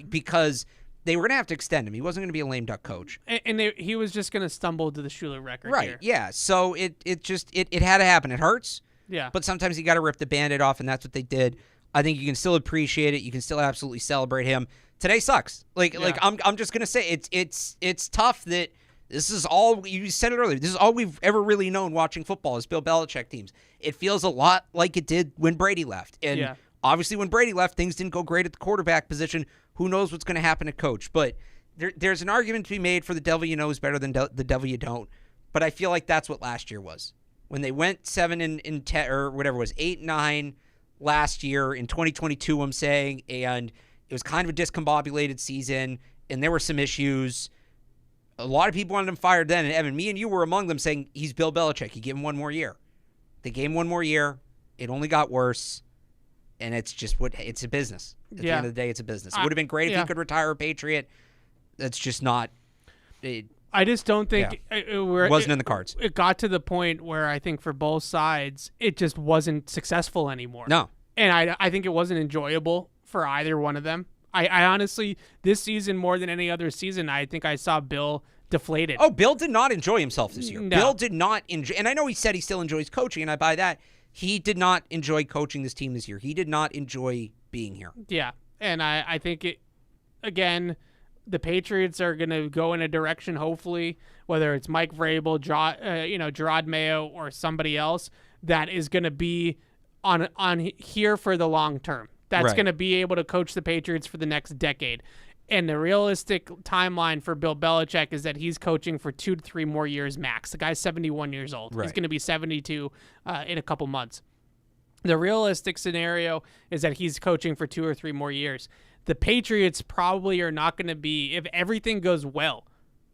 Because they were going to have to extend him. He wasn't going to be a lame duck coach. And he was just going to stumble to the Shula record. Right, here. yeah. So it had to happen. It hurts. Yeah. But sometimes you got to rip the Band-Aid off, and that's what they did. I think you can still appreciate it. You can still absolutely celebrate him. Today sucks. Like I'm just going to say it's tough that this is all, you said it earlier, this is all we've ever really known watching football is Bill Belichick teams. It feels a lot like it did when Brady left. And obviously when Brady left, things didn't go great at the quarterback position. Who knows what's going to happen at coach? But there's an argument to be made for the devil you know is better than the devil you don't. But I feel like that's what last year was. When they went 7 and 10, or whatever it was, 8-9 last year in 2022, I'm saying, and it was kind of a discombobulated season, and there were some issues. A lot of people wanted him fired then, and Evan, me and you were among them saying he's Bill Belichick. You give him one more year. They gave him one more year. It only got worse, and it's just it's a business. At the end of the day, it's a business. It would have been great if he could retire a Patriot. That's just not. I just don't think it wasn't in the cards. It got to the point where I think for both sides, it just wasn't successful anymore. No. And I think it wasn't enjoyable for either one of them. I honestly, this season more than any other season, I think I saw Bill deflated. Oh, Bill did not enjoy himself this year. No. Bill did not enjoy, and I know he said he still enjoys coaching, and I buy that. He did not enjoy coaching this team this year. He did not enjoy being here. Yeah, and I think again, the Patriots are going to go in a direction, hopefully, whether it's Mike Vrabel, Gerard Mayo, or somebody else, that is going to be on here for the long term. That's going to be able to coach the Patriots for the next decade. And the realistic timeline for Bill Belichick is that he's coaching for 2 to 3 more years max. The guy's 71 years old. Right. He's going to be 72 in a couple months. The realistic scenario is that he's coaching for 2 or 3 more years. The Patriots probably are not going to be, if everything goes well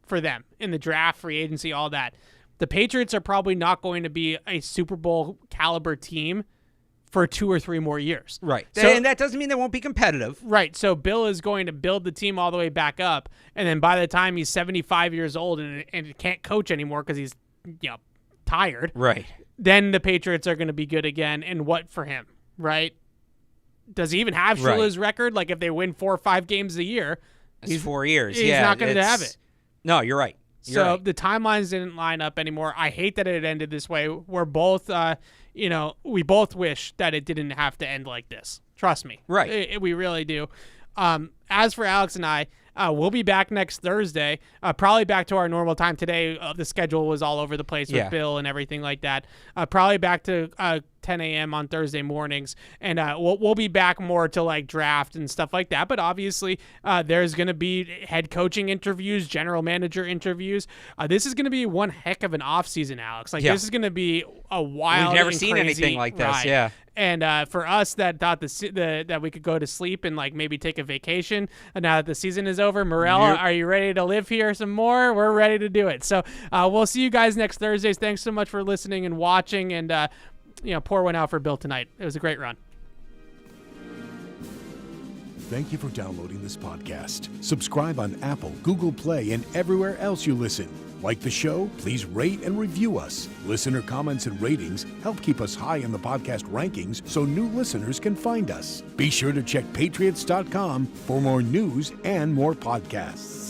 for them in the draft, free agency, all that, the Patriots are probably not going to be a Super Bowl caliber team for 2 or 3 more years. Right. So, and that doesn't mean they won't be competitive. Right. So Bill is going to build the team all the way back up. And then by the time he's 75 years old and can't coach anymore because he's tired. Right. Then the Patriots are going to be good again. And what for him? Right. Does he even have Shula's record? Like if they win 4 or 5 games a year. It's 4 years. He's not going to have it. No, you're right. So the timelines didn't line up anymore. I hate that it ended this way. We're both, we both wish that it didn't have to end like this. Trust me. Right. We really do. As for Alex and I, we'll be back next Thursday, probably back to our normal time. Today, the schedule was all over the place with Bill and everything like that. Probably back to 10 a.m. on Thursday mornings, and we'll be back more to like draft and stuff like that. But obviously, there's going to be head coaching interviews, general manager interviews. This is going to be one heck of an offseason, Alex. This is going to be a wild. We've never seen anything like this. Ride. Yeah. And for us that thought that we could go to sleep and like maybe take a vacation, now that the season is over, Morella, are you ready to live here some more? We're ready to do it. So we'll see you guys next Thursday. Thanks so much for listening and watching, and pour one out for Bill tonight. It was a great run. Thank you for downloading this podcast. Subscribe on Apple, Google Play, and everywhere else you listen. Like the show? Please rate and review us. Listener comments and ratings help keep us high in the podcast rankings so new listeners can find us. Be sure to check patriots.com for more news and more podcasts.